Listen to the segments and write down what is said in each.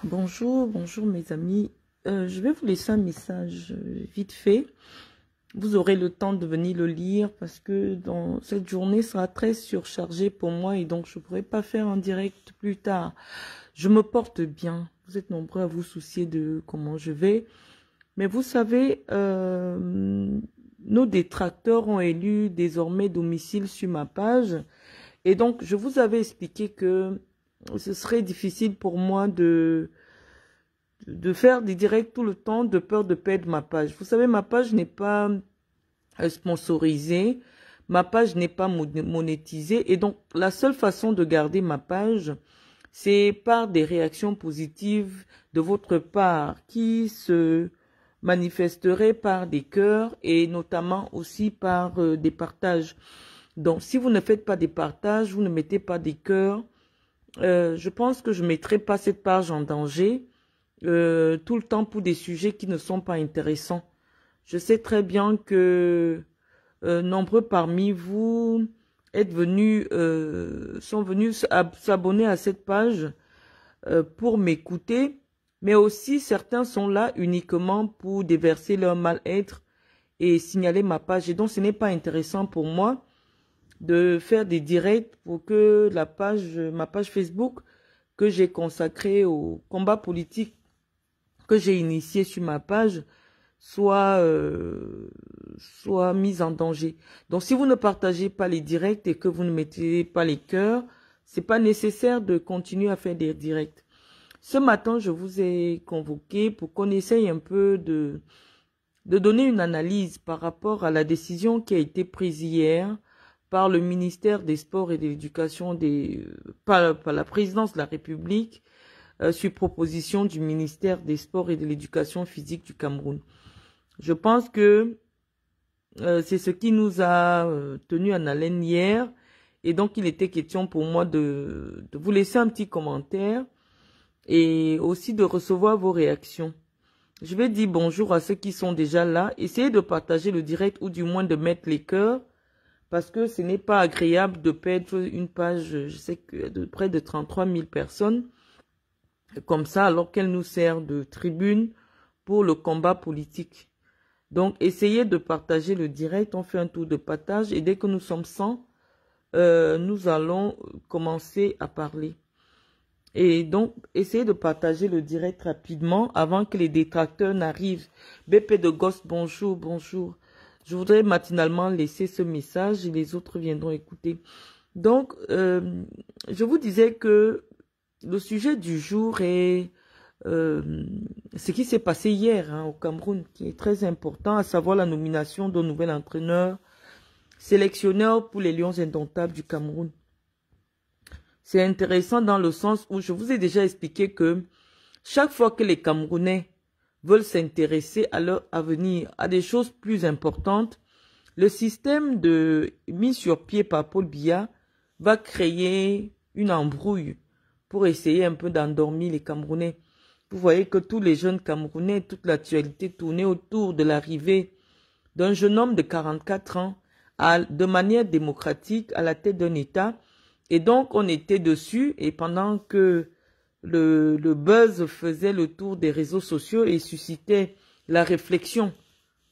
Bonjour, bonjour mes amis. Je vais vous laisser un message vite fait. Vous aurez le temps de venir le lire parce que cette journée sera très surchargée pour moi et donc je ne pourrai pas faire en direct plus tard. Je me porte bien. Vous êtes nombreux à vous soucier de comment je vais. Mais vous savez, nos détracteurs ont élu désormais domicile sur ma page. Et donc, je vous avais expliqué que ce serait difficile pour moi de faire des directs tout le temps de peur de perdre ma page. Vous savez, ma page n'est pas sponsorisée, ma page n'est pas monétisée et donc la seule façon de garder ma page, c'est par des réactions positives de votre part qui se manifesteraient par des cœurs et notamment aussi par des partages. Donc, si vous ne faites pas des partages, vous ne mettez pas des cœurs, je pense que je ne mettrai pas cette page en danger tout le temps pour des sujets qui ne sont pas intéressants. Je sais très bien que nombreux parmi vous sont venus s'abonner à cette page pour m'écouter, mais aussi certains sont là uniquement pour déverser leur mal-être et signaler ma page. Et donc, ce n'est pas intéressant pour moi de faire des directs pour que ma page Facebook que j'ai consacrée au combat politique que j'ai initié sur ma page soit mise en danger. Donc, si vous ne partagez pas les directs et que vous ne mettez pas les cœurs, c'est pas nécessaire de continuer à faire des directs. Ce matin, je vous ai convoqué pour qu'on essaye un peu de donner une analyse par rapport à la décision qui a été prise hier par le ministère des Sports et de l'Éducation, par la présidence de la République, sur proposition du ministère des Sports et de l'Éducation physique du Cameroun. Je pense que c'est ce qui nous a tenu en haleine hier. Et donc, il était question pour moi de vous laisser un petit commentaire et aussi de recevoir vos réactions. Je vais dire bonjour à ceux qui sont déjà là. Essayez de partager le direct ou du moins de mettre les cœurs parce que ce n'est pas agréable de perdre une page, je sais que de près de 33 000 personnes comme ça alors qu'elle nous sert de tribune pour le combat politique. Donc, essayez de partager le direct. On fait un tour de partage et dès que nous sommes 100, nous allons commencer à parler. Et donc, essayez de partager le direct rapidement avant que les détracteurs n'arrivent. BP de Ghost, bonjour, bonjour. Je voudrais matinalement laisser ce message et les autres viendront écouter. Donc, je vous disais que le sujet du jour est ce qui s'est passé hier au Cameroun, qui est très important, à savoir la nomination d'un nouvel entraîneur, sélectionneur pour les Lions indomptables du Cameroun. C'est intéressant dans le sens où je vous ai déjà expliqué que chaque fois que les Camerounais veulent s'intéresser à leur avenir, à des choses plus importantes, le système de mis sur pied par Paul Biya va créer une embrouille pour essayer un peu d'endormir les Camerounais. Vous voyez que tous les jeunes Camerounais, toute l'actualité tournait autour de l'arrivée d'un jeune homme de 44 ans de manière démocratique à la tête d'un État. Et donc, on était dessus et pendant que le buzz faisait le tour des réseaux sociaux et suscitait la réflexion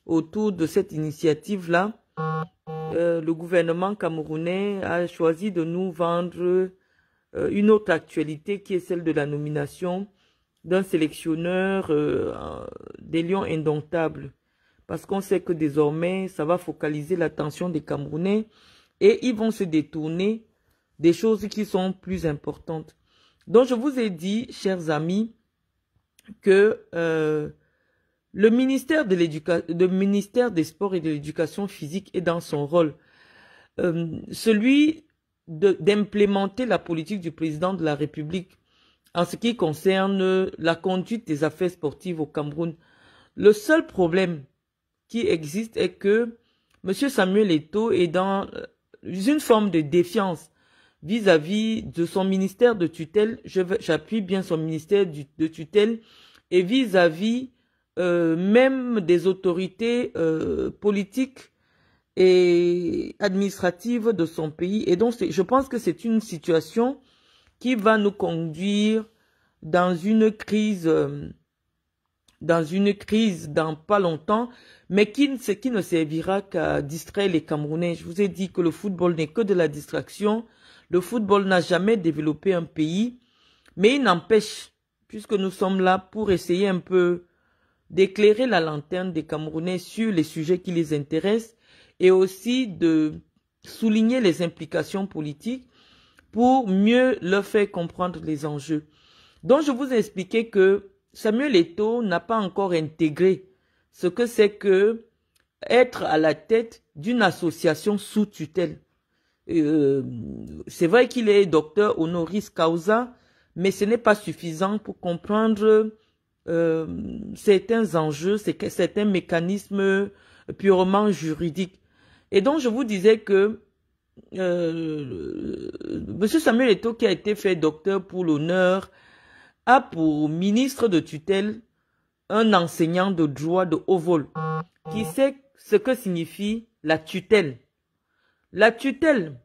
autour de cette initiative-là, le gouvernement camerounais a choisi de nous vendre une autre actualité qui est celle de la nomination d'un sélectionneur des Lions indomptables. Parce qu'on sait que désormais, ça va focaliser l'attention des Camerounais et ils vont se détourner des choses qui sont plus importantes. Donc, je vous ai dit, chers amis, que le ministère des Sports et de l'Éducation physique est dans son rôle. Celui d'implémenter la politique du président de la République en ce qui concerne la conduite des affaires sportives au Cameroun. Le seul problème qui existe est que M. Samuel Eto'o est dans une forme de défiance vis-à-vis de son ministère de tutelle. J'appuie bien son ministère de tutelle et vis-à-vis même des autorités politiques et administratives de son pays. Et donc, je pense que c'est une situation qui va nous conduire dans une crise dans pas longtemps, mais qui ne servira qu'à distraire les Camerounais. Je vous ai dit que le football n'est que de la distraction. Le football n'a jamais développé un pays, mais il n'empêche, puisque nous sommes là pour essayer un peu d'éclairer la lanterne des Camerounais sur les sujets qui les intéressent et aussi de souligner les implications politiques pour mieux leur faire comprendre les enjeux. Donc, je vous ai expliqué que Samuel Eto'o n'a pas encore intégré ce que c'est que être à la tête d'une association sous tutelle. C'est vrai qu'il est docteur honoris causa, mais ce n'est pas suffisant pour comprendre certains enjeux, certains mécanismes purement juridiques. Et donc, je vous disais que M. Samuel Eto'o, qui a été fait docteur pour l'honneur, a pour ministre de tutelle un enseignant de droit de haut vol qui sait ce que signifie la tutelle. La tutelle,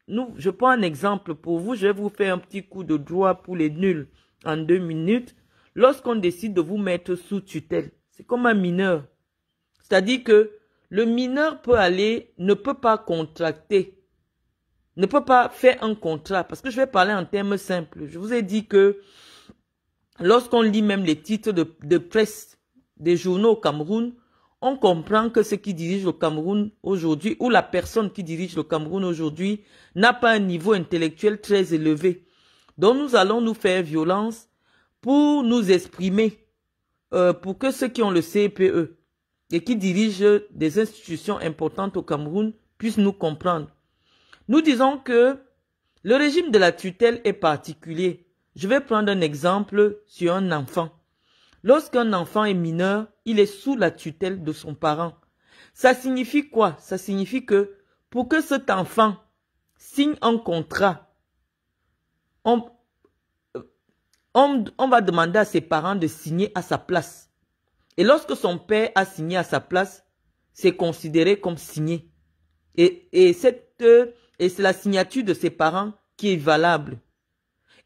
je prends un exemple pour vous, je vais vous faire un petit coup de droit pour les nuls en 2 minutes. Lorsqu'on décide de vous mettre sous tutelle, c'est comme un mineur. C'est-à-dire que le mineur ne peut pas contracter, ne peut pas faire un contrat, parce que je vais parler en termes simples. Je vous ai dit que lorsqu'on lit même les titres de presse des journaux au Cameroun, on comprend que ce qui dirige le Cameroun aujourd'hui, ou la personne qui dirige le Cameroun aujourd'hui, n'a pas un niveau intellectuel très élevé. Donc nous allons nous faire violence pour nous exprimer, pour que ceux qui ont le CPE et qui dirigent des institutions importantes au Cameroun puissent nous comprendre. Nous disons que le régime de la tutelle est particulier. Je vais prendre un exemple sur un enfant. Lorsqu'un enfant est mineur, il est sous la tutelle de son parent. Ça signifie quoi? Ça signifie que pour que cet enfant signe un contrat, on va demander à ses parents de signer à sa place. Et lorsque son père a signé à sa place, c'est considéré comme signé. Et c'est la signature de ses parents qui est valable.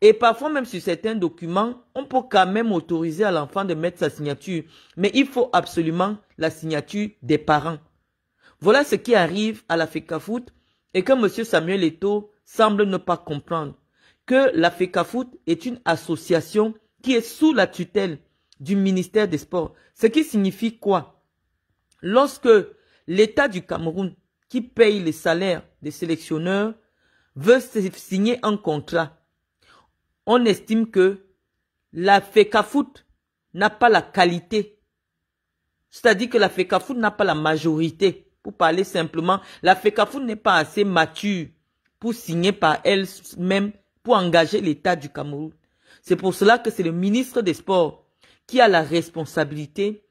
Et parfois, même sur certains documents, on peut quand même autoriser à l'enfant de mettre sa signature. Mais il faut absolument la signature des parents. Voilà ce qui arrive à la FECAFOOT et que M. Samuel Eto'o semble ne pas comprendre. Que la FECAFOOT est une association qui est sous la tutelle du ministère des Sports. Ce qui signifie quoi? Lorsque l'État du Cameroun, qui paye les salaires des sélectionneurs, veut signer un contrat, on estime que la FECAFOOT n'a pas la qualité. C'est-à-dire que la FECAFOOT n'a pas la majorité. Pour parler simplement, la FECAFOOT n'est pas assez mature pour signer par elle-même, pour engager l'État du Cameroun. C'est pour cela que c'est le ministre des Sports qui a la responsabilité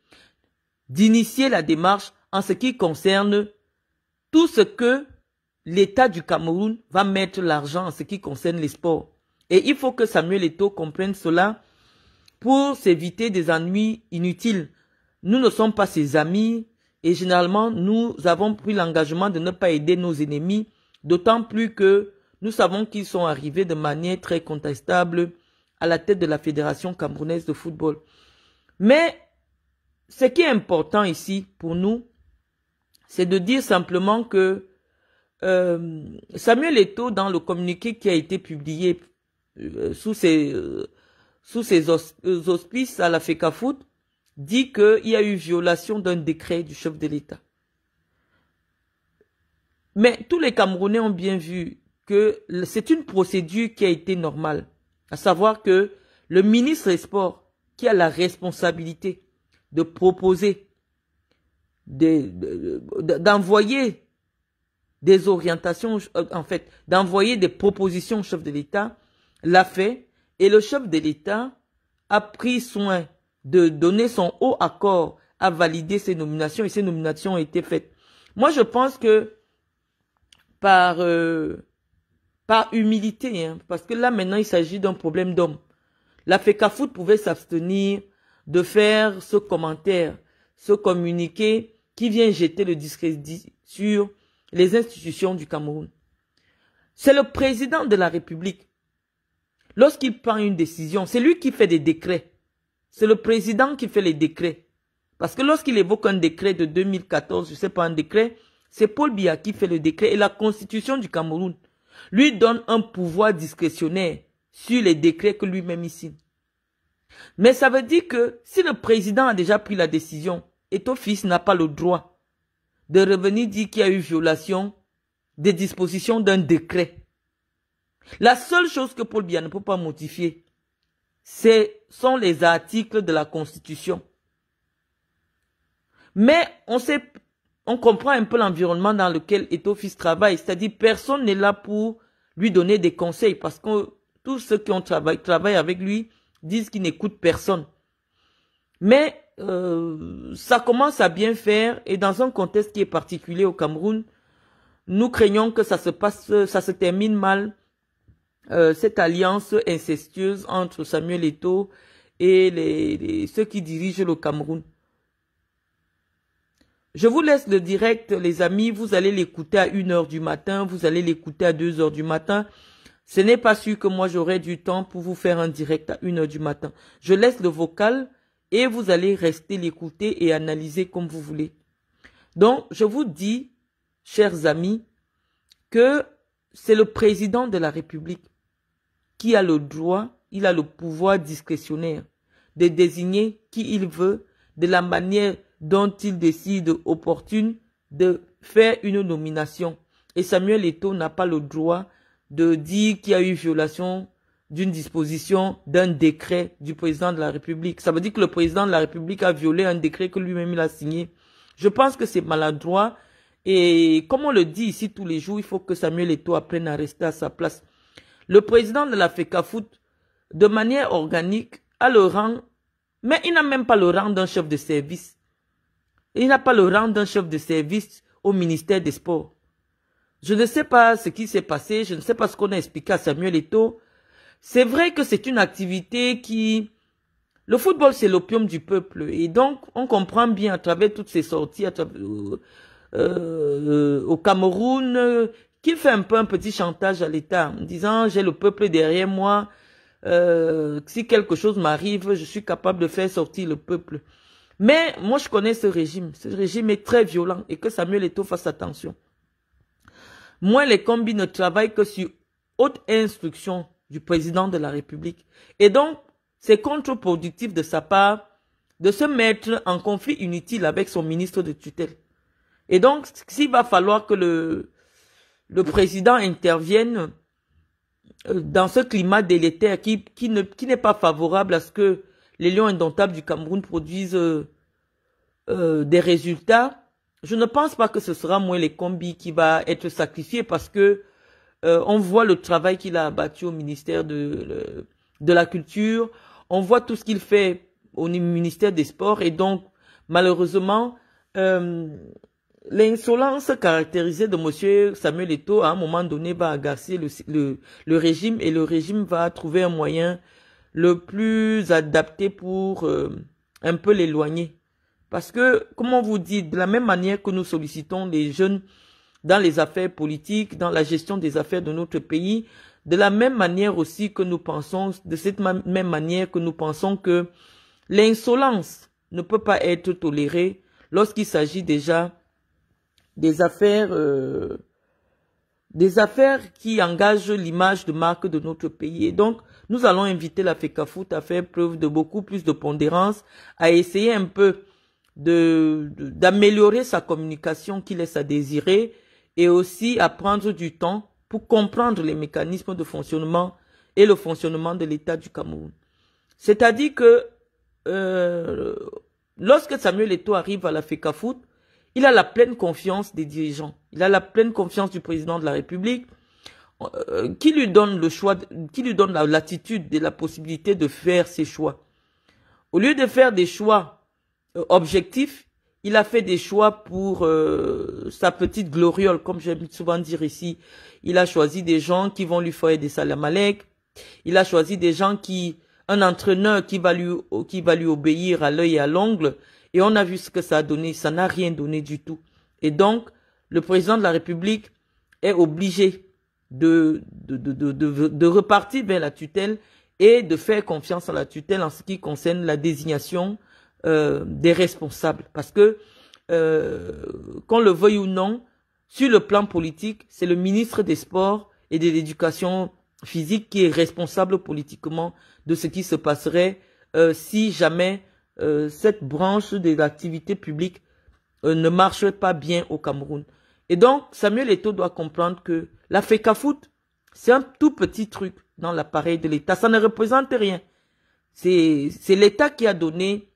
d'initier la démarche en ce qui concerne tout ce que l'État du Cameroun va mettre l'argent en ce qui concerne les sports. Et il faut que Samuel Eto'o comprenne cela pour s'éviter des ennuis inutiles. Nous ne sommes pas ses amis et généralement nous avons pris l'engagement de ne pas aider nos ennemis, d'autant plus que nous savons qu'ils sont arrivés de manière très contestable à la tête de la Fédération camerounaise de football. Mais ce qui est important ici pour nous, c'est de dire simplement que Samuel Eto'o, dans le communiqué qui a été publié sous ses auspices à la FECAFOOT, dit qu'il y a eu violation d'un décret du chef de l'État. Mais tous les Camerounais ont bien vu que c'est une procédure qui a été normale. À savoir que le ministre des Sports, qui a la responsabilité de proposer, d'envoyer des orientations, en fait, d'envoyer des propositions au chef de l'État, l'a fait, et le chef de l'État a pris soin de donner son haut accord à valider ces nominations, et ces nominations ont été faites. Moi, je pense que par humilité, hein, parce que là, maintenant, il s'agit d'un problème d'homme. La FECAFOOT pouvait s'abstenir de faire ce commentaire, ce communiqué qui vient jeter le discrédit sur les institutions du Cameroun. C'est le président de la République, Lorsqu'il prend une décision, c'est lui qui fait des décrets. C'est le président qui fait les décrets. Parce que lorsqu'il évoque un décret de 2014, je ne sais pas, un décret, c'est Paul Biya qui fait le décret et la constitution du Cameroun lui donne un pouvoir discrétionnaire sur les décrets que lui-même il signe. Mais ça veut dire que si le président a déjà pris la décision, Eto'o-Fils n'a pas le droit de revenir dire qu'il y a eu violation des dispositions d'un décret. La seule chose que Paul Biya ne peut pas modifier, sont les articles de la Constitution. Mais on comprend un peu l'environnement dans lequel Eto'o-Fils travaille. C'est-à-dire personne n'est là pour lui donner des conseils parce que tous ceux qui travaillent avec lui disent qu'il n'écoute personne. Mais ça commence à bien faire et dans un contexte qui est particulier au Cameroun, nous craignons que ça se termine mal, cette alliance incestueuse entre Samuel Eto'o et ceux qui dirigent le Cameroun. Je vous laisse le direct, les amis. Vous allez l'écouter à 1h du matin. Vous allez l'écouter à 2h du matin. Ce n'est pas sûr que moi j'aurai du temps pour vous faire un direct à 1h du matin. Je laisse le vocal et vous allez rester l'écouter et analyser comme vous voulez. Donc, je vous dis, chers amis, que c'est le président de la République qui a le droit, il a le pouvoir discrétionnaire de désigner qui il veut, de la manière dont il décide opportune de faire une nomination. Et Samuel Eto'o n'a pas le droit de dire qu'il y a eu violation d'une disposition d'un décret du président de la République. Ça veut dire que le président de la République a violé un décret que lui-même il a signé. Je pense que c'est maladroit et comme on le dit ici tous les jours, il faut que Samuel Eto'o apprenne à rester à sa place. Le président de la FECAFOOT, de manière organique, a le rang, mais il n'a même pas le rang d'un chef de service. Il n'a pas le rang d'un chef de service au ministère des Sports. Je ne sais pas ce qui s'est passé, je ne sais pas ce qu'on a expliqué à Samuel Eto'o. C'est vrai que c'est une activité qui... Le football, c'est l'opium du peuple. Et donc, on comprend bien à travers toutes ces sorties au Cameroun qu'il fait un peu un petit chantage à l'État en disant « J'ai le peuple derrière moi. Si quelque chose m'arrive, je suis capable de faire sortir le peuple. » Mais moi, je connais ce régime. Ce régime est très violent et que Samuel Eto'o fasse attention. Moi, les combis ne travaillent que sur haute instruction du président de la République. Et donc, c'est contre-productif de sa part de se mettre en conflit inutile avec son ministre de tutelle. Et donc, s'il va falloir que le président intervienne dans ce climat délétère qui n'est pas favorable à ce que les lions indomptables du Cameroun produisent des résultats, je ne pense pas que ce sera moi les combis qui va être sacrifié parce que on voit le travail qu'il a abattu au ministère de la Culture, on voit tout ce qu'il fait au ministère des Sports et donc malheureusement l'insolence caractérisée de monsieur Samuel Eto'o à un moment donné va agacer le régime et le régime va trouver un moyen le plus adapté pour un peu l'éloigner. Parce que, comme on vous dit, de la même manière que nous sollicitons les jeunes dans les affaires politiques, dans la gestion des affaires de notre pays, de la même manière aussi que nous pensons, de cette même manière que nous pensons que l'insolence ne peut pas être tolérée lorsqu'il s'agit déjà des affaires qui engagent l'image de marque de notre pays. Et donc, nous allons inviter la FECAFOOT à faire preuve de beaucoup plus de pondérance, à essayer un peu d'améliorer sa communication qui laisse à désirer et aussi à prendre du temps pour comprendre les mécanismes de fonctionnement et le fonctionnement de l'État du Cameroun. C'est-à-dire que lorsque Samuel Eto'o arrive à la FECAFOOT, il a la pleine confiance des dirigeants. Il a la pleine confiance du président de la République qui lui donne le choix, qui lui donne la latitude et la possibilité de faire ses choix. Au lieu de faire des choix objectifs, il a fait des choix pour sa petite gloriole, comme j'aime souvent dire ici. Il a choisi des gens qui vont lui faire des salam alek. Il a choisi des gens un entraîneur qui va lui obéir à l'œil et à l'ongle. Et on a vu ce que ça a donné. Ça n'a rien donné du tout. Et donc, le président de la République est obligé de repartir vers la tutelle et de faire confiance à la tutelle en ce qui concerne la désignation des responsables. Parce que, qu'on le veuille ou non, sur le plan politique, c'est le ministre des Sports et de l'Éducation physique qui est responsable politiquement de ce qui se passerait si jamais cette branche de l'activité publique ne marche pas bien au Cameroun. Et donc, Samuel Eto'o doit comprendre que la FECAFOOT, c'est un tout petit truc dans l'appareil de l'État. Ça ne représente rien. C'est l'État qui a donné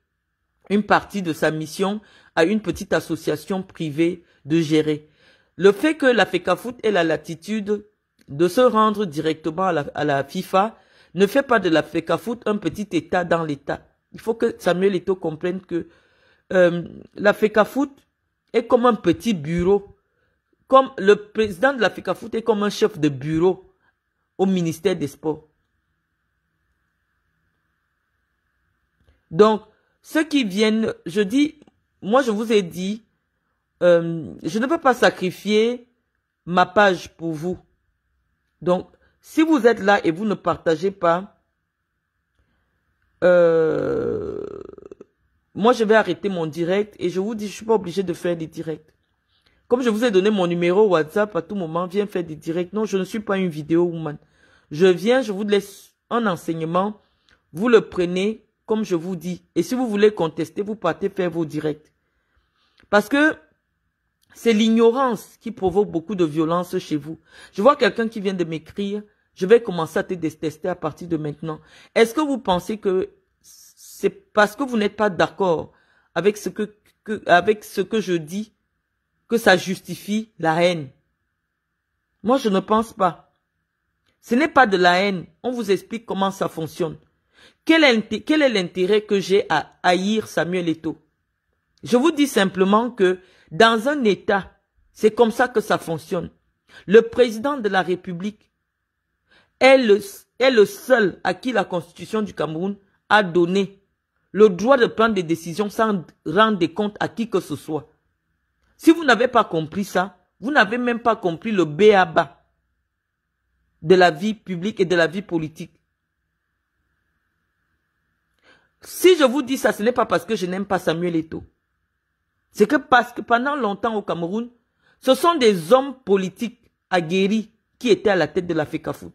une partie de sa mission à une petite association privée de gérer. Le fait que la FECAFOOT ait la latitude de se rendre directement à la FIFA ne fait pas de la FECAFOOT un petit État dans l'État. Il faut que Samuel Eto'o comprenne que la FECAFOOT est comme un petit bureau. Comme le président de la FECAFOOT est comme un chef de bureau au ministère des Sports. Donc, ceux qui viennent, je dis, moi je vous ai dit, je ne peux pas sacrifier ma page pour vous. Donc, si vous êtes là et vous ne partagez pas, moi je vais arrêter mon direct et je vous dis, je ne suis pas obligé de faire des directs. Comme je vous ai donné mon numéro WhatsApp, à tout moment, viens faire des directs. Non, je ne suis pas une vidéo woman. Je viens, je vous laisse un enseignement. Vous le prenez comme je vous dis. Et si vous voulez contester, vous partez faire vos directs. Parce que c'est l'ignorance qui provoque beaucoup de violence chez vous. Je vois quelqu'un qui vient de m'écrire. Je vais commencer à te détester à partir de maintenant. Est-ce que vous pensez que c'est parce que vous n'êtes pas d'accord avec ce que je dis que ça justifie la haine? Moi, je ne pense pas. Ce n'est pas de la haine. On vous explique comment ça fonctionne. Quel est l'intérêt que j'ai à haïr Samuel Eto'o? Je vous dis simplement que dans un État, c'est comme ça que ça fonctionne. Le président de la République est le seul à qui la Constitution du Cameroun a donné le droit de prendre des décisions sans rendre des comptes à qui que ce soit. Si vous n'avez pas compris ça, vous n'avez même pas compris le b.a.-ba de la vie publique et de la vie politique. Si je vous dis ça, ce n'est pas parce que je n'aime pas Samuel Eto'o. C'est que parce que pendant longtemps au Cameroun, ce sont des hommes politiques aguerris qui étaient à la tête de la FECAFOOT.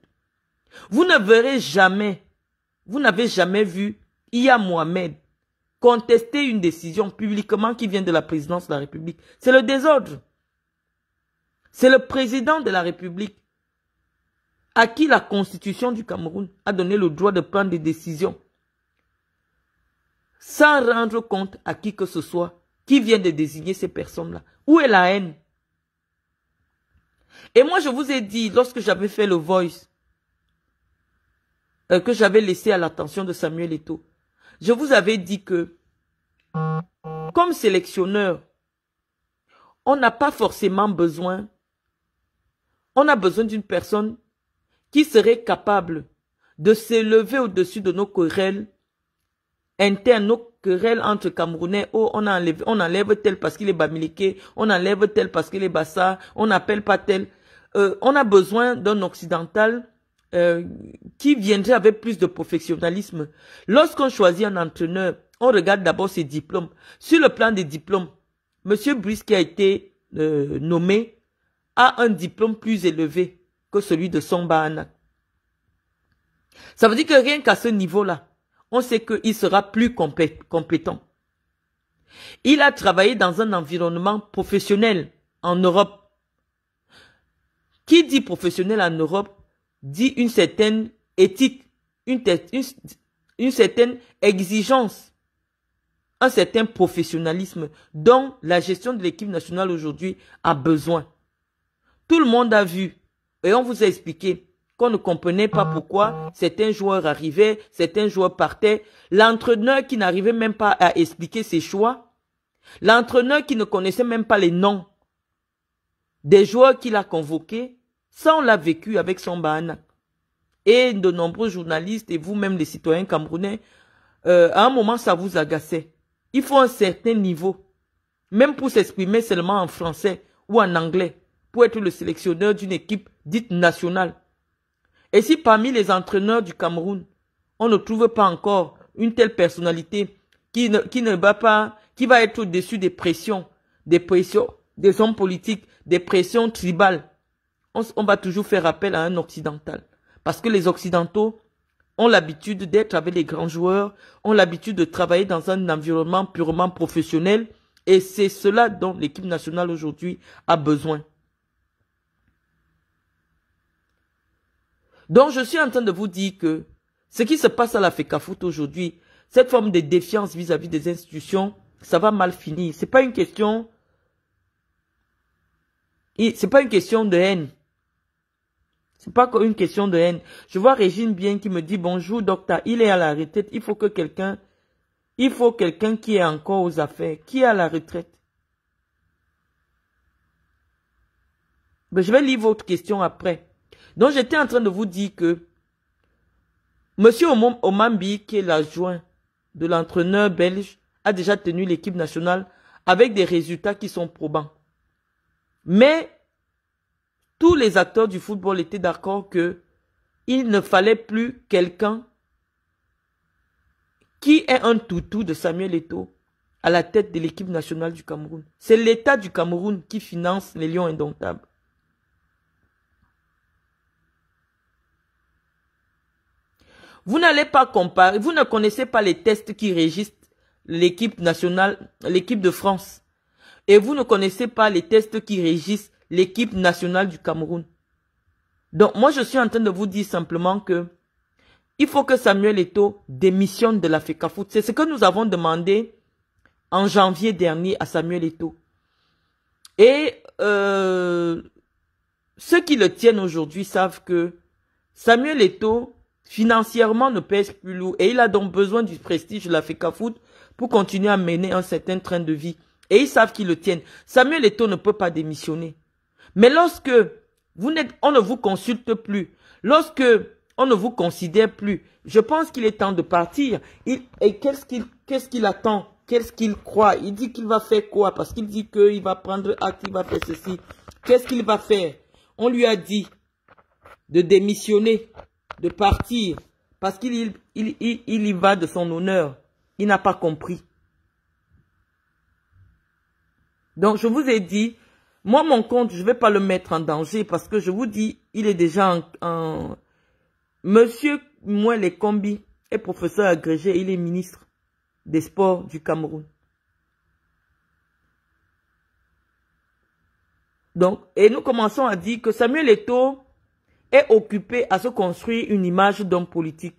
Vous ne verrez jamais, vous n'avez jamais vu Iya Mohamed contester une décision publiquement qui vient de la présidence de la République. C'est le désordre. C'est le président de la République à qui la Constitution du Cameroun a donné le droit de prendre des décisions sans rendre compte à qui que ce soit qui vient de désigner ces personnes-là. Où est la haine? Et moi, je vous ai dit, lorsque j'avais fait le voice, que j'avais laissé à l'attention de Samuel Eto'o, je vous avais dit que, comme sélectionneur, on n'a pas forcément besoin, on a besoin d'une personne qui serait capable de s'élever au-dessus de nos querelles internes, nos querelles entre Camerounais. Oh, on enlève tel parce qu'il est bamiliqué, on enlève tel parce qu'il est bassa, on n'appelle pas tel. On a besoin d'un occidental qui viendrait avec plus de professionnalisme. Lorsqu'on choisit un entraîneur, on regarde d'abord ses diplômes. Sur le plan des diplômes, M. Brice qui a été nommé a un diplôme plus élevé que celui de Somba Anak. Ça veut dire que rien qu'à ce niveau-là, on sait qu'il sera plus compétent. Il a travaillé dans un environnement professionnel en Europe. Qui dit professionnel en Europe dit une certaine éthique, une certaine exigence, un certain professionnalisme dont la gestion de l'équipe nationale aujourd'hui a besoin. Tout le monde a vu et on vous a expliqué qu'on ne comprenait pas pourquoi certains joueurs arrivaient, certains joueurs partaient. L'entraîneur qui n'arrivait même pas à expliquer ses choix, l'entraîneur qui ne connaissait même pas les noms des joueurs qu'il a convoqués, ça on l'a vécu avec Somba Anak. Et de nombreux journalistes et vous-même les citoyens camerounais, à un moment ça vous agaçait. Il faut un certain niveau, même pour s'exprimer seulement en français ou en anglais, pour être le sélectionneur d'une équipe dite nationale. Et si parmi les entraîneurs du Cameroun, on ne trouve pas encore une telle personnalité qui va être au-dessus des pressions des hommes politiques, des pressions tribales, on va toujours faire appel à un occidental. Parce que les occidentaux ont l'habitude d'être avec les grands joueurs, ont l'habitude de travailler dans un environnement purement professionnel, et c'est cela dont l'équipe nationale aujourd'hui a besoin. Donc je suis en train de vous dire que ce qui se passe à la FECAFOOT aujourd'hui, cette forme de défiance vis-à-vis des institutions, ça va mal finir. C'est pas une question de haine. C'est pas une question de haine. Je vois Régine Bien qui me dit bonjour docteur, il est à la retraite, il faut quelqu'un qui est encore aux affaires, qui est à la retraite. Mais je vais lire votre question après. Donc j'étais en train de vous dire que Monsieur Omambi, qui est l'adjoint de l'entraîneur belge, a déjà tenu l'équipe nationale avec des résultats qui sont probants. Mais tous les acteurs du football étaient d'accord que il ne fallait plus quelqu'un qui est un toutou de Samuel Eto'o à la tête de l'équipe nationale du Cameroun. C'est l'État du Cameroun qui finance les Lions indomptables. Vous n'allez pas comparer, vous ne connaissez pas les tests qui régissent l'équipe nationale, l'équipe de France. Et vous ne connaissez pas les tests qui régissent l'équipe nationale du Cameroun. Donc, moi, je suis en train de vous dire simplement que il faut que Samuel Eto'o démissionne de la FECAFOOT. C'est ce que nous avons demandé en janvier dernier à Samuel Eto'o. Et ceux qui le tiennent aujourd'hui savent que Samuel Eto'o, financièrement, ne pèse plus lourd. Et il a donc besoin du prestige de la FECAFOOT pour continuer à mener un certain train de vie. Et ils savent qu'ils le tiennent. Samuel Eto'o ne peut pas démissionner. Mais lorsque on ne vous consulte plus, lorsque on ne vous considère plus, je pense qu'il est temps de partir. Et qu'est-ce qu'il attend? Qu'est-ce qu'il croit? Il dit qu'il va faire quoi? Parce qu'il dit qu'il va prendre acte, il va faire ceci. Qu'est-ce qu'il va faire? On lui a dit de démissionner, de partir, parce qu'il y va de son honneur. Il n'a pas compris. Donc, je vous ai dit, moi, mon compte, je ne vais pas le mettre en danger parce que je vous dis, il est déjà en... Monsieur Mouele Kombi est professeur agrégé, il est ministre des Sports du Cameroun. Donc, et nous commençons à dire que Samuel Eto'o est occupé à se construire une image d'homme politique.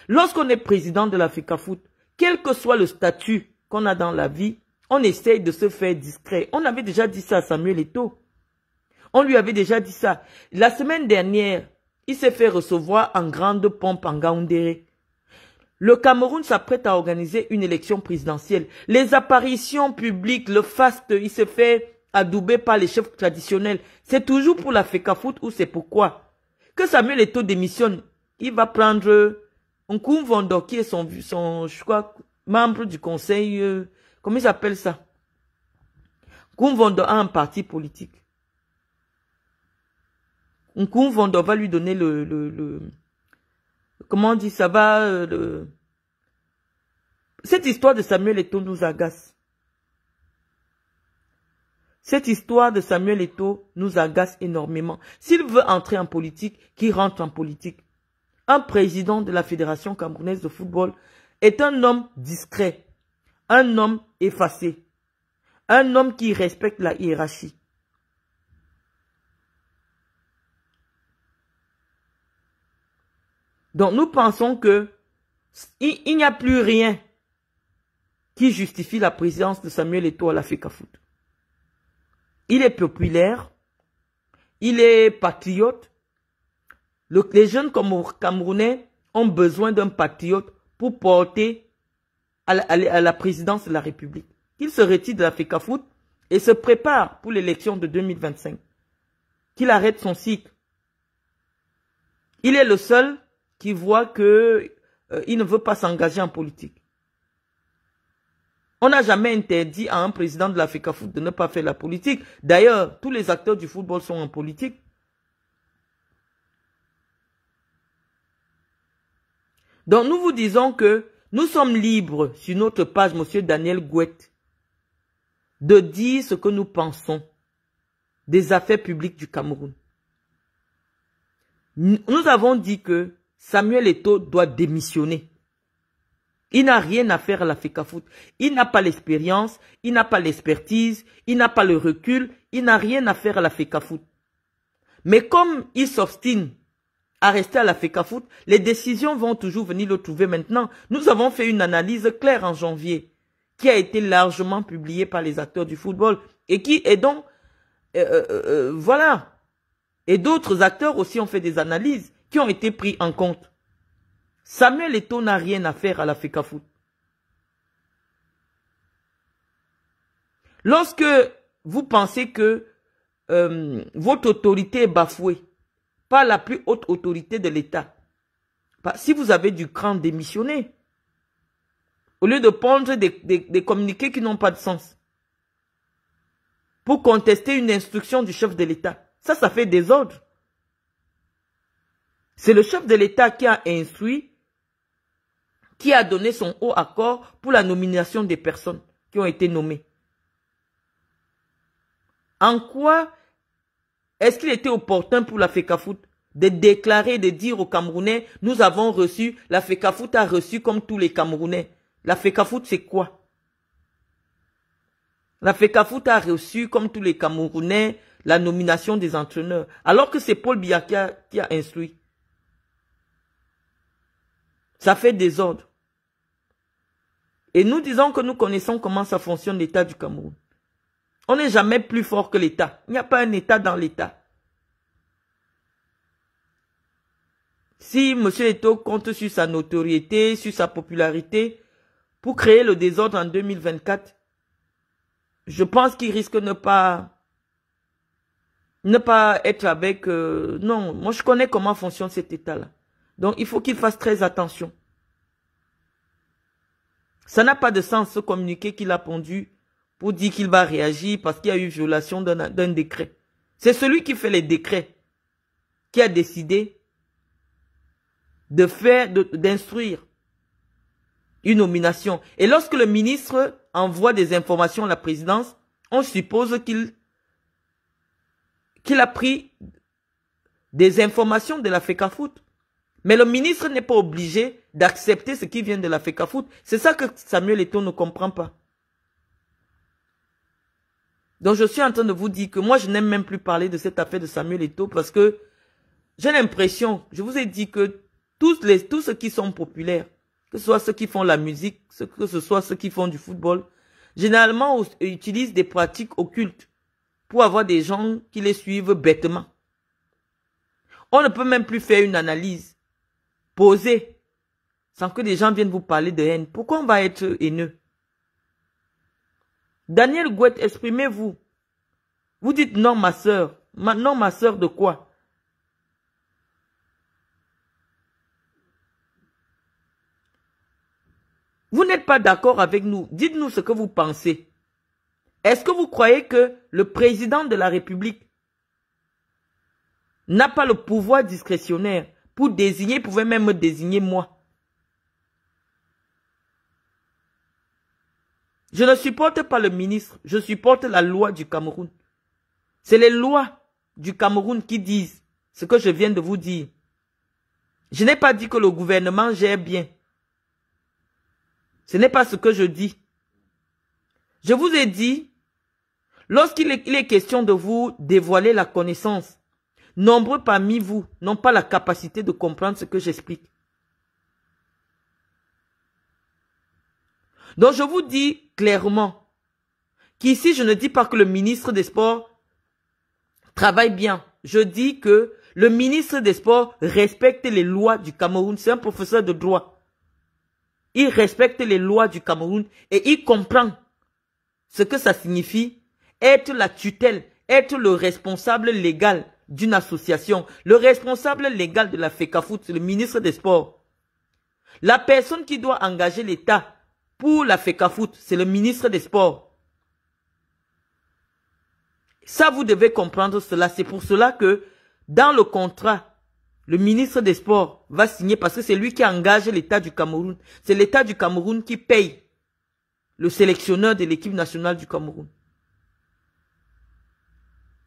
Lorsqu'on est président de la FECAFOOT, quel que soit le statut qu'on a dans la vie, on essaye de se faire discret. On avait déjà dit ça à Samuel Eto'o. On lui avait déjà dit ça. La semaine dernière, il s'est fait recevoir en grande pompe en Gaoundéré. Le Cameroun s'apprête à organiser une élection présidentielle. Les apparitions publiques, le faste, il se fait adouber par les chefs traditionnels. C'est toujours pour la FECAFOOT ou c'est pourquoi? Que Samuel Eto'o démissionne, il va prendre Nkoum Vondo qui est son je crois, membre du conseil, comment ils appellent ça? Nkoum Vondo a un parti politique. Nkoum Vondo va lui donner comment on dit ça va, Cette histoire de Samuel Eto'o nous agace. Cette histoire de Samuel Eto'o nous agace énormément. S'il veut entrer en politique, qu'il rentre en politique. Un président de la Fédération camerounaise de football est un homme discret, un homme effacé, un homme qui respecte la hiérarchie. Donc nous pensons que il n'y a plus rien qui justifie la présence de Samuel Eto'o à la FECAFOOT. Il est populaire, il est patriote. Les jeunes Camerounais ont besoin d'un patriote pour porter à la présidence de la République. Qu'il se retire de la FECAFOOT et se prépare pour l'élection de 2025. Qu'il arrête son cycle. Il est le seul qui voit que il ne veut pas s'engager en politique. On n'a jamais interdit à un président de la FECAFOOT de ne pas faire la politique. D'ailleurs, tous les acteurs du football sont en politique. Donc, nous vous disons que nous sommes libres sur notre page, Monsieur Daniel Gouette, de dire ce que nous pensons des affaires publiques du Cameroun. Nous avons dit que Samuel Eto'o doit démissionner. Il n'a rien à faire à la FECAFOOT. Il n'a pas l'expérience, il n'a pas l'expertise, il n'a pas le recul, il n'a rien à faire à la FECAFOOT. Mais comme il s'obstine à rester à la FECAFOOT, les décisions vont toujours venir le trouver maintenant. Nous avons fait une analyse claire en janvier, qui a été largement publiée par les acteurs du football, et qui est donc, voilà. Et d'autres acteurs aussi ont fait des analyses qui ont été pris en compte. Samuel Eto'o n'a rien à faire à la FECAFOOT. Lorsque vous pensez que votre autorité est bafouée par la plus haute autorité de l'État, si vous avez du cran, démissionnez. Au lieu de prendre des communiqués qui n'ont pas de sens pour contester une instruction du chef de l'État. Ça fait désordre. C'est le chef de l'État qui a instruit, qui a donné son haut accord pour la nomination des personnes qui ont été nommées. En quoi est-ce qu'il était opportun pour la FECAFOOT de déclarer, de dire aux Camerounais, nous avons reçu, la FECAFOOT a reçu comme tous les Camerounais. La FECAFOOT, c'est quoi? La FECAFOOT a reçu comme tous les Camerounais la nomination des entraîneurs, alors que c'est Paul Biya qui a instruit. Ça fait désordre. Et nous disons que nous connaissons comment ça fonctionne l'État du Cameroun. On n'est jamais plus fort que l'État. Il n'y a pas un État dans l'État. Si M. Eto'o compte sur sa notoriété, sur sa popularité, pour créer le désordre en 2024, je pense qu'il risque de ne pas être avec... non, moi je connais comment fonctionne cet État-là. Donc il faut qu'il fasse très attention. Ça n'a pas de sens ce communiqué qu'il a pondu pour dire qu'il va réagir parce qu'il y a eu violation d'un décret. C'est celui qui fait les décrets qui a décidé d'instruire une nomination. Et lorsque le ministre envoie des informations à la présidence, on suppose qu'il a pris des informations de la FECAFOOT. Mais le ministre n'est pas obligé d'accepter ce qui vient de la FECAFOOT. C'est ça que Samuel Eto'o ne comprend pas. Donc je suis en train de vous dire que moi je n'aime même plus parler de cette affaire de Samuel Eto'o parce que j'ai l'impression, je vous ai dit que tous ceux qui sont populaires, que ce soit ceux qui font la musique, que ce soit ceux qui font du football, généralement utilisent des pratiques occultes pour avoir des gens qui les suivent bêtement. On ne peut même plus faire une analyse posée sans que des gens viennent vous parler de haine. Pourquoi on va être haineux? Daniel Gouette, exprimez-vous. Vous dites non ma soeur. Non ma soeur de quoi? Vous n'êtes pas d'accord avec nous. Dites-nous ce que vous pensez. Est-ce que vous croyez que le président de la République n'a pas le pouvoir discrétionnaire pour désigner, pouvait même me désigner moi? Je ne supporte pas le ministre, je supporte la loi du Cameroun. C'est les lois du Cameroun qui disent ce que je viens de vous dire. Je n'ai pas dit que le gouvernement gère bien. Ce n'est pas ce que je dis. Je vous ai dit, lorsqu'il est question de vous dévoiler la connaissance, nombreux parmi vous n'ont pas la capacité de comprendre ce que j'explique. Donc je vous dis clairement qu'ici je ne dis pas que le ministre des Sports travaille bien. Je dis que le ministre des Sports respecte les lois du Cameroun. C'est un professeur de droit. Il respecte les lois du Cameroun et il comprend ce que ça signifie être la tutelle, être le responsable légal d'une association. Le responsable légal de la FECAFOOT, c'est le ministre des Sports. La personne qui doit engager l'État pour la FECAFOOT, c'est le ministre des Sports. Ça, vous devez comprendre cela. C'est pour cela que dans le contrat, le ministre des Sports va signer parce que c'est lui qui engage l'État du Cameroun. C'est l'État du Cameroun qui paye le sélectionneur de l'équipe nationale du Cameroun.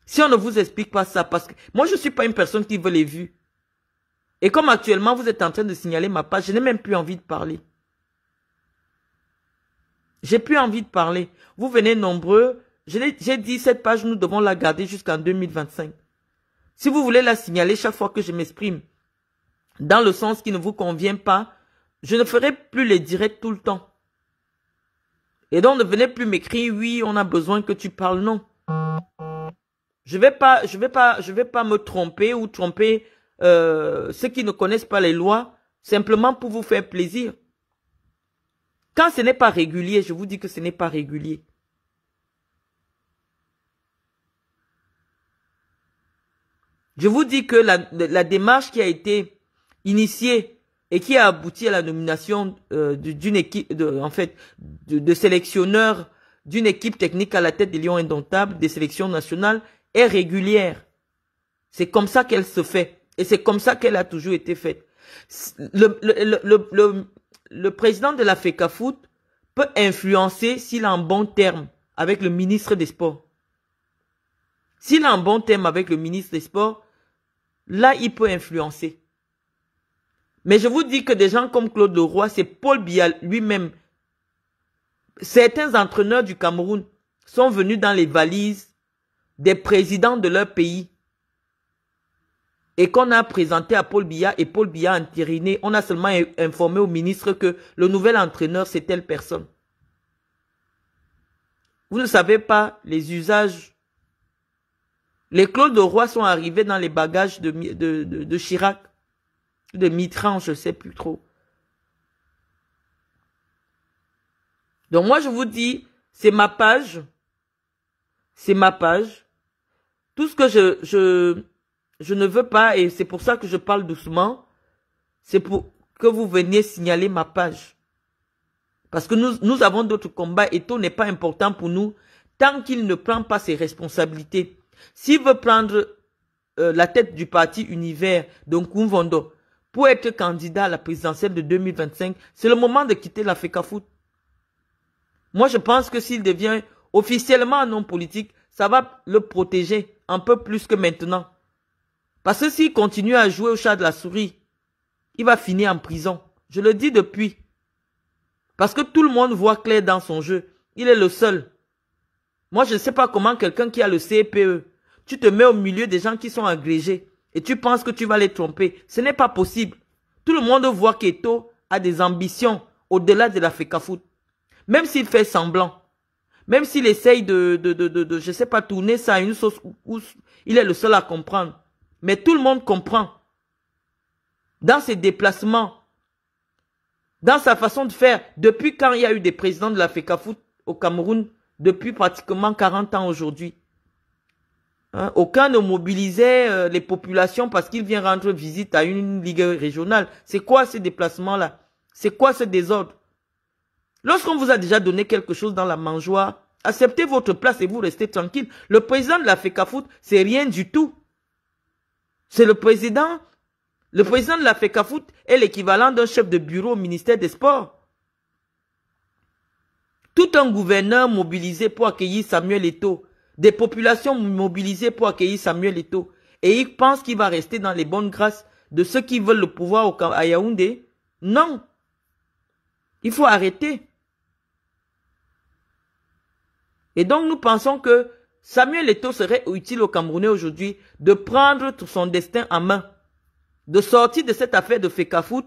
Si on ne vous explique pas ça, parce que moi, je ne suis pas une personne qui veut les vues. Et comme actuellement, vous êtes en train de signaler ma page, je n'ai même plus envie de parler. J'ai plus envie de parler. Vous venez nombreux. J'ai dit, cette page, nous devons la garder jusqu'en 2025. Si vous voulez la signaler chaque fois que je m'exprime, dans le sens qui ne vous convient pas, je ne ferai plus les directs tout le temps. Et donc, ne venez plus m'écrire, oui, on a besoin que tu parles, non. Je vais pas me tromper ou tromper ceux qui ne connaissent pas les lois, simplement pour vous faire plaisir. Quand ce n'est pas régulier, je vous dis que ce n'est pas régulier. Je vous dis que la démarche qui a été initiée et qui a abouti à la nomination d'une équipe, de sélectionneurs d'une équipe technique à la tête des Lions Indomptables, des sélections nationales, est régulière. C'est comme ça qu'elle se fait. Et c'est comme ça qu'elle a toujours été faite. Le président de la FECAFOOT peut influencer s'il est en bon terme avec le ministre des Sports. S'il est en bon terme avec le ministre des Sports, là, il peut influencer. Mais je vous dis que des gens comme Claude Leroy, c'est Paul Biya lui-même. Certains entraîneurs du Cameroun sont venus dans les valises des présidents de leur pays. Et qu'on a présenté à Paul Biya et Paul Biya a entériné. On a seulement informé au ministre que le nouvel entraîneur, c'est telle personne. Vous ne savez pas les usages. Les Claude Leroy sont arrivés dans les bagages de Chirac, de Mitterrand, je ne sais plus trop. Donc moi, je vous dis, c'est ma page. C'est ma page. Tout ce que je ne veux pas, et c'est pour ça que je parle doucement, c'est pour que vous veniez signaler ma page. Parce que nous avons d'autres combats et tout n'est pas important pour nous tant qu'il ne prend pas ses responsabilités. S'il veut prendre la tête du parti Univers, donc Nkoumvondo, pour être candidat à la présidentielle de 2025, c'est le moment de quitter la FECAFOOT. Moi, je pense que s'il devient officiellement un homme politique, ça va le protéger un peu plus que maintenant. Parce que s'il continue à jouer au chat de la souris, il va finir en prison. Je le dis depuis. Parce que tout le monde voit clair dans son jeu. Il est le seul. Moi, je ne sais pas comment quelqu'un qui a le CPE, tu te mets au milieu des gens qui sont agrégés et tu penses que tu vas les tromper. Ce n'est pas possible. Tout le monde voit qu'Eto a des ambitions au-delà de la FECAFOOT. Même s'il fait semblant. Même s'il essaye je sais pas, tourner ça à une sauce où il est le seul à comprendre. Mais tout le monde comprend. Dans ses déplacements, dans sa façon de faire, depuis quand il y a eu des présidents de la FECAFOOT au Cameroun, depuis pratiquement 40 ans aujourd'hui. Hein? Aucun ne mobilisait les populations parce qu'il vient rendre visite à une ligue régionale. C'est quoi ces déplacements-là? C'est quoi ce désordre? Lorsqu'on vous a déjà donné quelque chose dans la mangeoire, acceptez votre place et vous restez tranquille. Le président de la FECAFOOT, c'est rien du tout. C'est le président. Le président de la FECAFOOT est l'équivalent d'un chef de bureau au ministère des Sports. Tout un gouverneur mobilisé pour accueillir Samuel Eto'o. Des populations mobilisées pour accueillir Samuel Eto'o. Et il pense qu'il va rester dans les bonnes grâces de ceux qui veulent le pouvoir à Yaoundé. Non. Il faut arrêter. Et donc nous pensons que Samuel Eto'o serait utile aux Camerounais aujourd'hui de prendre tout son destin en main. De sortir de cette affaire de FECAFOOT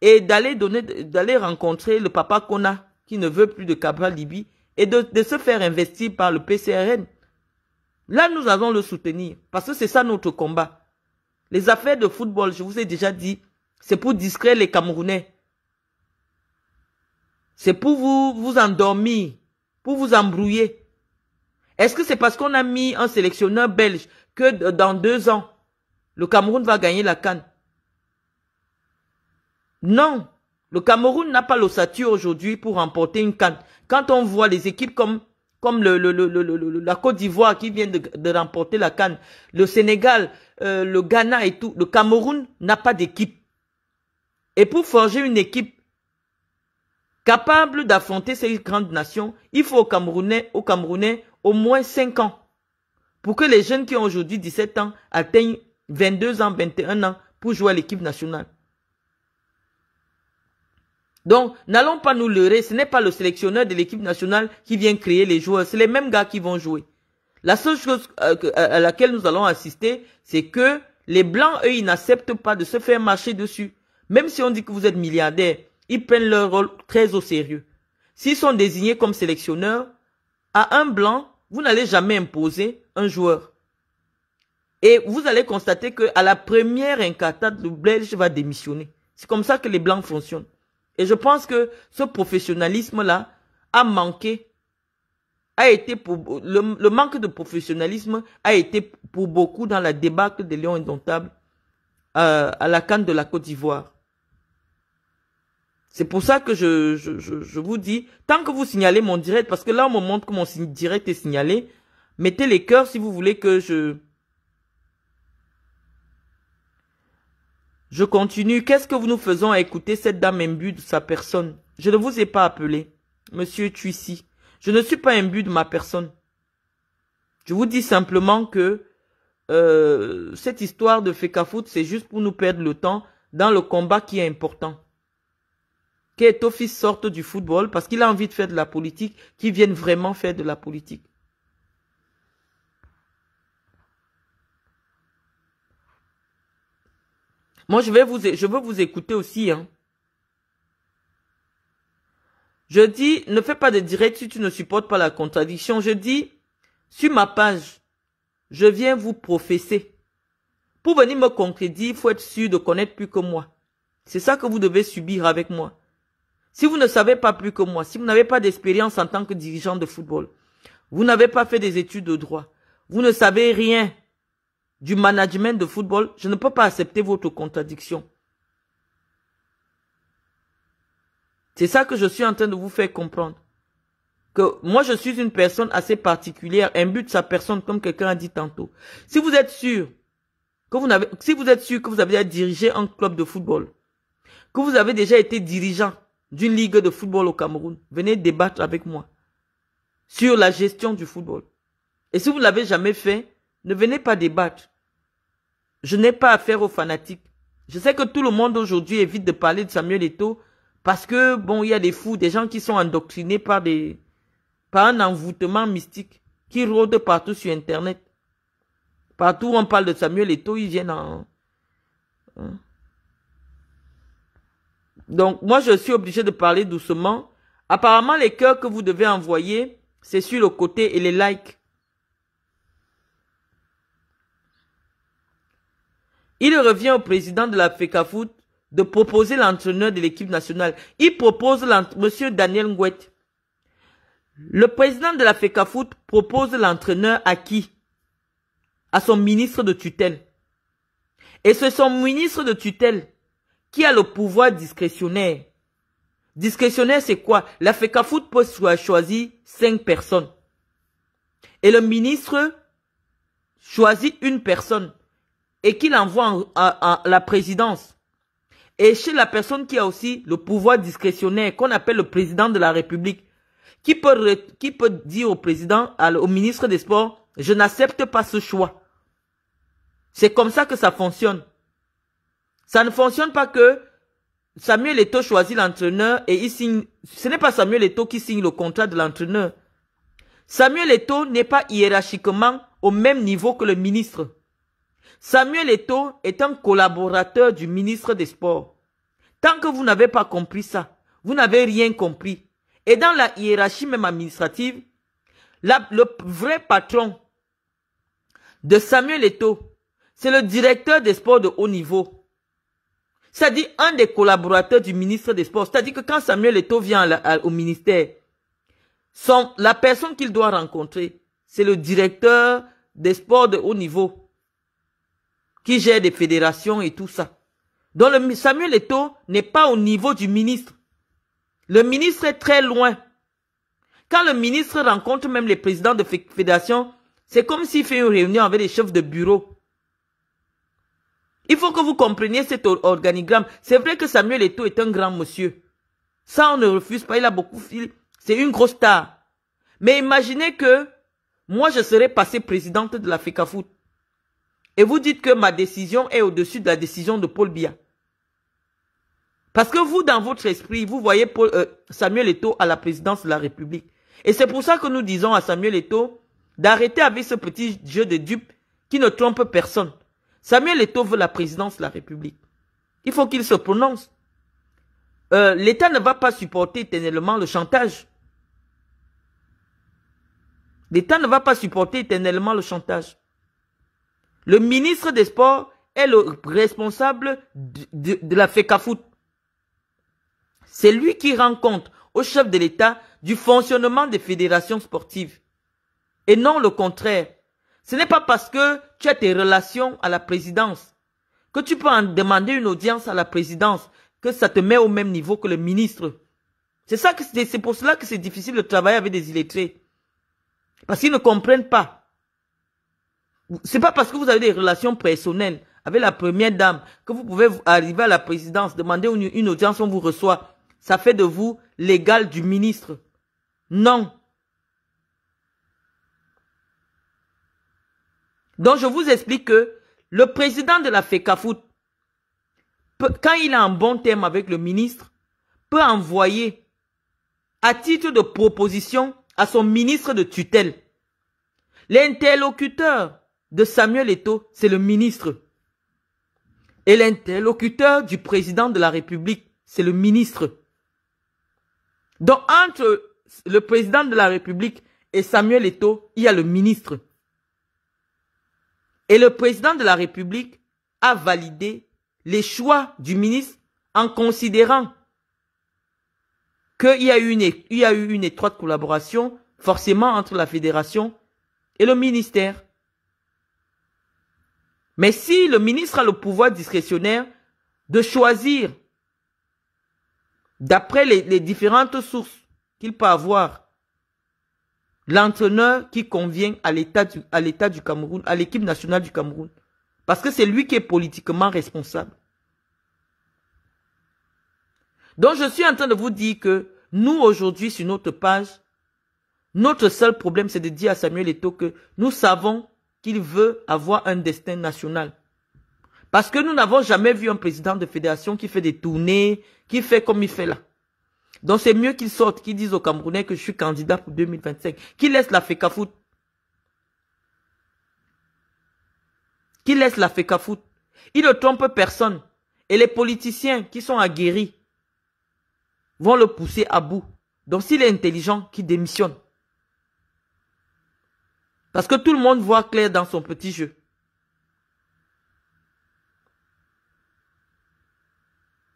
et d'aller rencontrer le papa Kona qui ne veut plus de Cabral Libye et de se faire investir par le PCRN. Là, nous allons le soutenir parce que c'est ça notre combat. Les affaires de football, je vous ai déjà dit, c'est pour distraire les Camerounais. C'est pour vous endormir, pour vous embrouiller. Est-ce que c'est parce qu'on a mis un sélectionneur belge que dans 2 ans, le Cameroun va gagner la CAN? Non. Le Cameroun n'a pas l'ossature aujourd'hui pour remporter une CAN. Quand on voit les équipes comme la Côte d'Ivoire qui vient de remporter la CAN, le Sénégal, le Ghana et tout, le Cameroun n'a pas d'équipe. Et pour forger une équipe capable d'affronter ces grandes nations, il faut aux Camerounais au moins 5 ans. Pour que les jeunes qui ont aujourd'hui 17 ans atteignent 22 ans, 21 ans pour jouer à l'équipe nationale. Donc, n'allons pas nous leurrer, ce n'est pas le sélectionneur de l'équipe nationale qui vient créer les joueurs, c'est les mêmes gars qui vont jouer. La seule chose à laquelle nous allons assister, c'est que les Blancs, eux, ils n'acceptent pas de se faire marcher dessus. Même si on dit que vous êtes milliardaire, ils prennent leur rôle très au sérieux. S'ils sont désignés comme sélectionneurs, à un Blanc, vous n'allez jamais imposer un joueur. Et vous allez constater qu'à la première incartade, le Belge va démissionner. C'est comme ça que les Blancs fonctionnent. Et je pense que ce professionnalisme-là a manqué, le manque de professionnalisme a été pour beaucoup dans la débâcle des Lions indomptables à la CAN de la Côte d'Ivoire. C'est pour ça que je vous dis, tant que vous signalez mon direct, parce que là on me montre que mon direct est signalé, mettez les cœurs si vous voulez que je continue. Qu'est-ce que nous faisons à écouter cette dame imbue de sa personne? Je ne vous ai pas appelé, Monsieur Tuissi. Je ne suis pas imbu de ma personne. Je vous dis simplement que cette histoire de Fecafoot, c'est juste pour nous perdre le temps dans le combat qui est important. Qu'Eto Fils sorte du football parce qu'il a envie de faire de la politique, qu'il vienne vraiment faire de la politique. Moi, je veux vous écouter aussi, hein. Je dis, ne fais pas de direct si tu ne supportes pas la contradiction. Je dis, sur ma page, je viens vous professer. Pour venir me contredire, il faut être sûr de connaître plus que moi. C'est ça que vous devez subir avec moi. Si vous ne savez pas plus que moi, si vous n'avez pas d'expérience en tant que dirigeant de football, vous n'avez pas fait des études de droit, vous ne savez rien du management de football, je ne peux pas accepter votre contradiction. C'est ça que je suis en train de vous faire comprendre. Que moi, je suis une personne assez particulière, imbue de sa personne, comme quelqu'un a dit tantôt. Si vous êtes sûr que vous avez déjà dirigé un club de football, que vous avez déjà été dirigeant d'une ligue de football au Cameroun, venez débattre avec moi sur la gestion du football. Et si vous ne l'avez jamais fait, ne venez pas débattre. Je n'ai pas affaire aux fanatiques. Je sais que tout le monde aujourd'hui évite de parler de Samuel Eto'o parce que, bon, il y a des fous, des gens qui sont endoctrinés par un envoûtement mystique qui rôde partout sur Internet. Partout où on parle de Samuel Eto'o, ils viennent en... Donc, moi, je suis obligé de parler doucement. Apparemment, les cœurs que vous devez envoyer, c'est sur le côté et les likes. Il revient au président de la Fecafoot de proposer l'entraîneur de l'équipe nationale. Il propose Monsieur Daniel Ngouet. Le président de la Fecafoot propose l'entraîneur à qui? À son ministre de tutelle. Et c'est son ministre de tutelle qui a le pouvoir discrétionnaire. Discrétionnaire, c'est quoi? La Fecafoot peut choisir 5 personnes. Et le ministre choisit une personne et qu'il envoie à la présidence. Et chez la personne qui a aussi le pouvoir discrétionnaire, qu'on appelle le président de la République, qui peut dire au président, au ministre des Sports, je n'accepte pas ce choix. C'est comme ça que ça fonctionne. Ça ne fonctionne pas que Samuel Eto'o choisit l'entraîneur et il signe. Ce n'est pas Samuel Eto'o qui signe le contrat de l'entraîneur. Samuel Eto'o n'est pas hiérarchiquement au même niveau que le ministre. Samuel Eto'o est un collaborateur du ministre des Sports. Tant que vous n'avez pas compris ça, vous n'avez rien compris. Et dans la hiérarchie même administrative, le vrai patron de Samuel Eto'o, c'est le directeur des sports de haut niveau. C'est-à-dire un des collaborateurs du ministre des Sports. C'est-à-dire que quand Samuel Eto'o vient au ministère, la personne qu'il doit rencontrer, c'est le directeur des sports de haut niveau qui gère des fédérations et tout ça. Donc Samuel Eto'o n'est pas au niveau du ministre. Le ministre est très loin. Quand le ministre rencontre même les présidents de fédération, c'est comme s'il fait une réunion avec les chefs de bureau. Il faut que vous compreniez cet organigramme. C'est vrai que Samuel Eto'o est un grand monsieur. Ça, on ne refuse pas. Il a beaucoup... C'est une grosse star. Mais imaginez que moi, je serais passé présidente de la FECAFOOT. Et vous dites que ma décision est au-dessus de la décision de Paul Biya. Parce que vous, dans votre esprit, vous voyez Samuel Eto'o à la présidence de la République. Et c'est pour ça que nous disons à Samuel Eto'o d'arrêter avec ce petit jeu de dupes qui ne trompe personne. Samuel Eto'o veut la présidence de la République. Il faut qu'il se prononce. L'État ne va pas supporter éternellement le chantage. L'État ne va pas supporter éternellement le chantage. Le ministre des Sports est le responsable de la FECAFOOT. C'est lui qui rend compte au chef de l'État du fonctionnement des fédérations sportives. Et non le contraire. Ce n'est pas parce que tu as tes relations à la présidence que tu peux en demander une audience à la présidence que ça te met au même niveau que le ministre. C'est pour cela que c'est difficile de travailler avec des illettrés. Parce qu'ils ne comprennent pas. C'est pas parce que vous avez des relations personnelles avec la première dame que vous pouvez arriver à la présidence, demander une audience, on vous reçoit. Ça fait de vous l'égal du ministre. Non. Donc je vous explique que le président de la FECAFOOT, quand il est en bon terme avec le ministre, peut envoyer à titre de proposition à son ministre de tutelle. L'interlocuteur de Samuel Eto'o, c'est le ministre. Et l'interlocuteur du président de la République, c'est le ministre. Donc entre le président de la République et Samuel Eto'o, il y a le ministre. Et le président de la République a validé les choix du ministre en considérant qu'il y a eu une étroite collaboration forcément entre la fédération et le ministère. Mais si le ministre a le pouvoir discrétionnaire de choisir, d'après les différentes sources qu'il peut avoir, l'entraîneur qui convient à l'État du Cameroun, à l'équipe nationale du Cameroun, parce que c'est lui qui est politiquement responsable. Donc je suis en train de vous dire que nous aujourd'hui sur notre page, notre seul problème c'est de dire à Samuel Eto'o que nous savons qu'il veut avoir un destin national. Parce que nous n'avons jamais vu un président de fédération qui fait des tournées, qui fait comme il fait là. Donc c'est mieux qu'il sorte, qu'il dise aux Camerounais que je suis candidat pour 2025. Qu'il laisse la FECAFOOT. Qu'il laisse la FECAFOOT. Il ne trompe personne. Et les politiciens qui sont aguerris vont le pousser à bout. Donc s'il est intelligent, qu'il démissionne. Parce que tout le monde voit clair dans son petit jeu.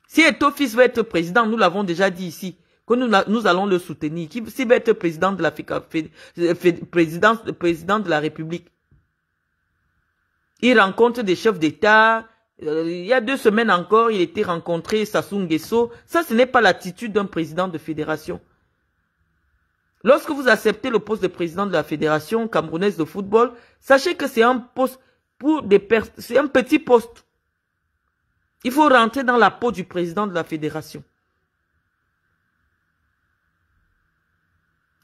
Si Eto'o fils veut être président, nous l'avons déjà dit ici, que nous allons le soutenir. S'il veut être président de la président de la République, il rencontre des chefs d'État. Il y a 2 semaines encore, il était rencontré Sassou Nguesso. Ça, ce n'est pas l'attitude d'un président de fédération. Lorsque vous acceptez le poste de président de la Fédération camerounaise de football, sachez que c'est un poste c'est un petit poste. Il faut rentrer dans la peau du président de la fédération.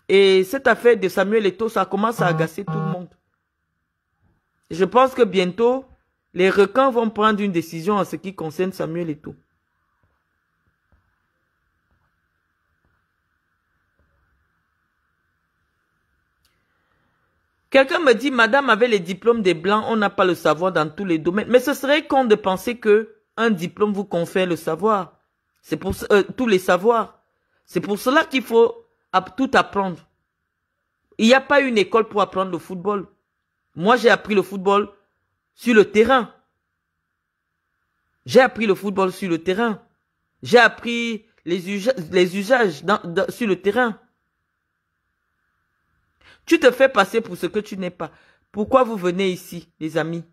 Et cette affaire de Samuel Eto'o, ça commence à agacer tout le monde. Je pense que bientôt, les requins vont prendre une décision en ce qui concerne Samuel Eto'o. Quelqu'un me dit, madame, avec les diplômes des Blancs, on n'a pas le savoir dans tous les domaines. Mais ce serait con de penser que un diplôme vous confère le savoir. C'est pour tous les savoirs. C'est pour cela qu'il faut tout apprendre. Il n'y a pas une école pour apprendre le football. Moi, j'ai appris le football sur le terrain. J'ai appris le football sur le terrain. J'ai appris les usages sur le terrain. Tu te fais passer pour ce que tu n'es pas. Pourquoi vous venez ici, les amis?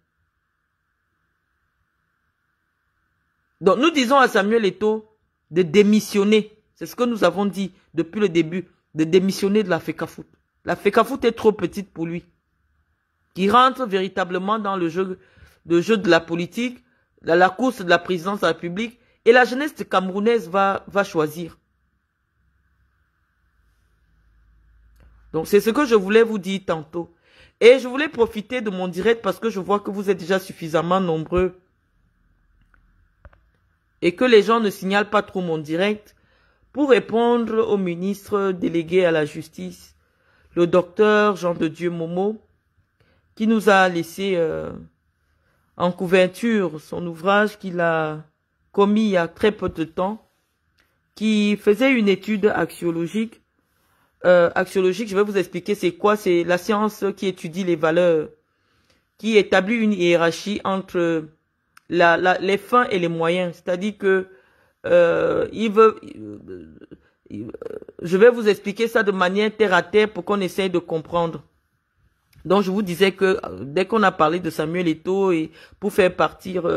Donc, nous disons à Samuel Eto'o de démissionner. C'est ce que nous avons dit depuis le début, de démissionner de la FECAFOOT. La FECAFOOT est trop petite pour lui. Qui rentre véritablement dans le jeu de la politique, la course de la présidence de la République, et la jeunesse camerounaise va choisir. Donc, c'est ce que je voulais vous dire tantôt. Et je voulais profiter de mon direct parce que je vois que vous êtes déjà suffisamment nombreux et que les gens ne signalent pas trop mon direct pour répondre au ministre délégué à la justice, le docteur Jean de Dieu Momo, qui nous a laissé en couverture son ouvrage qu'il a commis il y a très peu de temps, qui faisait une étude axiologique. Axiologique, je vais vous expliquer c'est quoi. C'est la science qui étudie les valeurs, qui établit une hiérarchie entre les fins et les moyens. C'est-à-dire que je vais vous expliquer ça de manière terre à terre pour qu'on essaye de comprendre. Donc je vous disais que dès qu'on a parlé de Samuel Eto'o et pour faire partir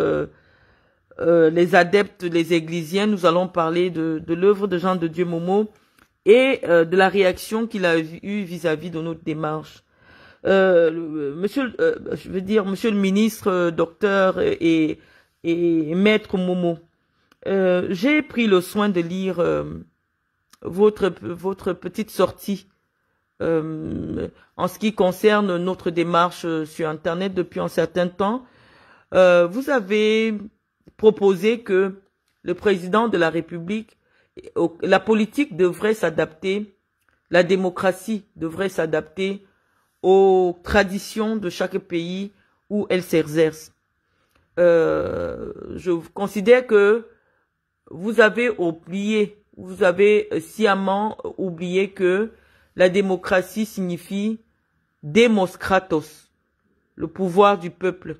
les adeptes, les églisiens, nous allons parler de l'œuvre de Jean de Dieu Momo et de la réaction qu'il a eue vis-à-vis de notre démarche. Monsieur le ministre, docteur et maître Momo, j'ai pris le soin de lire votre petite sortie en ce qui concerne notre démarche sur Internet depuis un certain temps. Vous avez proposé que le président de la République, la politique devrait s'adapter, la démocratie devrait s'adapter aux traditions de chaque pays où elle s'exerce. Je considère que vous avez sciemment oublié que la démocratie signifie demos kratos, le pouvoir du peuple.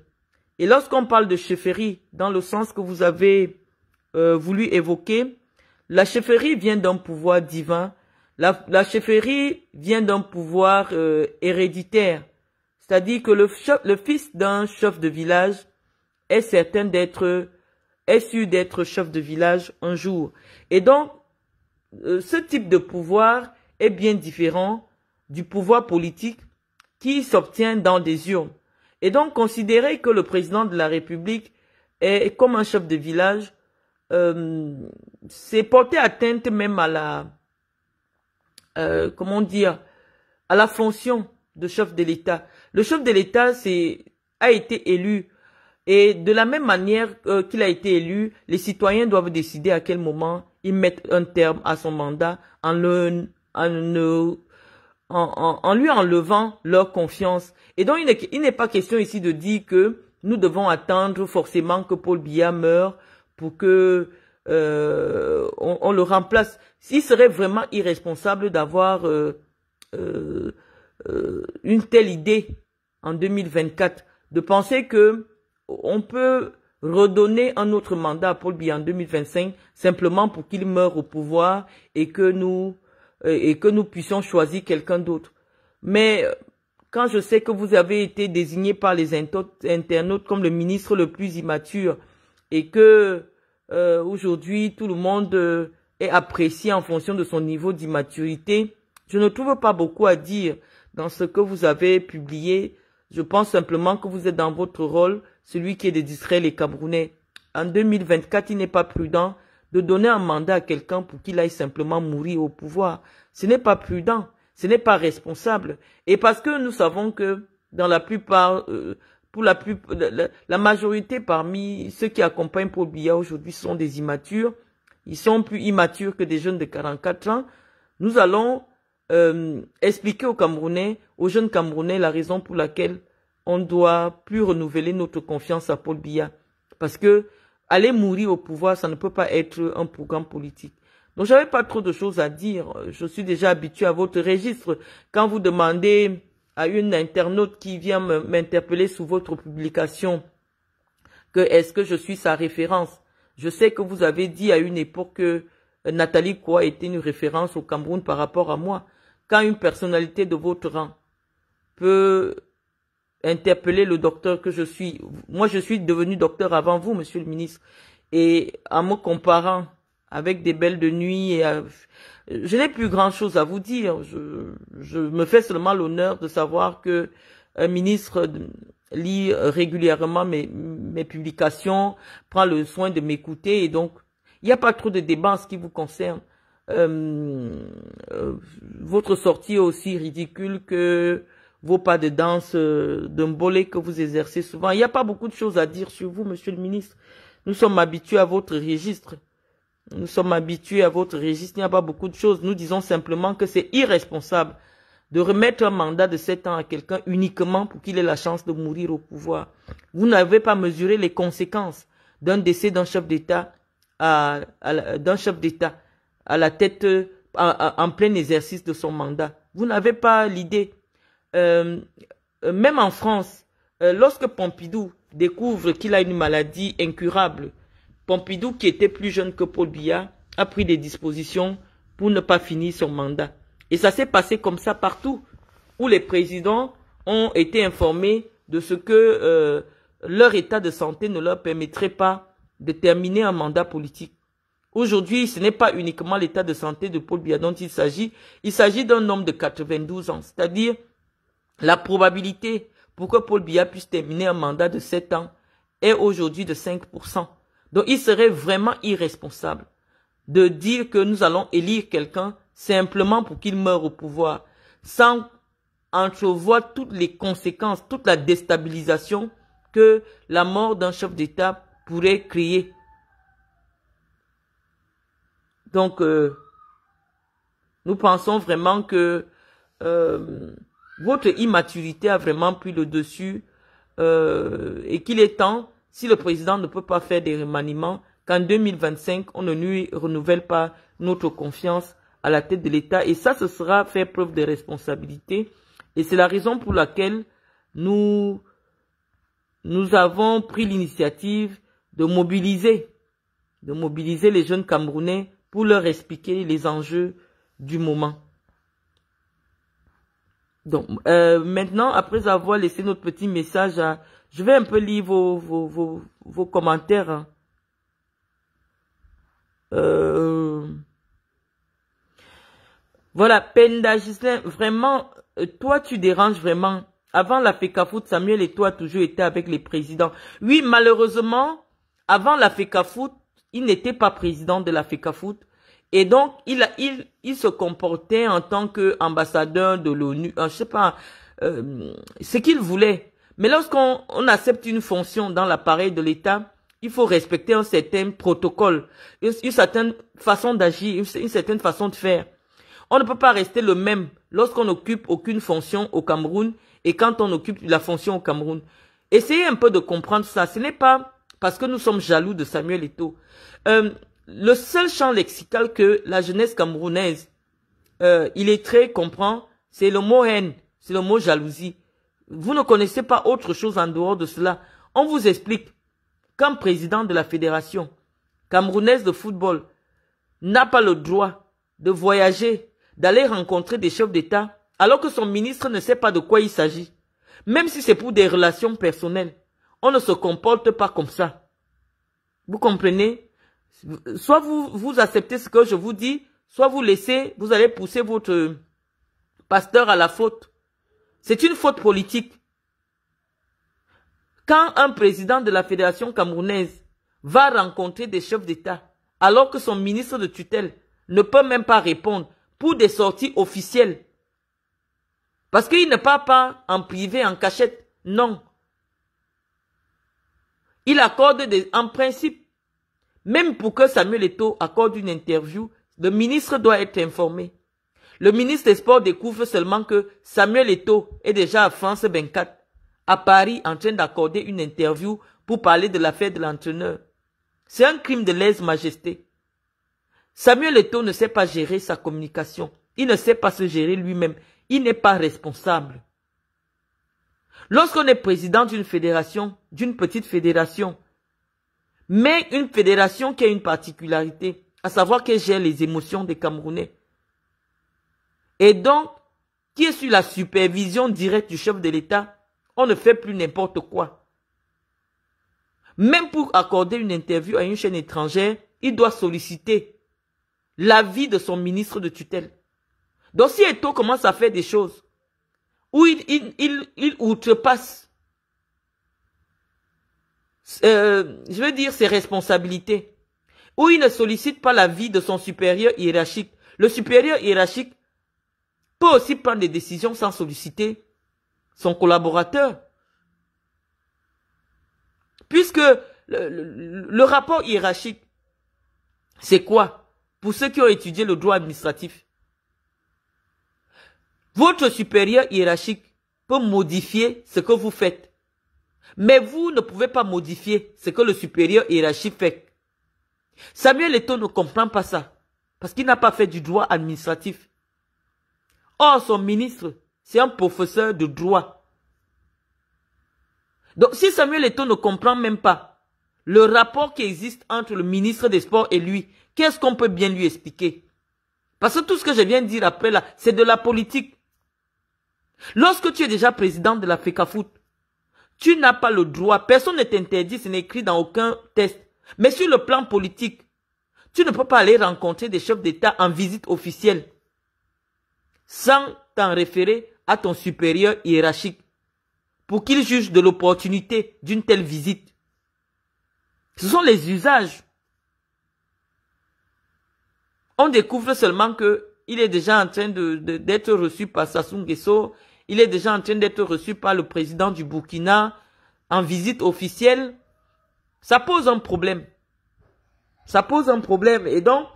Et lorsqu'on parle de chefferie, dans le sens que vous avez voulu évoquer, la chefferie vient d'un pouvoir divin. La chefferie vient d'un pouvoir héréditaire. C'est-à-dire que le fils d'un chef de village est sûr d'être chef de village un jour. Et donc, ce type de pouvoir est bien différent du pouvoir politique qui s'obtient dans des urnes. Et donc, considérer que le président de la République est comme un chef de village, c'est porter atteinte même à la, à la fonction de chef de l'État. Le chef de l'État a été élu. Et de la même manière qu'il a été élu, les citoyens doivent décider à quel moment ils mettent un terme à son mandat en lui enlevant leur confiance. Et donc, il n'est pas question ici de dire que nous devons attendre forcément que Paul Biya meure pour que on le remplace. Il serait vraiment irresponsable d'avoir une telle idée en 2024, de penser que on peut redonner un autre mandat à Paul Biya en 2025 simplement pour qu'il meure au pouvoir et que nous puissions choisir quelqu'un d'autre. Mais quand je sais que vous avez été désigné par les internautes comme le ministre le plus immature et que aujourd'hui tout le monde est apprécié en fonction de son niveau d'immaturité, je ne trouve pas beaucoup à dire dans ce que vous avez publié. Je pense simplement que vous êtes dans votre rôle, celui qui est de distraire les Camerounais. En 2024, il n'est pas prudent de donner un mandat à quelqu'un pour qu'il aille simplement mourir au pouvoir. Ce n'est pas prudent, ce n'est pas responsable. Et parce que nous savons que dans la plupart, la majorité parmi ceux qui accompagnent Paul Biya aujourd'hui sont des immatures. Ils sont plus immatures que des jeunes de 44 ans. Nous allons expliquer aux Camerounais, aux jeunes Camerounais, la raison pour laquelle on ne doit plus renouveler notre confiance à Paul Biya. Parce que aller mourir au pouvoir, ça ne peut pas être un programme politique. Donc, j'avais pas trop de choses à dire. Je suis déjà habitué à votre registre. Quand vous demandez à une internaute qui vient m'interpeller sous votre publication que est-ce que je suis sa référence, je sais que vous avez dit à une époque que Nathalie Koua était une référence au Cameroun par rapport à moi. Quand une personnalité de votre rang peut interpeller le docteur que je suis, moi je suis devenu docteur avant vous, monsieur le ministre, Et en me comparant avec des belles de nuit, je n'ai plus grand chose à vous dire. Je me fais seulement l'honneur de savoir que un ministre lit régulièrement mes publications, prend le soin de m'écouter et donc il n'y a pas trop de débat en ce qui vous concerne. Votre sortie est aussi ridicule que vos pas de danse d'un bolé que vous exercez souvent. Il n'y a pas beaucoup de choses à dire sur vous, monsieur le ministre. Nous sommes habitués à votre registre. Nous sommes habitués à votre registre. Il n'y a pas beaucoup de choses. Nous disons simplement que c'est irresponsable de remettre un mandat de 7 ans à quelqu'un uniquement pour qu'il ait la chance de mourir au pouvoir. Vous n'avez pas mesuré les conséquences d'un décès d'un chef d'État à la tête, en plein exercice de son mandat. Vous n'avez pas l'idée. Même en France, lorsque Pompidou découvre qu'il a une maladie incurable, Pompidou, qui était plus jeune que Paul Biya, a pris des dispositions pour ne pas finir son mandat. Et ça s'est passé comme ça partout, où les présidents ont été informés de ce que leur état de santé ne leur permettrait pas de terminer un mandat politique. Aujourd'hui, ce n'est pas uniquement l'état de santé de Paul Biya dont il s'agit d'un homme de 92 ans, c'est-à-dire la probabilité pour que Paul Biya puisse terminer un mandat de 7 ans est aujourd'hui de 5%. Donc, il serait vraiment irresponsable de dire que nous allons élire quelqu'un simplement pour qu'il meure au pouvoir, sans entrevoir toutes les conséquences, toute la déstabilisation que la mort d'un chef d'État pourrait créer. Donc, nous pensons vraiment que votre immaturité a vraiment pris le dessus et qu'il est temps, si le président ne peut pas faire des remaniements, qu'en 2025, on ne lui renouvelle pas notre confiance à la tête de l'État. Et ça, ce sera faire preuve de responsabilité. Et c'est la raison pour laquelle nous avons pris l'initiative de mobiliser les jeunes Camerounais pour leur expliquer les enjeux du moment. Donc, maintenant, après avoir laissé notre petit message, je vais un peu lire vos commentaires. Hein. Voilà, Penda Gislain, vraiment, toi tu déranges vraiment. Avant la FECAFOOT, Samuel et toi a toujours été avec les présidents. Oui, malheureusement, avant la FECAFOOT, il n'était pas président de la FECAFOOT. Et donc, il se comportait en tant qu'ambassadeur de l'ONU. Je sais pas, ce qu'il voulait. Mais lorsqu'on accepte une fonction dans l'appareil de l'État, il faut respecter un certain protocole, une certaine façon d'agir, une certaine façon de faire. On ne peut pas rester le même lorsqu'on n'occupe aucune fonction au Cameroun et quand on occupe la fonction au Cameroun. Essayez un peu de comprendre ça. Ce n'est pas parce que nous sommes jaloux de Samuel Eto'o. Le seul champ lexical que la jeunesse camerounaise comprend, c'est le mot haine, c'est le mot jalousie. Vous ne connaissez pas autre chose en dehors de cela. On vous explique qu'un président de la fédération camerounaise de football n'a pas le droit de voyager, d'aller rencontrer des chefs d'État, alors que son ministre ne sait pas de quoi il s'agit. Même si c'est pour des relations personnelles, on ne se comporte pas comme ça. Vous comprenez? Soit vous acceptez ce que je vous dis, soit vous allez pousser votre pasteur à la faute. C'est une faute politique. Quand un président de la Fédération camerounaise va rencontrer des chefs d'État, alors que son ministre de tutelle ne peut même pas répondre pour des sorties officielles, parce qu'il ne parle pas en privé, en cachette, non. Il accorde en principe, même pour que Samuel Eto'o accorde une interview, le ministre doit être informé. Le ministre des Sports découvre seulement que Samuel Eto'o est déjà à France 24, à Paris, en train d'accorder une interview pour parler de l'affaire de l'entraîneur. C'est un crime de lèse-majesté. Samuel Eto'o ne sait pas gérer sa communication. Il ne sait pas se gérer lui-même. Il n'est pas responsable. Lorsqu'on est président d'une fédération, d'une petite fédération, mais une fédération qui a une particularité, à savoir qu'elle gère les émotions des Camerounais, et donc, qui est sur la supervision directe du chef de l'État, on ne fait plus n'importe quoi. Même pour accorder une interview à une chaîne étrangère, il doit solliciter l'avis de son ministre de tutelle. Donc si Eto'o commence à faire des choses où il outrepasse, je veux dire, ses responsabilités, où il ne sollicite pas l'avis de son supérieur hiérarchique, le supérieur hiérarchique peut aussi prendre des décisions sans solliciter son collaborateur. Puisque le rapport hiérarchique, c'est quoi? Pour ceux qui ont étudié le droit administratif, votre supérieur hiérarchique peut modifier ce que vous faites. Mais vous ne pouvez pas modifier ce que le supérieur hiérarchique fait. Samuel Eto'o ne comprend pas ça. Parce qu'il n'a pas fait du droit administratif. Or, son ministre, c'est un professeur de droit. Donc, si Samuel Eto'o ne comprend même pas le rapport qui existe entre le ministre des Sports et lui, qu'est-ce qu'on peut bien lui expliquer? Parce que tout ce que je viens de dire après là, c'est de la politique. Lorsque tu es déjà président de la FECAFOOT, tu n'as pas le droit, personne ne t'interdit, ce n'est écrit dans aucun test. Mais sur le plan politique, tu ne peux pas aller rencontrer des chefs d'État en visite officielle sans t'en référer à ton supérieur hiérarchique pour qu'il juge de l'opportunité d'une telle visite. Ce sont les usages. On découvre seulement qu'il est déjà en train d'être reçu par Sassou Nguesso, il est déjà en train d'être reçu par le président du Burkina en visite officielle. Ça pose un problème. Ça pose un problème. Et donc,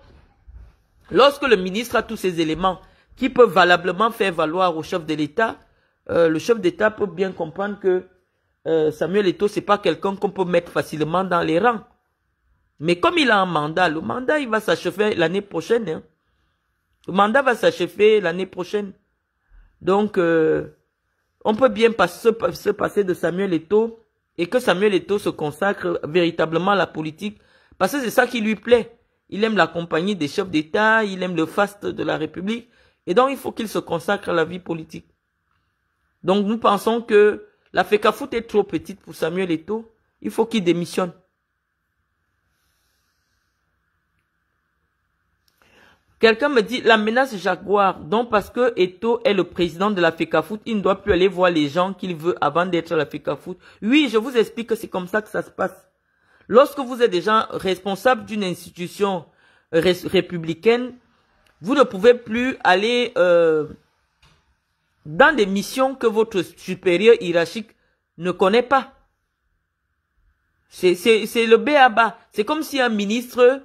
lorsque le ministre a tous ces éléments qui peuvent valablement faire valoir au chef de l'État, le chef d'État peut bien comprendre que Samuel Eto'o, ce n'est pas quelqu'un qu'on peut mettre facilement dans les rangs. Mais comme il a un mandat, le mandat il va s'achever l'année prochaine. Hein. Le mandat va s'achever l'année prochaine. Donc, on peut bien se passer de Samuel Eto'o et que Samuel Eto'o se consacre véritablement à la politique. Parce que c'est ça qui lui plaît. Il aime la compagnie des chefs d'État, il aime le faste de la République. Et donc, il faut qu'il se consacre à la vie politique. Donc, nous pensons que la FECAFOOT est trop petite pour Samuel Eto'o. Il faut qu'il démissionne. Quelqu'un me dit, la menace Jaguar, donc parce que Eto'o est le président de la FECAFOOT, il ne doit plus aller voir les gens qu'il veut avant d'être à la FECAFOOT. Oui, je vous explique que c'est comme ça que ça se passe. Lorsque vous êtes déjà responsable d'une institution républicaine, vous ne pouvez plus aller dans des missions que votre supérieur hiérarchique ne connaît pas. C'est le b.a.-ba. C'est comme si un ministre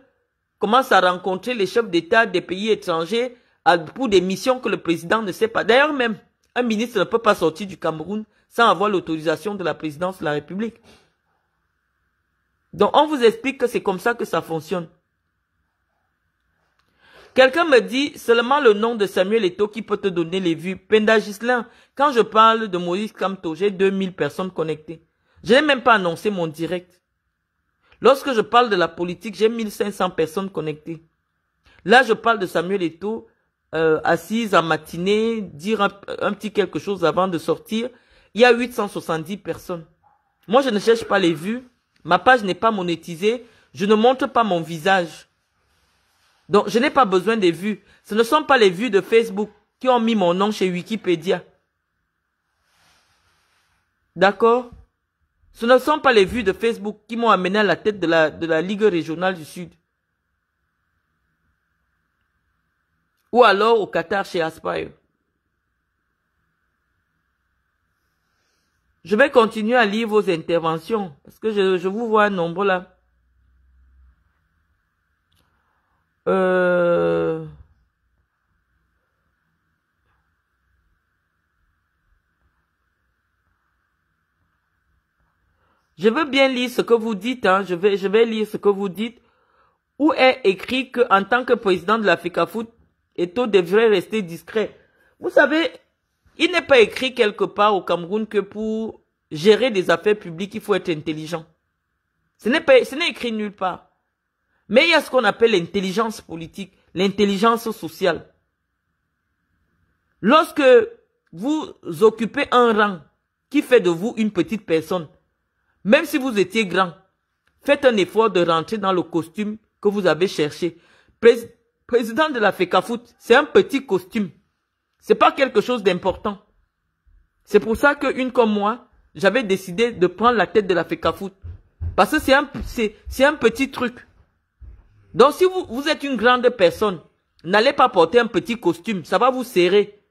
commence à rencontrer les chefs d'État des pays étrangers pour des missions que le président ne sait pas. D'ailleurs même, un ministre ne peut pas sortir du Cameroun sans avoir l'autorisation de la présidence de la République. Donc on vous explique que c'est comme ça que ça fonctionne. Quelqu'un me dit seulement le nom de Samuel Eto'o qui peut te donner les vues. Penda Ghislain, quand je parle de Moïse Kamto, j'ai 2000 personnes connectées. Je n'ai même pas annoncé mon direct. Lorsque je parle de la politique, j'ai 1500 personnes connectées. Là, je parle de Samuel Eto'o, assise en matinée, dire un petit quelque chose avant de sortir. Il y a 870 personnes. Moi, je ne cherche pas les vues. Ma page n'est pas monétisée. Je ne montre pas mon visage. Donc, je n'ai pas besoin des vues. Ce ne sont pas les vues de Facebook qui ont mis mon nom chez Wikipédia. D'accord? Ce ne sont pas les vues de Facebook qui m'ont amené à la tête de la Ligue régionale du Sud. Ou alors au Qatar chez Aspire. Je vais continuer à lire vos interventions. Parce que je vous vois nombreux là. Je veux bien lire ce que vous dites, hein. Je vais lire ce que vous dites. Où est écrit qu'en tant que président de la FECAFOOT, Eto'o devrait rester discret. Vous savez, il n'est pas écrit quelque part au Cameroun que pour gérer des affaires publiques, il faut être intelligent. Ce n'est écrit nulle part. Mais il y a ce qu'on appelle l'intelligence politique, l'intelligence sociale. Lorsque vous occupez un rang qui fait de vous une petite personne, même si vous étiez grand, faites un effort de rentrer dans le costume que vous avez cherché. Président de la FECAFOOT, c'est un petit costume. C'est pas quelque chose d'important. C'est pour ça qu'une comme moi, j'avais décidé de prendre la tête de la FECAFOOT. Parce que c'est un petit truc. Donc si vous êtes une grande personne, n'allez pas porter un petit costume, ça va vous serrer.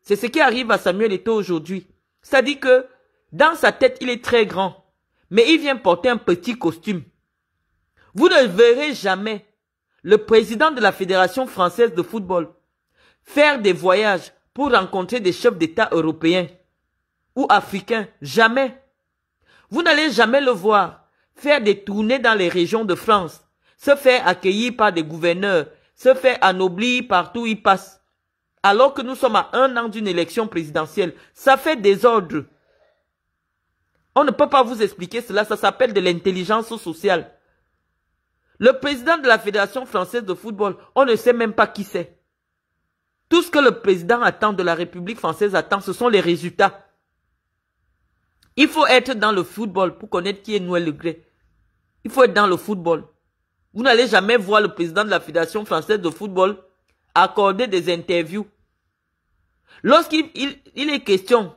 C'est ce qui arrive à Samuel Eto'o aujourd'hui. C'est-à-dire que dans sa tête, il est très grand, mais il vient porter un petit costume. Vous ne verrez jamais le président de la Fédération française de football faire des voyages pour rencontrer des chefs d'État européens ou africains. Jamais. Vous n'allez jamais le voir faire des tournées dans les régions de France, se faire accueillir par des gouverneurs, se faire anoblir partout où il passe. Alors que nous sommes à 1 an d'une élection présidentielle, ça fait désordre. On ne peut pas vous expliquer cela, ça s'appelle de l'intelligence sociale. Le président de la Fédération française de football, on ne sait même pas qui c'est. Tout ce que le président attend de la République française attend, ce sont les résultats. Il faut être dans le football pour connaître qui est Noël Le Graët. Il faut être dans le football. Vous n'allez jamais voir le président de la Fédération française de football accorder des interviews. Lorsqu'il est question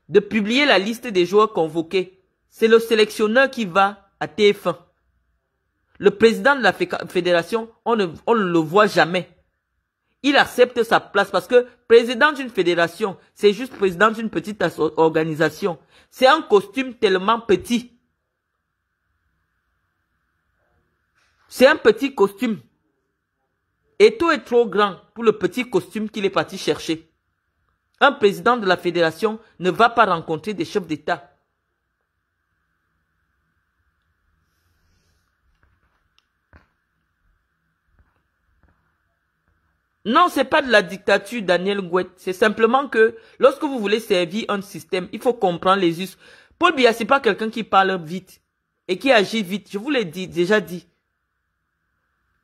de publier la liste des joueurs convoqués, c'est le sélectionneur qui va à TF1. Le président de la fédération, on ne le voit jamais. Il accepte sa place parce que président d'une fédération, c'est juste président d'une petite organisation. C'est un costume tellement petit. C'est un petit costume. Eto'o est trop grand pour le petit costume qu'il est parti chercher. Un président de la fédération ne va pas rencontrer des chefs d'État. Non, c'est pas de la dictature, Daniel Ngouet. C'est simplement que lorsque vous voulez servir un système, il faut comprendre les us. Paul Biya, c'est pas quelqu'un qui parle vite et qui agit vite. Je vous l'ai déjà dit.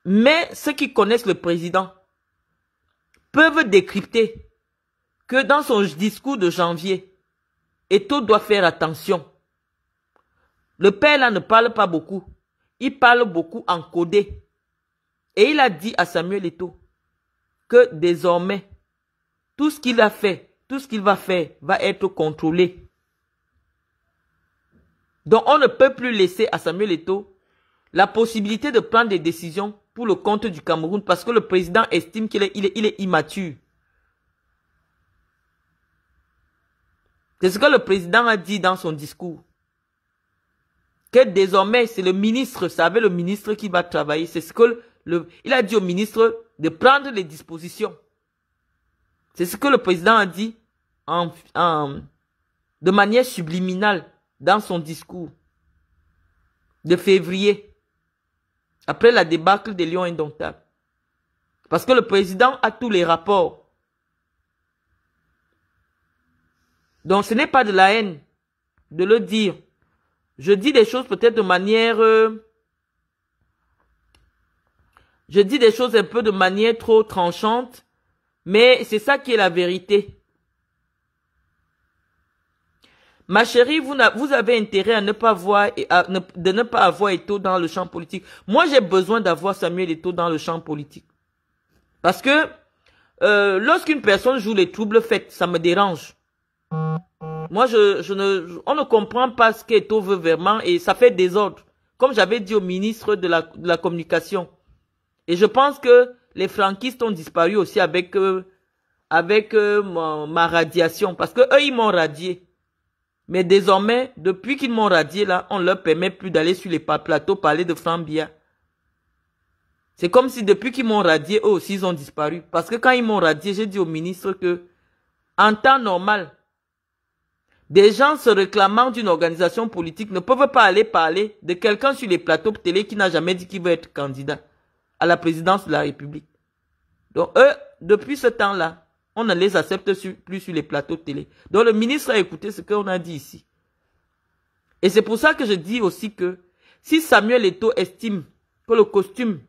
Mais ceux qui connaissent le président peuvent décrypter que dans son discours de janvier, Eto'o doit faire attention. Le père là ne parle pas beaucoup. Il parle beaucoup en codé. Et il a dit à Samuel Eto'o que désormais, tout ce qu'il a fait, tout ce qu'il va faire va être contrôlé. Donc on ne peut plus laisser à Samuel Eto'o la possibilité de prendre des décisions pour le compte du Cameroun parce que le président estime qu'il est immature. C'est ce que le président a dit dans son discours. Que désormais, c'est le ministre, ça avait le ministre qui va travailler. C'est ce que il a dit au ministre de prendre les dispositions. C'est ce que le président a dit de manière subliminale dans son discours de février, après la débâcle des Lions indomptables. Parce que le président a tous les rapports. Donc ce n'est pas de la haine de le dire. Je dis des choses peut-être de manière... je dis des choses un peu de manière trop tranchante, mais c'est ça qui est la vérité. Ma chérie, vous avez intérêt à ne pas voir, de ne pas avoir Eto'o dans le champ politique. Moi, j'ai besoin d'avoir Samuel Eto'o dans le champ politique. Parce que lorsqu'une personne joue les troubles faits, ça me dérange. Moi, on ne comprend pas ce qu'Eto'o veut vraiment et ça fait désordre. Comme j'avais dit au ministre de la Communication. Et je pense que les franquistes ont disparu aussi avec ma radiation. Parce que eux, ils m'ont radié. Mais désormais, depuis qu'ils m'ont radié là, on ne leur permet plus d'aller sur les plateaux parler de Franck Biya. C'est comme si depuis qu'ils m'ont radié, eux aussi ils ont disparu. Parce que quand ils m'ont radié, j'ai dit au ministre que, en temps normal, des gens se réclamant d'une organisation politique ne peuvent pas aller parler de quelqu'un sur les plateaux de télé qui n'a jamais dit qu'il veut être candidat à la présidence de la République. Donc eux, depuis ce temps-là, on ne les accepte plus sur les plateaux de télé. Donc le ministre a écouté ce qu'on a dit ici. Et c'est pour ça que je dis aussi que si Samuel Eto'o estime que le costume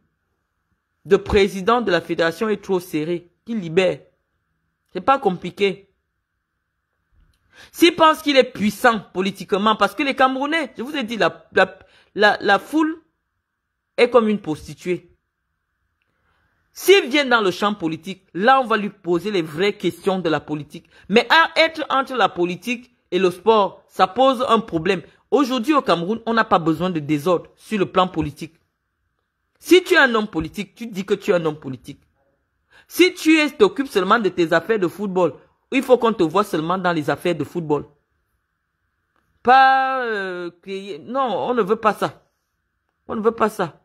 de président de la fédération est trop serré, qu'il libère. C'est pas compliqué. S'il pense qu'il est puissant politiquement, parce que les Camerounais, je vous ai dit, la foule est comme une prostituée. S'il vient dans le champ politique, là, on va lui poser les vraies questions de la politique. Mais être entre la politique et le sport, ça pose un problème. Aujourd'hui, au Cameroun, on n'a pas besoin de désordre sur le plan politique. Si tu es un homme politique, tu dis que tu es un homme politique. Si tu t'occupes seulement de tes affaires de football, il faut qu'on te voit seulement dans les affaires de football. Pas non, on ne veut pas ça. On ne veut pas ça.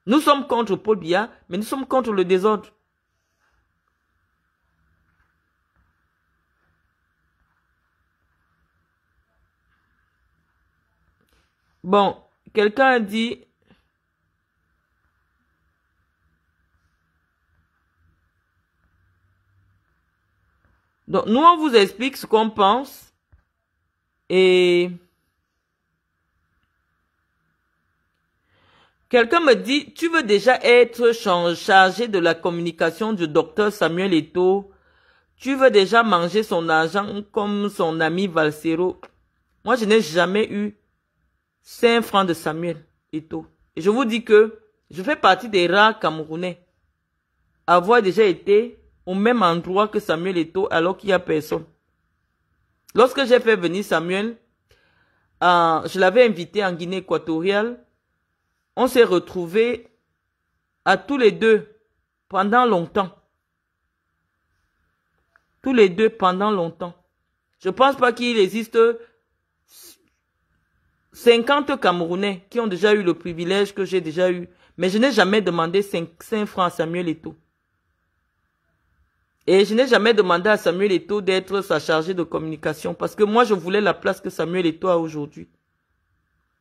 Nous sommes contre Paul Biya, mais nous sommes contre le désordre. Bon, quelqu'un a dit... Donc, nous, on vous explique ce qu'on pense. Et... Quelqu'un me dit, tu veux déjà être chargé de la communication du docteur Samuel Eto'o. Tu veux déjà manger son argent comme son ami Valsero. Moi, je n'ai jamais eu 5 francs de Samuel Eto'o. Et je vous dis que je fais partie des rares Camerounais à avoir déjà été au même endroit que Samuel Eto'o alors qu'il n'y a personne. Lorsque j'ai fait venir Samuel, je l'avais invité en Guinée équatoriale. On s'est retrouvés à tous les deux pendant longtemps. Tous les deux pendant longtemps. Je ne pense pas qu'il existe 50 Camerounais qui ont déjà eu le privilège que j'ai déjà eu. Mais je n'ai jamais demandé 5 francs à Samuel Eto'o. Et je n'ai jamais demandé à Samuel Eto'o d'être sa chargée de communication. Parce que moi, je voulais la place que Samuel Eto'o a aujourd'hui.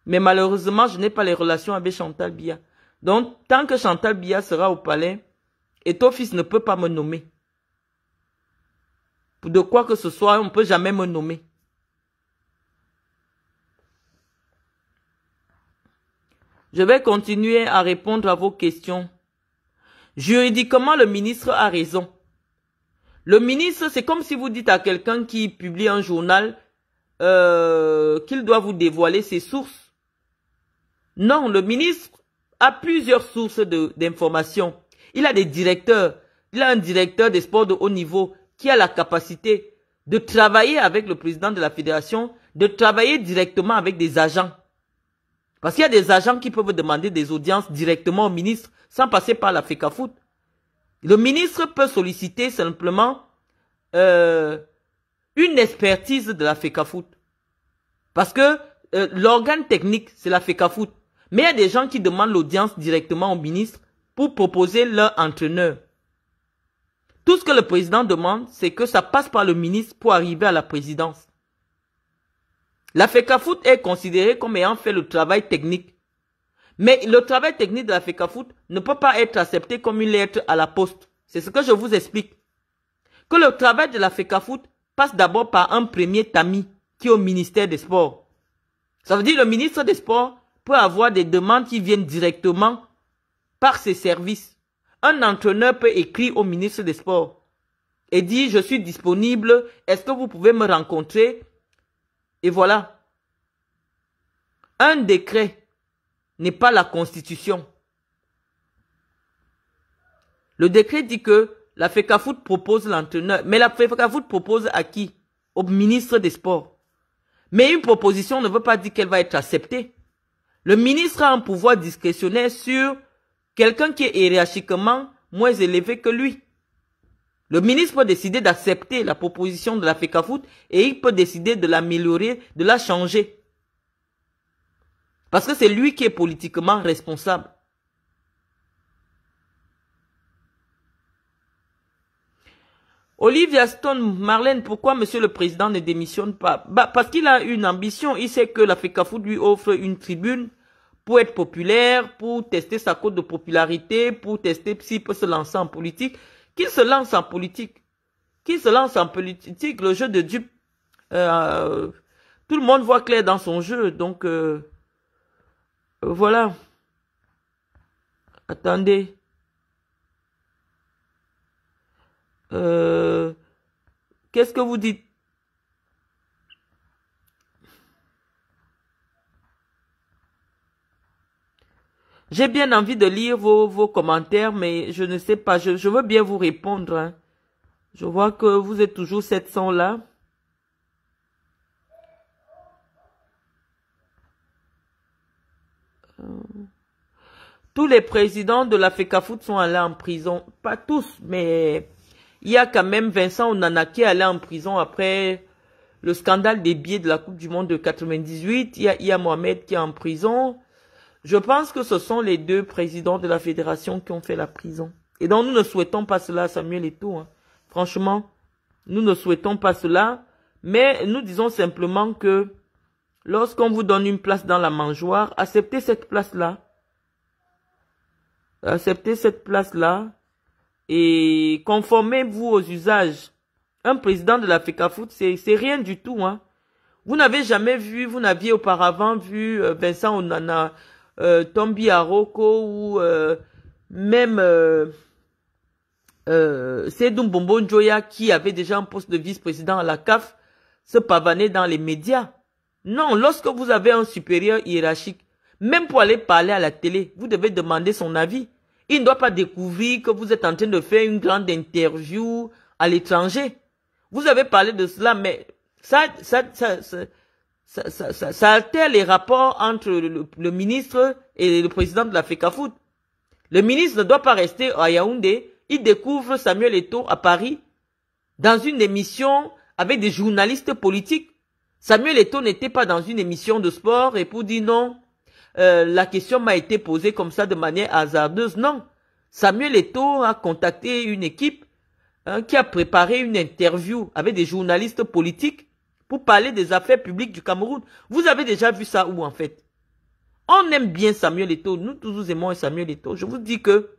Mais malheureusement, je n'ai pas les relations avec Chantal Biya. Donc, tant que Chantal Biya sera au palais, Eto'o fils ne peut pas me nommer. De quoi que ce soit, on ne peut jamais me nommer. Je vais continuer à répondre à vos questions. Juridiquement, le ministre a raison. Le ministre, c'est comme si vous dites à quelqu'un qui publie un journal qu'il doit vous dévoiler ses sources. Non, le ministre a plusieurs sources d'informations. Il a des directeurs. Il a un directeur des sports de haut niveau qui a la capacité de travailler avec le président de la fédération, de travailler directement avec des agents. Parce qu'il y a des agents qui peuvent demander des audiences directement au ministre sans passer par la FECAFOOT. Le ministre peut solliciter simplement une expertise de la FECAFOOT. Parce que l'organe technique, c'est la FECAFOOT. Mais il y a des gens qui demandent l'audience directement au ministre pour proposer leur entraîneur. Tout ce que le président demande, c'est que ça passe par le ministre pour arriver à la présidence. La FECAFOOT est considérée comme ayant fait le travail technique. Mais le travail technique de la FECAFOOT ne peut pas être accepté comme une lettre à la poste. C'est ce que je vous explique. Que le travail de la FECAFOOT passe d'abord par un premier tamis qui est au ministère des Sports. Ça veut dire que le ministre des Sports peut avoir des demandes qui viennent directement par ses services. Un entraîneur peut écrire au ministre des Sports et dire « Je suis disponible, est-ce que vous pouvez me rencontrer ?» Et voilà. Un décret n'est pas la Constitution. Le décret dit que la FECAFOOT propose l'entraîneur. Mais la FECAFOOT propose à qui? Au ministre des Sports. Mais une proposition ne veut pas dire qu'elle va être acceptée. Le ministre a un pouvoir discrétionnaire sur quelqu'un qui est hiérarchiquement moins élevé que lui. Le ministre peut décider d'accepter la proposition de la FECAFOOT et il peut décider de l'améliorer, de la changer. Parce que c'est lui qui est politiquement responsable. Olivia Stone, Marlène, pourquoi monsieur le président ne démissionne pas? Parce qu'il a une ambition. Il sait que la FECAFOOT lui offre une tribune pour être populaire, pour tester sa cote de popularité, pour tester s'il peut se lancer en politique. Qu'il se lance en politique. Qu'il se lance en politique, le jeu de dupe. Tout le monde voit clair dans son jeu. Donc, voilà. Attendez. Qu'est-ce que vous dites? J'ai bien envie de lire vos commentaires, mais je ne sais pas. Je veux bien vous répondre. Hein. Je vois que vous êtes toujours 700 là. Tous les présidents de la FECAFOOT sont allés en prison. Pas tous, mais il y a quand même Vincent Onana qui est allé en prison après le scandale des billets de la Coupe du Monde de 98. Il y a Mohamed qui est en prison. Je pense que ce sont les deux présidents de la fédération qui ont fait la prison. Et donc, nous ne souhaitons pas cela, Samuel Eto'o. Hein. Franchement, nous ne souhaitons pas cela. Mais nous disons simplement que lorsqu'on vous donne une place dans la mangeoire, acceptez cette place-là. Acceptez cette place-là et conformez-vous aux usages. Un président de la FECAFOOT, c'est rien du tout. Hein. Vous n'avez jamais vu, vous n'aviez auparavant vu Vincent Onana, Tombi Aroko ou même Seydou Mbombo Njoya qui avait déjà un poste de vice-président à la CAF se pavaner dans les médias. Non, lorsque vous avez un supérieur hiérarchique, même pour aller parler à la télé, vous devez demander son avis. Il ne doit pas découvrir que vous êtes en train de faire une grande interview à l'étranger. Vous avez parlé de cela, mais ça altère les rapports entre le ministre et le président de la FECAFOOT. Le ministre ne doit pas rester à Yaoundé. Il découvre Samuel Eto'o à Paris dans une émission avec des journalistes politiques. Samuel Eto'o n'était pas dans une émission de sport et pour dire non, la question m'a été posée comme ça de manière hasardeuse. Non, Samuel Eto'o a contacté une équipe qui a préparé une interview avec des journalistes politiques pour parler des affaires publiques du Cameroun. Vous avez déjà vu ça où en fait? On aime bien Samuel Eto'o. Nous tous nous aimons Samuel Eto'o. Je vous dis que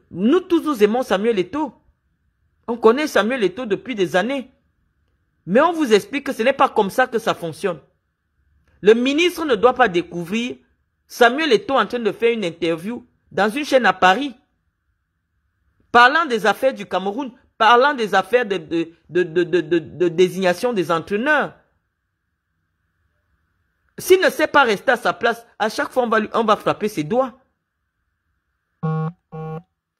nous tous nous aimons Samuel Eto'o. On connaît Samuel Eto'o depuis des années. Mais on vous explique que ce n'est pas comme ça que ça fonctionne. Le ministre ne doit pas découvrir Samuel Eto'o en train de faire une interview dans une chaîne à Paris, parlant des affaires du Cameroun, parlant des affaires de désignation des entraîneurs. S'il ne sait pas rester à sa place, à chaque fois on va frapper ses doigts.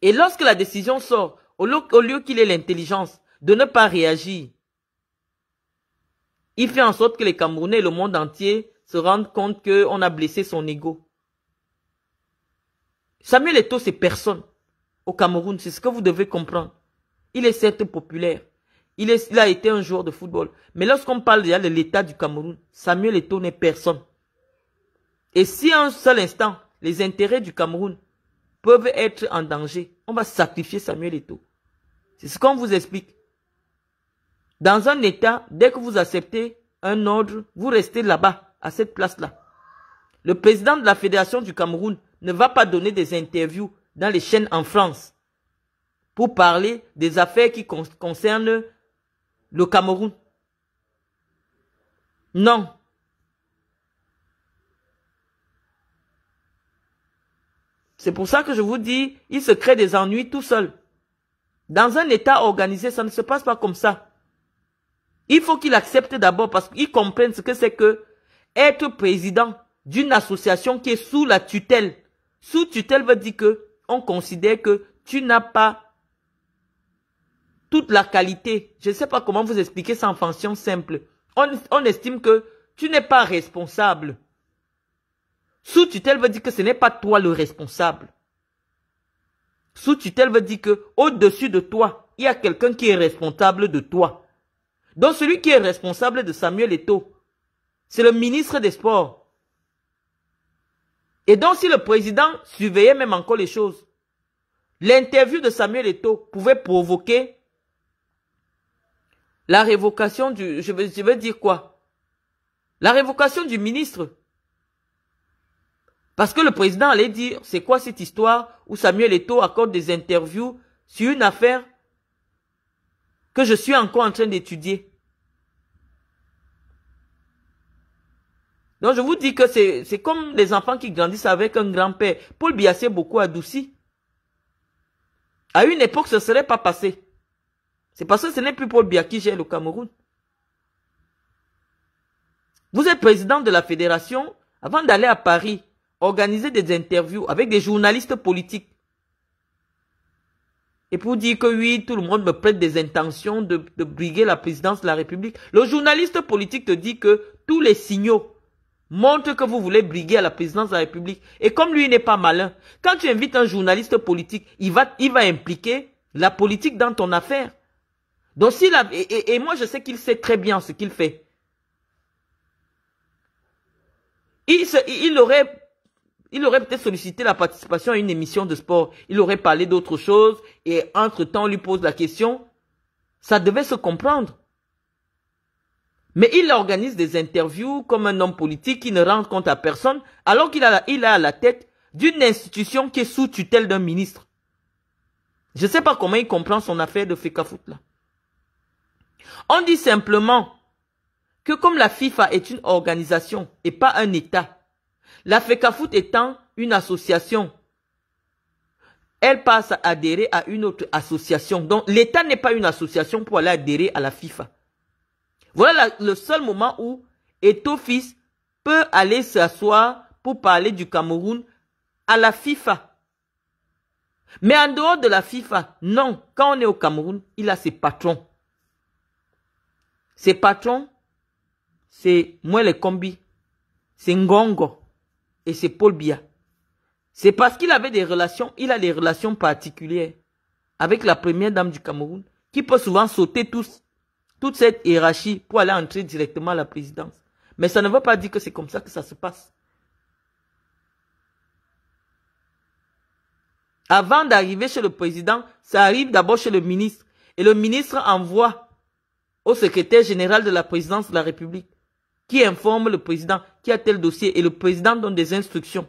Et lorsque la décision sort, au lieu qu'il ait l'intelligence de ne pas réagir, il fait en sorte que les Camerounais et le monde entier se rendent compte qu'on a blessé son ego. Samuel Eto'o, c'est personne au Cameroun, c'est ce que vous devez comprendre. Il est certes populaire. Il a été un joueur de football. Mais lorsqu'on parle déjà de l'état du Cameroun, Samuel Eto'o n'est personne. Et si à un seul instant, les intérêts du Cameroun peuvent être en danger, on va sacrifier Samuel Eto'o. C'est ce qu'on vous explique. Dans un état, dès que vous acceptez un ordre, vous restez là-bas, à cette place-là. Le président de la Fédération du Cameroun ne va pas donner des interviews dans les chaînes en France pour parler des affaires qui concernent le Cameroun. Non. C'est pour ça que je vous dis, il se crée des ennuis tout seul. Dans un état organisé, ça ne se passe pas comme ça. Il faut qu'il accepte d'abord parce qu'il comprenne ce que c'est que être président d'une association qui est sous la tutelle. Sous tutelle veut dire que on considère que tu n'as pas toute la qualité. Je ne sais pas comment vous expliquer ça en fonction simple. On estime que tu n'es pas responsable. Sous tutelle veut dire que ce n'est pas toi le responsable. Sous tutelle veut dire que au-dessus de toi, il y a quelqu'un qui est responsable de toi. Donc celui qui est responsable de Samuel Eto'o, c'est le ministre des Sports. Et donc si le président surveillait même encore les choses, l'interview de Samuel Eto'o pouvait provoquer la révocation du... Je veux dire quoi? La révocation du ministre. Parce que le président allait dire, c'est quoi cette histoire où Samuel Eto'o accorde des interviews sur une affaire que je suis encore en train d'étudier. Donc je vous dis que c'est comme les enfants qui grandissent avec un grand-père. Paul Biya s'est beaucoup adouci. À une époque, ce ne serait pas passé. C'est parce que ce n'est plus Paul Biya qui gère le Cameroun. Vous êtes président de la fédération. Avant d'aller à Paris, organiser des interviews avec des journalistes politiques. Et pour dire que oui, tout le monde me prête des intentions de briguer la présidence de la République. Le journaliste politique te dit que tous les signaux montrent que vous voulez briguer à la présidence de la République. Et comme lui n'est pas malin, quand tu invites un journaliste politique, il va impliquer la politique dans ton affaire. Donc s'il a, et moi je sais qu'il sait très bien ce qu'il fait. Il aurait peut-être sollicité la participation à une émission de sport. Il aurait parlé d'autre chose et entre-temps on lui pose la question. Ça devait se comprendre. Mais il organise des interviews comme un homme politique qui ne rend compte à personne alors qu'il a à la tête d'une institution qui est sous tutelle d'un ministre. Je ne sais pas comment il comprend son affaire de Fecafoot là. On dit simplement que comme la FIFA est une organisation et pas un État, la Fecafoot étant une association, elle passe à adhérer à une autre association. Donc l'État n'est pas une association pour aller adhérer à la FIFA. Voilà le seul moment où Eto'o-Fils peut aller s'asseoir pour parler du Cameroun à la FIFA. Mais en dehors de la FIFA, non. Quand on est au Cameroun, il a ses patrons. Ses patrons, c'est Mwele Kombi, c'est Ngongo et c'est Paul Biya. C'est parce qu'il avait des relations, il a des relations particulières avec la première dame du Cameroun qui peut souvent sauter toute cette hiérarchie pour aller entrer directement à la présidence. Mais ça ne veut pas dire que c'est comme ça que ça se passe. Avant d'arriver chez le président, ça arrive d'abord chez le ministre. Et le ministre envoie au secrétaire général de la présidence de la République qui informe le président qui a tel dossier et le président donne des instructions.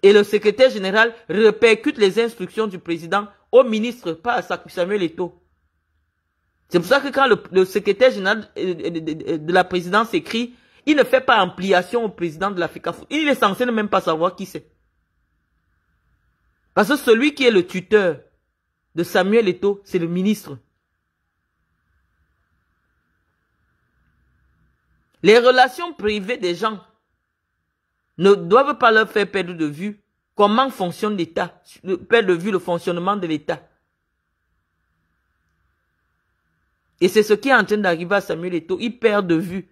Et le secrétaire général répercute les instructions du président au ministre, pas à Samuel Eto'o. C'est pour ça que quand le secrétaire général de la présidence écrit, il ne fait pas ampliation au président de la Fecafoot. Il est censé ne même pas savoir qui c'est. Parce que celui qui est le tuteur de Samuel Eto'o, c'est le ministre. Les relations privées des gens ne doivent pas leur faire perdre de vue comment fonctionne l'État, perdre de vue le fonctionnement de l'État. Et c'est ce qui est en train d'arriver à Samuel Eto'o. Il perd de vue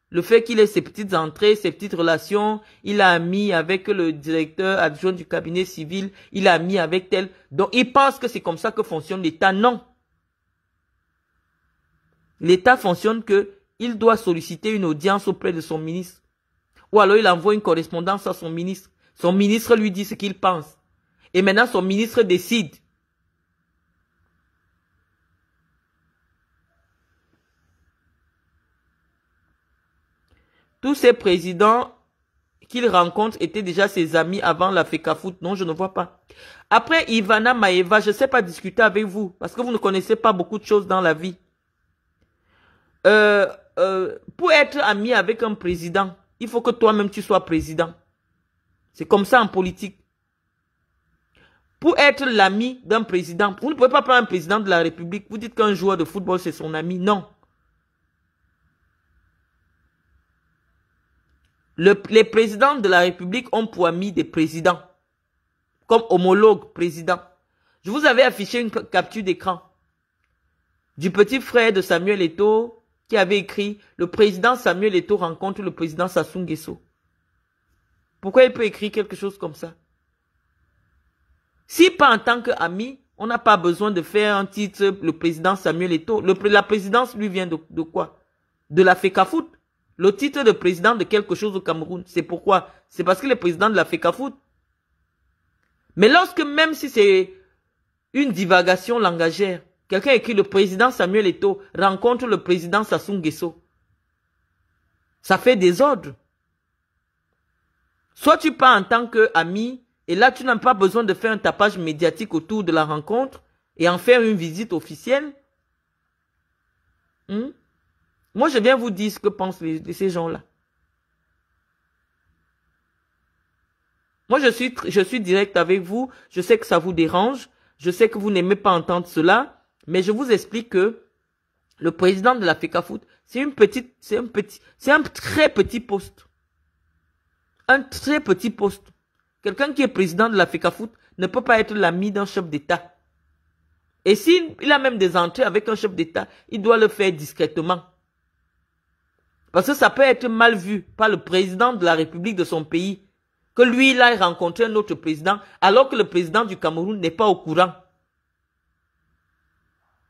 le fait qu'il ait ses petites entrées, ses petites relations. Il a mis avec le directeur adjoint du cabinet civil. Il a mis avec tel. Donc il pense que c'est comme ça que fonctionne l'État. Non. L'État fonctionne que il doit solliciter une audience auprès de son ministre. Ou alors il envoie une correspondance à son ministre. Son ministre lui dit ce qu'il pense. Et maintenant son ministre décide. Tous ces présidents qu'il rencontre étaient déjà ses amis avant la Fecafoot. Non, je ne vois pas. Après Ivana Maeva, je ne sais pas discuter avec vous. Parce que vous ne connaissez pas beaucoup de choses dans la vie. Pour être ami avec un président, il faut que toi-même tu sois président. C'est comme ça en politique. Pour être l'ami d'un président, vous ne pouvez pas prendre un président de la République. Vous dites qu'un joueur de football c'est son ami. Non. Les présidents de la République ont pour amis des présidents. Comme homologue président. Je vous avais affiché une capture d'écran du petit frère de Samuel Eto'o qui avait écrit « Le président Samuel Eto'o rencontre le président Sassou Nguesso ». Pourquoi il peut écrire quelque chose comme ça? Si pas en tant qu'ami, on n'a pas besoin de faire un titre « Le président Samuel Eto'o ». La présidence lui vient de quoi? De la Fecafoot. Le titre de président de quelque chose au Cameroun. C'est pourquoi? C'est parce qu'il est président de la Fecafoot. Mais lorsque, même si c'est une divagation langagère, quelqu'un écrit le président Samuel Eto'o rencontre le président Sassou Nguesso, ça fait désordre. Soit tu pars en tant qu'ami, et là tu n'as pas besoin de faire un tapage médiatique autour de la rencontre et en faire une visite officielle. Moi, je viens vous dire ce que pensent ces gens-là. Moi, je suis direct avec vous. Je sais que ça vous dérange. Je sais que vous n'aimez pas entendre cela. Mais je vous explique que le président de la Fecafoot, c'est un très petit poste. Un très petit poste. Quelqu'un qui est président de la FECAFOOT ne peut pas être l'ami d'un chef d'État. Et s'il a même des entrées avec un chef d'État, il doit le faire discrètement. Parce que ça peut être mal vu par le président de la République de son pays, que lui, il a rencontré un autre président, alors que le président du Cameroun n'est pas au courant.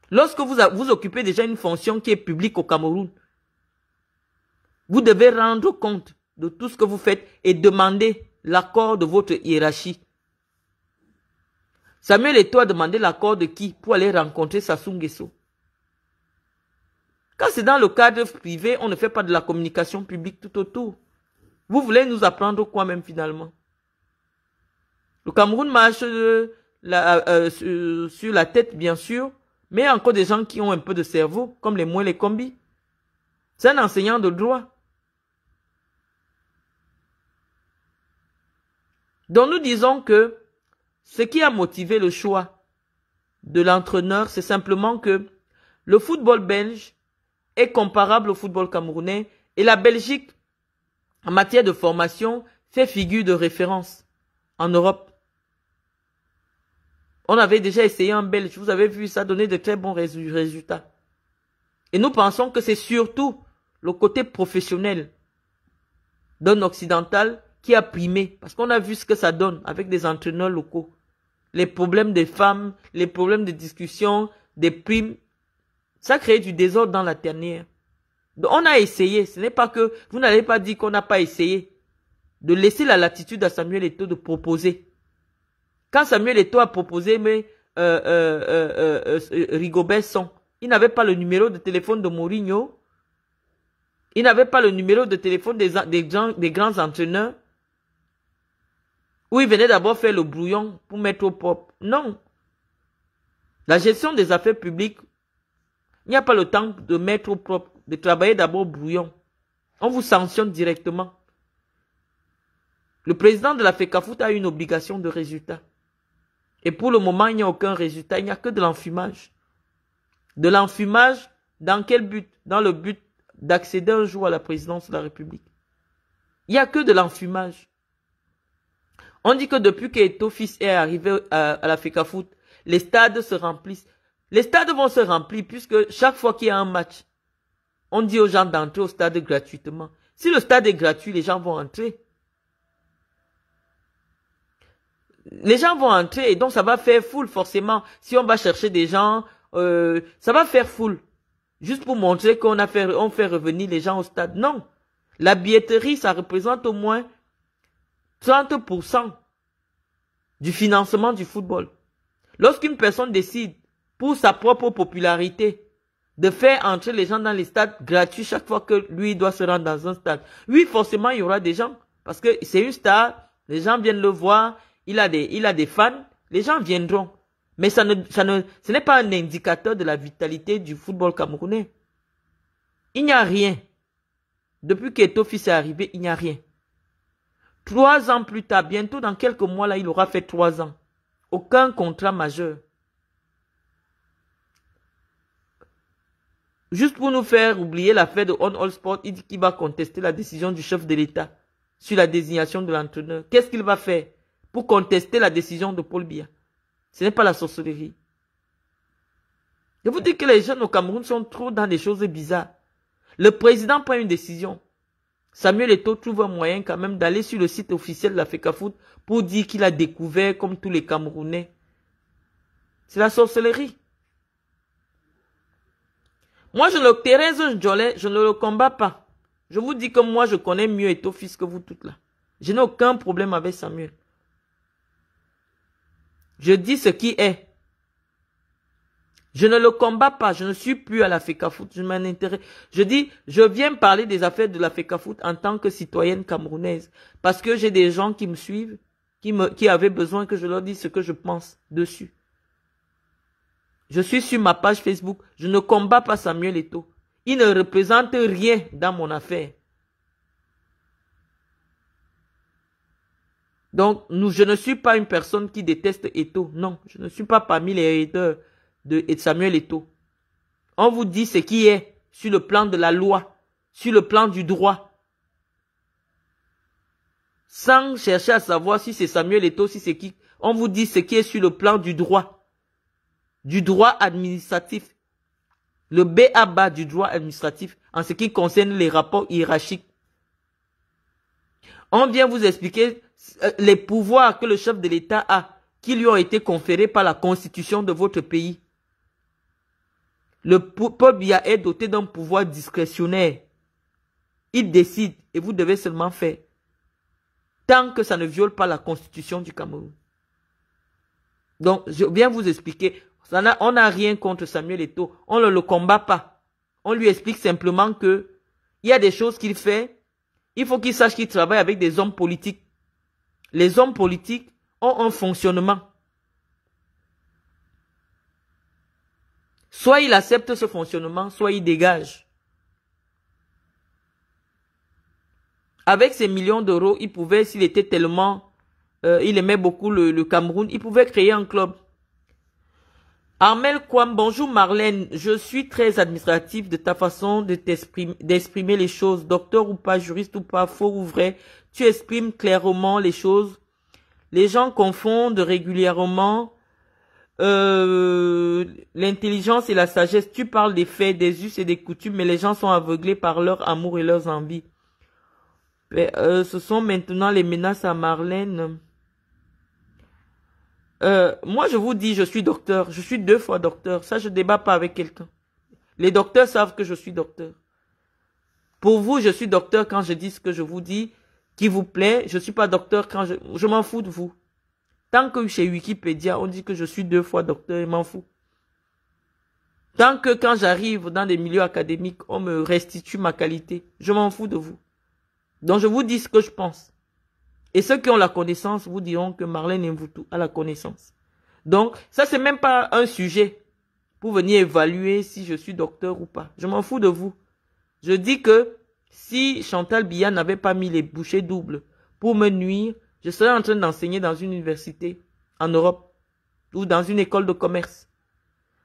Lorsque vous occupez déjà une fonction qui est publique au Cameroun, vous devez rendre compte de tout ce que vous faites et demander l'accord de votre hiérarchie. Samuel Eto'o a demandé l'accord de qui pour aller rencontrer Sassou Nguesso? Quand c'est dans le cadre privé, on ne fait pas de la communication publique tout autour. Vous voulez nous apprendre quoi même finalement? Le Cameroun marche sur la tête bien sûr, mais il y a encore des gens qui ont un peu de cerveau, comme les Moué les Kombi. C'est un enseignant de droit. Donc nous disons que ce qui a motivé le choix de l'entraîneur, c'est simplement que le football belge est comparable au football camerounais et la Belgique, en matière de formation, fait figure de référence en Europe. On avait déjà essayé en Belge, vous avez vu, ça donnait de très bons résultats. Et nous pensons que c'est surtout le côté professionnel d'un occidental qui a primé, parce qu'on a vu ce que ça donne avec des entraîneurs locaux. Les problèmes des femmes, les problèmes de discussion, des primes, ça crée du désordre dans la tanière. Donc on a essayé, ce n'est pas que, vous n'allez pas dire qu'on n'a pas essayé de laisser la latitude à Samuel Eto'o de proposer. Quand Samuel Eto'o a proposé, mais Rigobert Song, il n'avait pas le numéro de téléphone de Mourinho, il n'avait pas le numéro de téléphone des grands entraîneurs, où il venait d'abord faire le brouillon pour mettre au propre. Non. La gestion des affaires publiques, il n'y a pas le temps de mettre au propre, de travailler d'abord brouillon. On vous sanctionne directement. Le président de la FECAFOOT a une obligation de résultat. Et pour le moment, il n'y a aucun résultat, il n'y a que de l'enfumage. De l'enfumage, dans quel but? Dans le but d'accéder un jour à la présidence de la République. Il n'y a que de l'enfumage. On dit que depuis qu'Eto'o fils est arrivé à la FECAFOOT, les stades se remplissent. Les stades vont se remplir puisque chaque fois qu'il y a un match, on dit aux gens d'entrer au stade gratuitement. Si le stade est gratuit, les gens vont entrer. Les gens vont entrer et donc ça va faire foule forcément. Si on va chercher des gens, ça va faire foule. Juste pour montrer qu'on fait revenir les gens au stade. Non. La billetterie, ça représente au moins 30% du financement du football. Lorsqu'une personne décide, pour sa propre popularité, de faire entrer les gens dans les stades gratuits chaque fois que lui doit se rendre dans un stade. Oui, forcément, il y aura des gens. Parce que c'est une star, les gens viennent le voir, il a des fans, les gens viendront. Mais ce n'est pas un indicateur de la vitalité du football camerounais. Il n'y a rien. Depuis qu'Eto'o fils est arrivé, il n'y a rien. 3 ans plus tard, bientôt dans quelques mois là, il aura fait 3 ans. Aucun contrat majeur. Juste pour nous faire oublier l'affaire de On All Sport, il dit qu'il va contester la décision du chef de l'État sur la désignation de l'entraîneur. Qu'est-ce qu'il va faire pour contester la décision de Paul Biya? Ce n'est pas la sorcellerie. Je vous dis que les jeunes au Cameroun sont trop dans des choses bizarres. Le président prend une décision. Samuel Eto'o trouve un moyen quand même d'aller sur le site officiel de la FECAFOOT pour dire qu'il a découvert comme tous les Camerounais. C'est la sorcellerie. Moi, Thérèse Njolé, je ne le combats pas. Je vous dis que moi, je connais mieux Eto'o fils que vous toutes là. Je n'ai aucun problème avec Samuel. Je dis ce qui est. Je ne le combats pas. Je ne suis plus à la FECAFOOT. Je m'en intéresse. Je dis, je viens parler des affaires de la FECAFOOT en tant que citoyenne camerounaise. Parce que j'ai des gens qui me suivent, qui avaient besoin que je leur dise ce que je pense dessus. Je suis sur ma page Facebook. Je ne combats pas Samuel Eto'o. Il ne représente rien dans mon affaire. Donc, je ne suis pas une personne qui déteste Eto'o. Non, je ne suis pas parmi les haters de Samuel Eto'o. On vous dit ce qui est sur le plan de la loi, sur le plan du droit. sans chercher à savoir si c'est Samuel Eto'o, si c'est qui. On vous dit ce qui est sur le plan du droit administratif. Le B.A.B.A. du droit administratif en ce qui concerne les rapports hiérarchiques. On vient vous expliquer les pouvoirs que le chef de l'État a, qui lui ont été conférés par la constitution de votre pays. Le peuple Biya est doté d'un pouvoir discrétionnaire. Il décide et vous devez seulement faire. Tant que ça ne viole pas la constitution du Cameroun. Donc, je viens vous expliquer. On n'a rien contre Samuel Eto'o. On ne le combat pas. On lui explique simplement que il y a des choses qu'il fait. Il faut qu'il sache qu'il travaille avec des hommes politiques. Les hommes politiques ont un fonctionnement. Soit il accepte ce fonctionnement, soit il dégage. Avec ces millions d'euros, il pouvait, s'il était tellement... il aimait beaucoup le Cameroun, il pouvait créer un club. Armel Kwam, bonjour Marlène, je suis très admiratif de ta façon d'exprimer les choses. Docteur ou pas, juriste ou pas, faux ou vrai, tu exprimes clairement les choses. Les gens confondent régulièrement l'intelligence et la sagesse. Tu parles des faits, des us et des coutumes, mais les gens sont aveuglés par leur amour et leurs envies. Ce sont maintenant les menaces à Marlène. Moi, je vous dis, je suis docteur. Je suis 2 fois docteur. Ça, je débat pas avec quelqu'un. Les docteurs savent que je suis docteur. Pour vous, je suis docteur quand je dis ce que je vous dis, qui vous plaît. Je suis pas docteur quand je m'en fous de vous. Tant que chez Wikipédia, on dit que je suis 2 fois docteur, je m'en fous. Tant que quand j'arrive dans des milieux académiques, on me restitue ma qualité, je m'en fous de vous. Donc, je vous dis ce que je pense. Et ceux qui ont la connaissance vous diront que Marlène Mvoutou a la connaissance. Donc, ça, c'est même pas un sujet pour venir évaluer si je suis docteur ou pas. Je m'en fous de vous. Je dis que si Chantal Biya n'avait pas mis les bouchées doubles pour me nuire, je serais en train d'enseigner dans une université en Europe ou dans une école de commerce.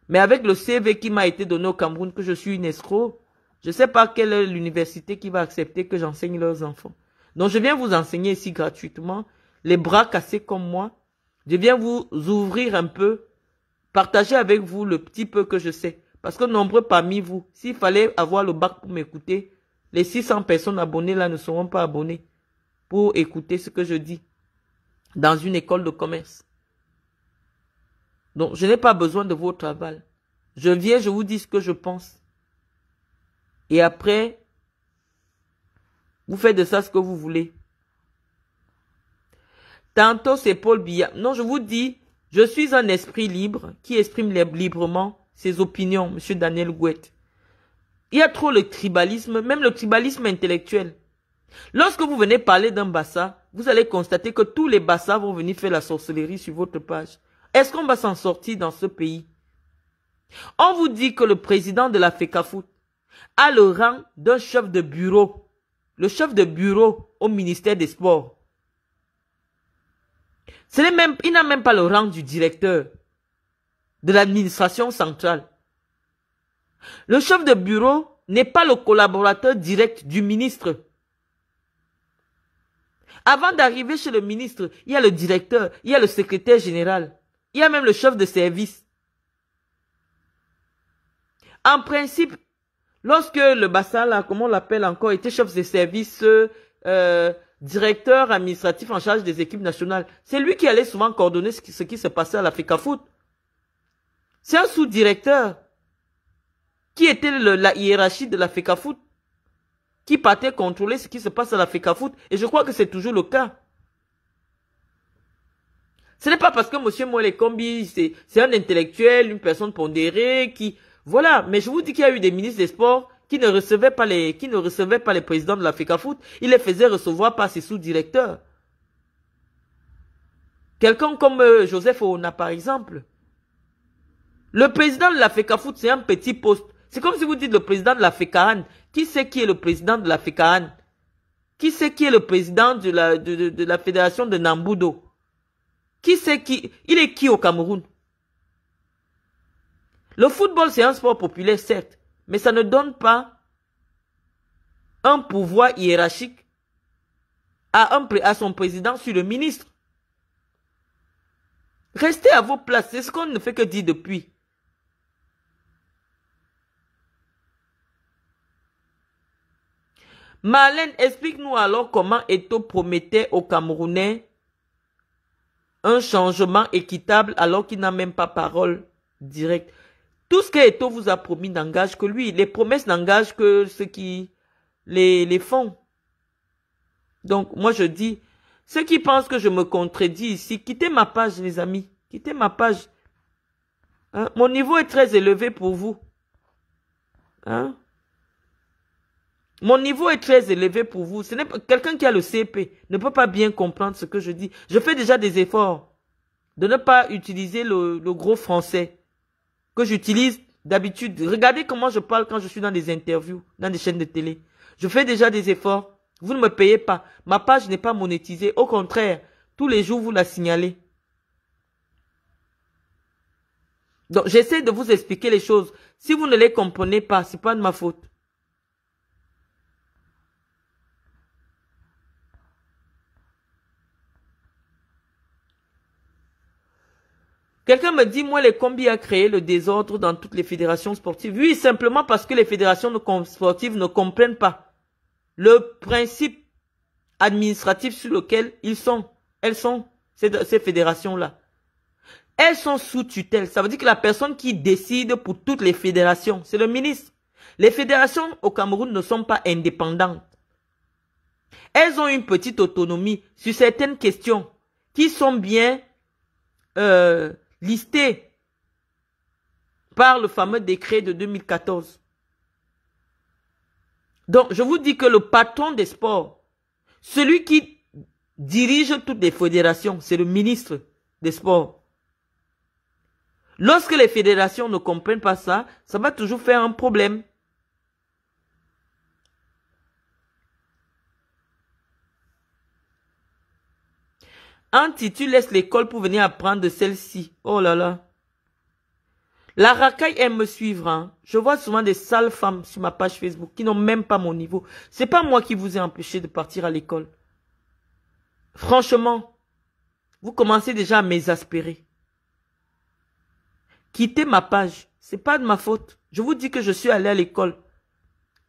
Mais avec le CV qui m'a été donné au Cameroun, que je suis une escroc, je ne sais pas quelle est l'université qui va accepter que j'enseigne leurs enfants. Donc, je viens vous enseigner ici gratuitement, les bras cassés comme moi. Je viens vous ouvrir un peu, partager avec vous le petit peu que je sais. Parce que nombreux parmi vous, s'il fallait avoir le bac pour m'écouter, les 600 personnes abonnées là ne seront pas abonnées pour écouter ce que je dis dans une école de commerce. Donc, je n'ai pas besoin de votre aval. Je viens, je vous dis ce que je pense. Et après, vous faites de ça ce que vous voulez. Tantôt, c'est Paul Biya. Non, je vous dis, je suis un esprit libre qui exprime librement ses opinions, monsieur Daniel Gouet. Il y a trop le tribalisme, même le tribalisme intellectuel. Lorsque vous venez parler d'un Bassa, vous allez constater que tous les Bassa vont venir faire la sorcellerie sur votre page. Est-ce qu'on va s'en sortir dans ce pays? On vous dit que le président de la FECAFOOT a le rang d'un chef de bureau. Le chef de bureau au ministère des Sports. Il n'a même pas le rang du directeur de l'administration centrale. Le chef de bureau n'est pas le collaborateur direct du ministre. Avant d'arriver chez le ministre, il y a le directeur, il y a le secrétaire général, il y a même le chef de service. En principe, lorsque le Bassa, là, comment on l'appelle encore, était chef de service, directeur administratif en charge des équipes nationales, c'est lui qui allait souvent coordonner ce qui se passait à la FECAFOOT. C'est un sous-directeur qui était la hiérarchie de la FECAFOOT, qui partait contrôler ce qui se passe à la FECAFOOT, et je crois que c'est toujours le cas. Ce n'est pas parce que M. Moele Kombi, c'est un intellectuel, une personne pondérée, qui... Voilà, mais je vous dis qu'il y a eu des ministres des Sports qui ne recevaient pas les présidents de la FECAFOOT, ils les faisaient recevoir par ses sous-directeurs. Quelqu'un comme Joseph Oona, par exemple. Le président de la FECAFOOT, c'est un petit poste. C'est comme si vous dites le président de la FECAAN. Qui sait qui est le président de la FECAAN? Qui sait qui est le président de la fédération de Nambudo? Qui sait qui? Il est qui au Cameroun? Le football, c'est un sport populaire, certes, mais ça ne donne pas un pouvoir hiérarchique à son président sur le ministre. Restez à vos places. C'est ce qu'on ne fait que dire depuis. Marlène, explique-nous alors comment Eto'o promettait aux Camerounais un changement équitable alors qu'il n'a même pas parole directe. Tout ce que Eto'o vous a promis n'engage que lui. Les promesses n'engagent que ceux qui les font. Donc, moi je dis, ceux qui pensent que je me contredis ici, quittez ma page, les amis. Quittez ma page. Hein? Mon niveau est très élevé pour vous. Hein? Mon niveau est très élevé pour vous. Ce n'est pas quelqu'un qui a le CP ne peut pas bien comprendre ce que je dis. Je fais déjà des efforts de ne pas utiliser le gros français que j'utilise d'habitude. Regardez comment je parle quand je suis dans des interviews, dans des chaînes de télé. Je fais déjà des efforts. Vous ne me payez pas. Ma page n'est pas monétisée. Au contraire, tous les jours, vous la signalez. Donc, j'essaie de vous expliquer les choses. Si vous ne les comprenez pas, ce n'est pas de ma faute. Quelqu'un me dit, moi, les combis a créé le désordre dans toutes les fédérations sportives. Oui, simplement parce que les fédérations sportives ne comprennent pas le principe administratif sur lequel elles sont, ces fédérations-là. Elles sont sous tutelle. Ça veut dire que la personne qui décide pour toutes les fédérations, c'est le ministre. Les fédérations au Cameroun ne sont pas indépendantes. Elles ont une petite autonomie sur certaines questions qui sont bien listées par le fameux décret de 2014. Donc, je vous dis que le patron des sports, celui qui dirige toutes les fédérations, c'est le ministre des sports. Lorsque les fédérations ne comprennent pas ça, ça va toujours faire un problème. Anti, tu laisses l'école pour venir apprendre de celle-ci. Oh là là. La racaille aime me suivre. Hein. Je vois souvent des sales femmes sur ma page Facebook qui n'ont même pas mon niveau. C'est pas moi qui vous ai empêché de partir à l'école. Franchement, vous commencez déjà à m'exaspérer. Quittez ma page. C'est pas de ma faute. Je vous dis que je suis allé à l'école.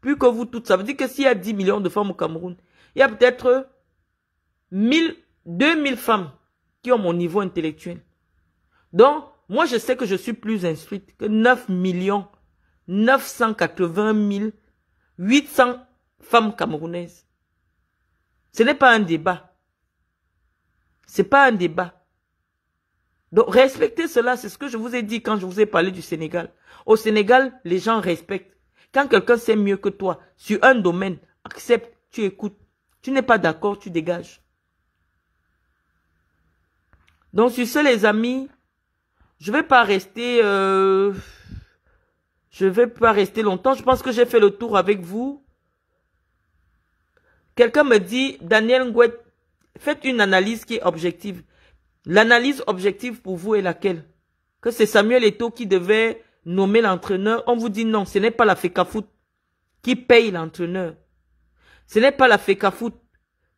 Plus que vous toutes. Ça veut dire que s'il y a 10 millions de femmes au Cameroun, il y a peut-être 2000 femmes qui ont mon niveau intellectuel. Donc, moi, je sais que je suis plus instruite que 9 980 800 femmes camerounaises. Ce n'est pas un débat. C'est pas un débat. Donc, respectez cela. C'est ce que je vous ai dit quand je vous ai parlé du Sénégal. Au Sénégal, les gens respectent. Quand quelqu'un sait mieux que toi sur un domaine, accepte, tu écoutes. Tu n'es pas d'accord, tu dégages. Donc, sur ce, les amis, je vais pas rester longtemps. Je pense que j'ai fait le tour avec vous. Quelqu'un me dit, Daniel Ngouet, faites une analyse qui est objective. L'analyse objective pour vous est laquelle? Que c'est Samuel Eto'o qui devait nommer l'entraîneur. On vous dit non, ce n'est pas la FECAFOOT qui paye l'entraîneur. Ce n'est pas la FECAFOOT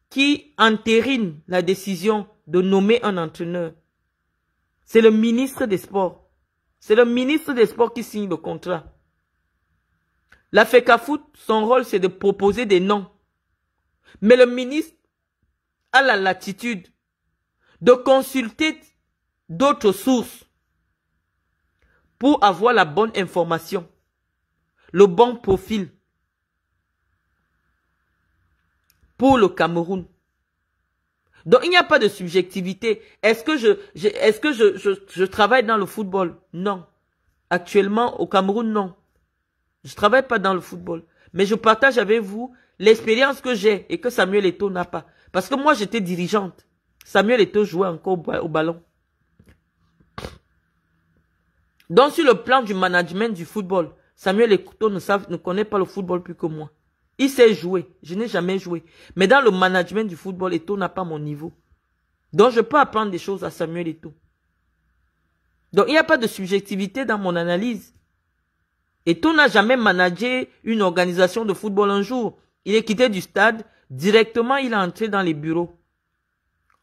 qui entérine la décision de nommer un entraîneur. C'est le ministre des Sports. C'est le ministre des Sports qui signe le contrat. La FECAFOOT, son rôle, c'est de proposer des noms. Mais le ministre a la latitude de consulter d'autres sources pour avoir la bonne information, le bon profil pour le Cameroun. Donc, il n'y a pas de subjectivité. Est-ce que je travaille dans le football? Non. Actuellement, au Cameroun, non. Je ne travaille pas dans le football. Mais je partage avec vous l'expérience que j'ai et que Samuel Eto'o n'a pas. Parce que moi, j'étais dirigeante. Samuel Eto'o jouait encore au ballon. Donc, sur le plan du management du football, Samuel Eto'o ne connaît pas le football plus que moi. Il sait jouer. Je n'ai jamais joué. Mais dans le management du football, Eto'o n'a pas mon niveau. Donc, je peux apprendre des choses à Samuel Eto'o. Donc, il n'y a pas de subjectivité dans mon analyse. Eto'o n'a jamais managé une organisation de football un jour. Il est quitté du stade Directement, il est entré dans les bureaux.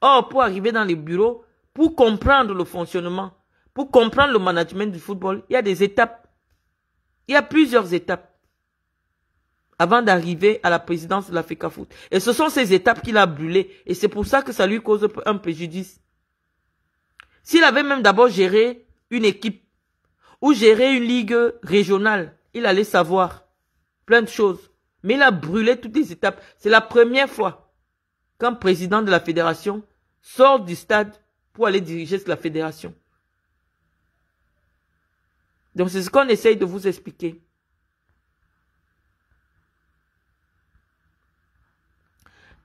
Or, pour arriver dans les bureaux, pour comprendre le fonctionnement, pour comprendre le management du football, il y a des étapes. Il y a plusieurs étapes avant d'arriver à la présidence de la FECAFOOT. Et ce sont ces étapes qu'il a brûlées. Et c'est pour ça que ça lui cause un préjudice. S'il avait même d'abord géré une équipe ou géré une ligue régionale, il allait savoir plein de choses. Mais il a brûlé toutes les étapes. C'est la première fois qu'un président de la fédération sort du stade pour aller diriger la fédération. Donc c'est ce qu'on essaye de vous expliquer.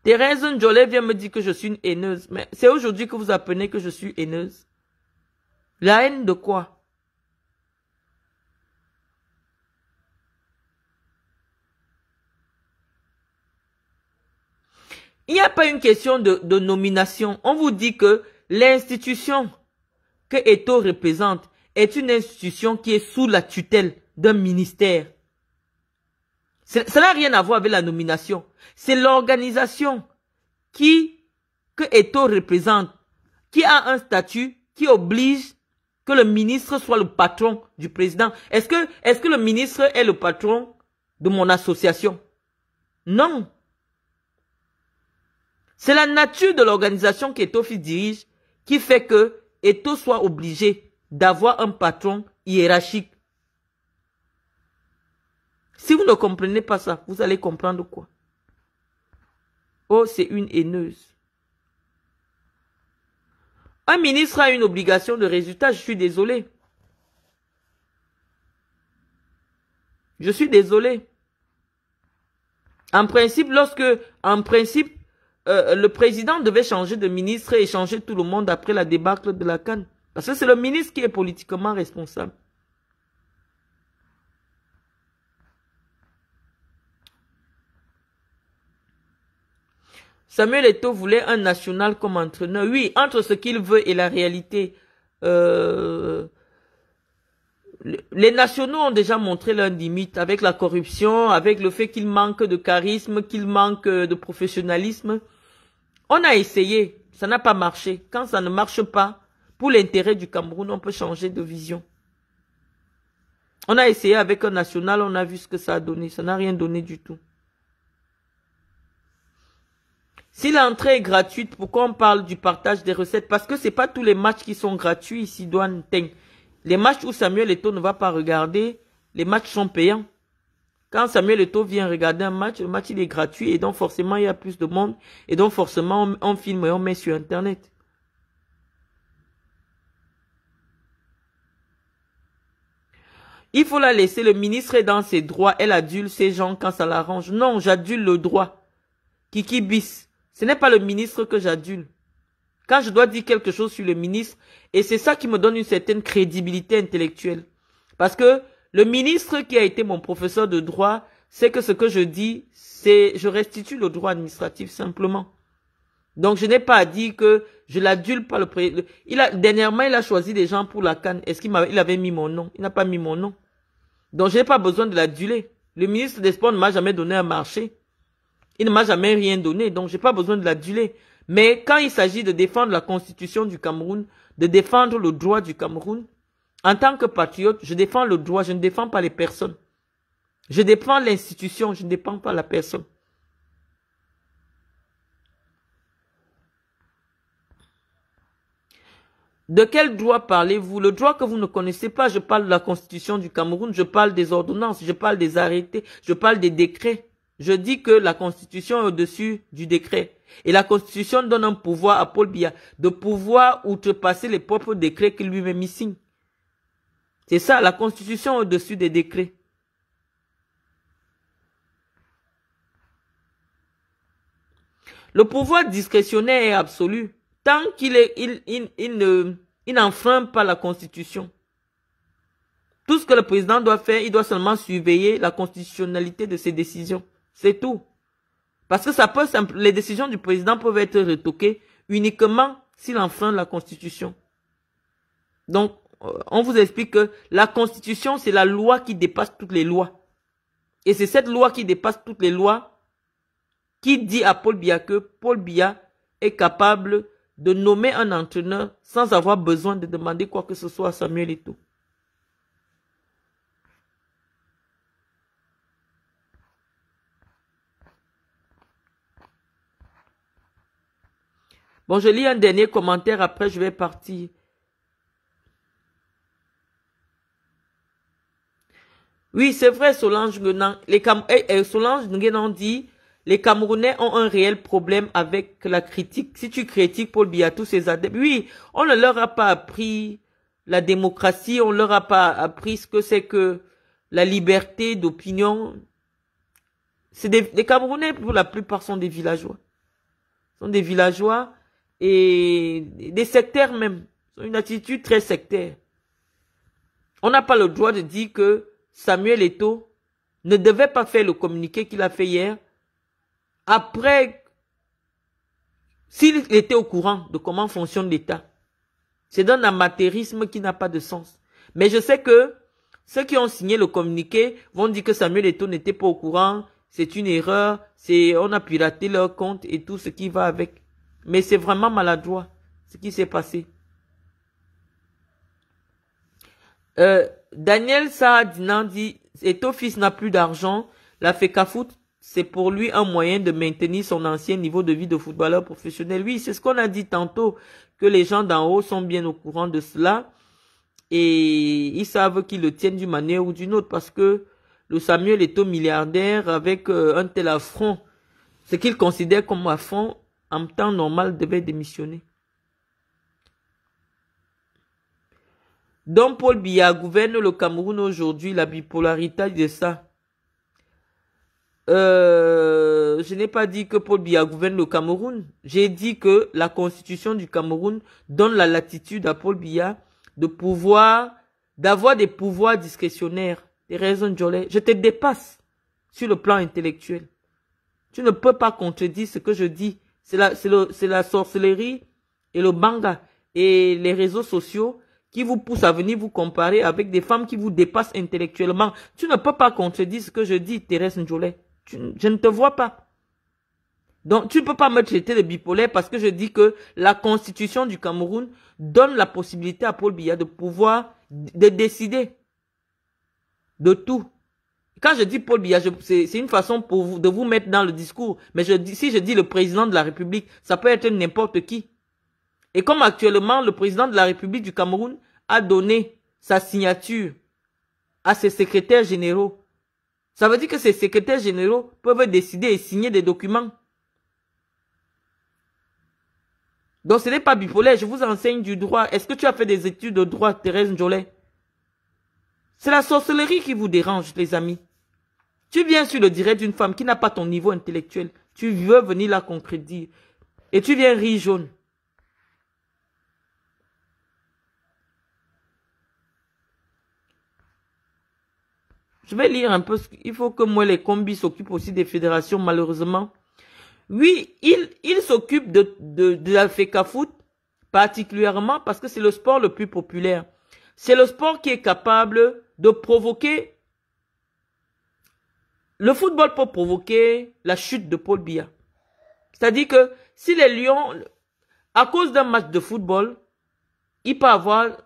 Thérèse Njolet vient me dire que je suis une haineuse. Mais c'est aujourd'hui que vous apprenez que je suis haineuse. La haine de quoi? Il n'y a pas une question de nomination. On vous dit que l'institution que Eto'o représente est une institution qui est sous la tutelle d'un ministère. Ça n'a rien à voir avec la nomination. C'est l'organisation que Eto'o représente, qui a un statut qui oblige que le ministre soit le patron du président. Est-ce que le ministre est le patron de mon association? Non. C'est la nature de l'organisation qu'Eto'o dirige qui fait que Eto'o soit obligé d'avoir un patron hiérarchique. Si vous ne comprenez pas ça, vous allez comprendre quoi? Oh, c'est une haineuse. Un ministre a une obligation de résultat, je suis désolé. Je suis désolé. En principe, le président devait changer de ministre et changer tout le monde après la débâcle de la CAN. Parce que c'est le ministre qui est politiquement responsable. Samuel Eto'o voulait un national comme entraîneur. Oui, entre ce qu'il veut et la réalité, les nationaux ont déjà montré leurs limites avec la corruption, avec le fait qu'il manque de charisme, qu'il manque de professionnalisme. On a essayé, ça n'a pas marché. Quand ça ne marche pas, pour l'intérêt du Cameroun, on peut changer de vision. On a essayé avec un national, on a vu ce que ça a donné. Ça n'a rien donné du tout. Si l'entrée est gratuite, pourquoi on parle du partage des recettes? Parce que c'est pas tous les matchs qui sont gratuits ici, Douane Teng. Les matchs où Samuel Eto'o ne va pas regarder, les matchs sont payants. Quand Samuel Eto'o vient regarder un match, le match il est gratuit et donc forcément il y a plus de monde et donc forcément on filme et on met sur Internet. Il faut la laisser, le ministre est dans ses droits, elle adule ses gens quand ça l'arrange. Non, j'adule le droit. Kiki bis. Ce n'est pas le ministre que j'adule. Quand je dois dire quelque chose sur le ministre, et c'est ça qui me donne une certaine crédibilité intellectuelle. Parce que le ministre qui a été mon professeur de droit, c'est que ce que je dis, je restitue le droit administratif simplement. Donc je n'ai pas dit que je l'adule pas le président. Dernièrement, il a choisi des gens pour la CAN. Est-ce qu'il avait mis mon nom? Il n'a pas mis mon nom. Donc je n'ai pas besoin de l'aduler. Le ministre des Sports ne m'a jamais donné un marché. Il ne m'a jamais rien donné, donc je n'ai pas besoin de l'aduler. Mais quand il s'agit de défendre la constitution du Cameroun, de défendre le droit du Cameroun, en tant que patriote, je défends le droit, je ne défends pas les personnes. Je défends l'institution, je ne défends pas la personne. De quel droit parlez-vous? Le droit que vous ne connaissez pas, je parle de la constitution du Cameroun, je parle des ordonnances, je parle des arrêtés, je parle des décrets. Je dis que la Constitution est au-dessus du décret. Et la Constitution donne un pouvoir à Paul Biya de pouvoir outrepasser les propres décrets qu'il lui-même y signe. C'est ça, la Constitution est au-dessus des décrets. Le pouvoir discrétionnaire est absolu tant qu'il n'enfreint pas la Constitution. Tout ce que le président doit faire, il doit seulement surveiller la constitutionnalité de ses décisions. C'est tout. Parce que les décisions du président peuvent être retoquées uniquement s'il enfreint la Constitution. Donc, on vous explique que la Constitution, c'est la loi qui dépasse toutes les lois. Et c'est cette loi qui dépasse toutes les lois qui dit à Paul Biya que Paul Biya est capable de nommer un entraîneur sans avoir besoin de demander quoi que ce soit à Samuel Eto'o. Bon, je lis un dernier commentaire, après je vais partir. Oui, c'est vrai, Solange Nguenan dit, les Camerounais ont un réel problème avec la critique. Si tu critiques Paul Biya, tous ses adeptes, oui, on ne leur a pas appris la démocratie, on ne leur a pas appris ce que c'est que la liberté d'opinion. Les Camerounais, pour la plupart, sont des villageois. Sont des villageois et des sectaires même. Ils ont une attitude très sectaire. On n'a pas le droit de dire que Samuel Eto'o ne devait pas faire le communiqué qu'il a fait hier après, s'il était au courant de comment fonctionne l'État. C'est d'un amateurisme qui n'a pas de sens. Mais je sais que ceux qui ont signé le communiqué vont dire que Samuel Eto'o n'était pas au courant, c'est une erreur, on a piraté leur compte et tout ce qui va avec. Mais c'est vraiment maladroit ce qui s'est passé. Daniel Saadinan dit, Eto'o fils n'a plus d'argent, la FECAFOOT, c'est pour lui un moyen de maintenir son ancien niveau de vie de footballeur professionnel. Oui, c'est ce qu'on a dit tantôt, que les gens d'en haut sont bien au courant de cela et ils savent qu'ils le tiennent d'une manière ou d'une autre parce que le Samuel Eto'o milliardaire avec un tel affront, ce qu'il considère comme affront, en temps normal devait démissionner. Donc Paul Biya gouverne le Cameroun aujourd'hui, la bipolarité de ça. Je n'ai pas dit que Paul Biya gouverne le Cameroun. J'ai dit que la constitution du Cameroun donne la latitude à Paul Biya d'avoir des pouvoirs discrétionnaires. Thérèse Ndjolé, je te dépasse sur le plan intellectuel. Tu ne peux pas contredire ce que je dis. C'est la sorcellerie et le manga et les réseaux sociaux qui vous poussent à venir vous comparer avec des femmes qui vous dépassent intellectuellement. Tu ne peux pas contredire ce que je dis, Thérèse Ndjolé. Je ne te vois pas. Donc, tu ne peux pas me traiter de bipolaire parce que je dis que la constitution du Cameroun donne la possibilité à Paul Biya de pouvoir de décider de tout. Quand je dis Paul Biya, c'est une façon pour vous, de vous mettre dans le discours. Mais si je dis le président de la République, ça peut être n'importe qui. Et comme actuellement, le président de la République du Cameroun a donné sa signature à ses secrétaires généraux, ça veut dire que ces secrétaires généraux peuvent décider et signer des documents. Donc ce n'est pas bipolaire, je vous enseigne du droit. Est-ce que tu as fait des études de droit, Thérèse Ndjolé? C'est la sorcellerie qui vous dérange, les amis. Tu viens sur le direct d'une femme qui n'a pas ton niveau intellectuel. Tu veux venir la contredire. Et tu viens rire jaune. Je vais lire un peu. Il faut que moi, les combis s'occupent aussi des fédérations, malheureusement. Oui, il s'occupe de la FECAFOOT, particulièrement parce que c'est le sport le plus populaire. C'est le sport qui est capable de provoquer... Le football peut provoquer la chute de Paul Biya. C'est-à-dire que si les Lions, à cause d'un match de football, il peut avoir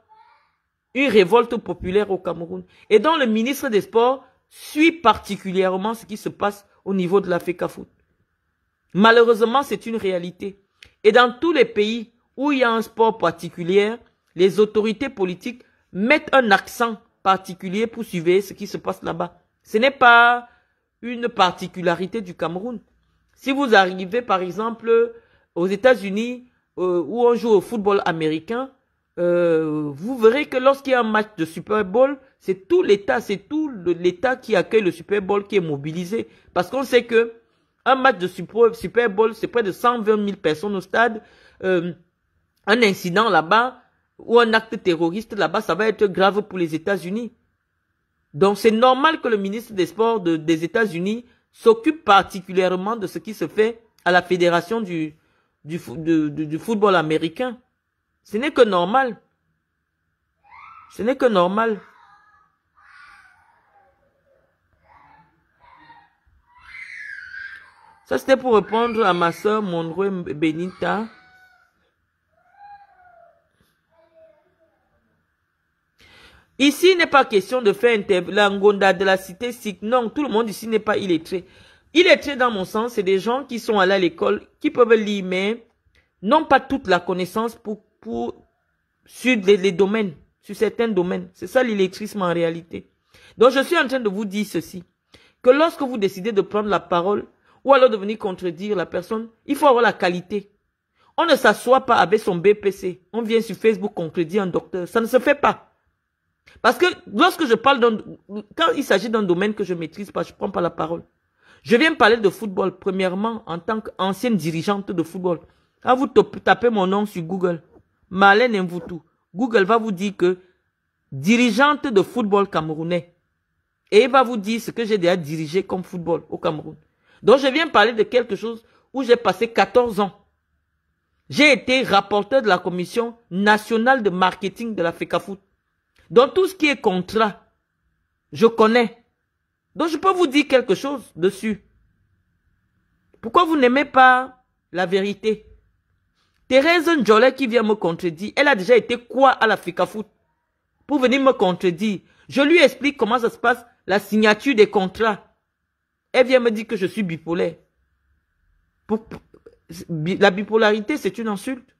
une révolte populaire au Cameroun. Et donc le ministre des Sports suit particulièrement ce qui se passe au niveau de la FECAFOOT. Malheureusement, c'est une réalité. Et dans tous les pays où il y a un sport particulier, les autorités politiques mettent un accent particulier pour suivre ce qui se passe là-bas. Ce n'est pas une particularité du Cameroun. Si vous arrivez, par exemple, aux États-Unis, où on joue au football américain, vous verrez que lorsqu'il y a un match de Super Bowl, c'est tout l'État qui accueille le Super Bowl qui est mobilisé. Parce qu'on sait que un match de Super Bowl, c'est près de 120 000 personnes au stade. Un incident là-bas, ou un acte terroriste là-bas, ça va être grave pour les États-Unis. Donc c'est normal que le ministre des Sports des États-Unis s'occupe particulièrement de ce qui se fait à la fédération du football américain. Ce n'est que normal. Ce n'est que normal. Ça, c'était pour répondre à ma soeur Monroe Benita. Ici, il n'est pas question de faire la Ngonda de la cité sikh. Non, tout le monde ici n'est pas illettré. Illettré, dans mon sens, c'est des gens qui sont allés à l'école, qui peuvent lire, mais n'ont pas toute la connaissance sur les domaines, sur certains domaines. C'est ça l'illettrisme en réalité. Donc, je suis en train de vous dire ceci, que lorsque vous décidez de prendre la parole, ou alors de venir contredire la personne, il faut avoir la qualité. On ne s'assoit pas avec son BPC. On vient sur Facebook contredire un docteur. Ça ne se fait pas. Parce que lorsque je parle quand il s'agit d'un domaine que je ne maîtrise pas, je ne prends pas la parole. Je viens parler de football, premièrement, en tant qu'ancienne dirigeante de football. Quand vous tapez mon nom sur Google, Marlène Mvoutou, Google va vous dire que dirigeante de football camerounais. Et il va vous dire ce que j'ai déjà dirigé comme football au Cameroun. Donc je viens parler de quelque chose où j'ai passé 14 ans. J'ai été rapporteur de la commission nationale de marketing de la FECAFOOT. Donc tout ce qui est contrat, je connais. Donc je peux vous dire quelque chose dessus. Pourquoi vous n'aimez pas la vérité? Thérèse Njolé qui vient me contredire, elle a déjà été quoi à la FECAFOOT pour venir me contredire? Je lui explique comment ça se passe, la signature des contrats. Elle vient me dire que je suis bipolaire. La bipolarité, c'est une insulte.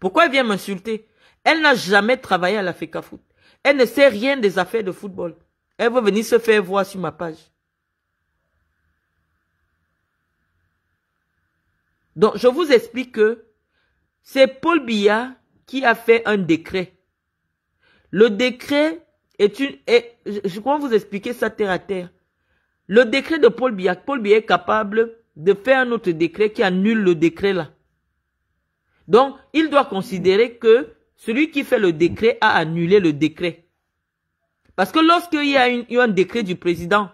Pourquoi elle vient m'insulter? Elle n'a jamais travaillé à la FECAFOOT. Elle ne sait rien des affaires de football. Elle veut venir se faire voir sur ma page. Donc, je vous explique que c'est Paul Biya qui a fait un décret. Le décret je crois vous expliquer ça terre à terre. Le décret de Paul Biya est capable de faire un autre décret qui annule le décret là. Donc, il doit considérer que celui qui fait le décret a annulé le décret. Parce que lorsqu'il y a eu un décret du président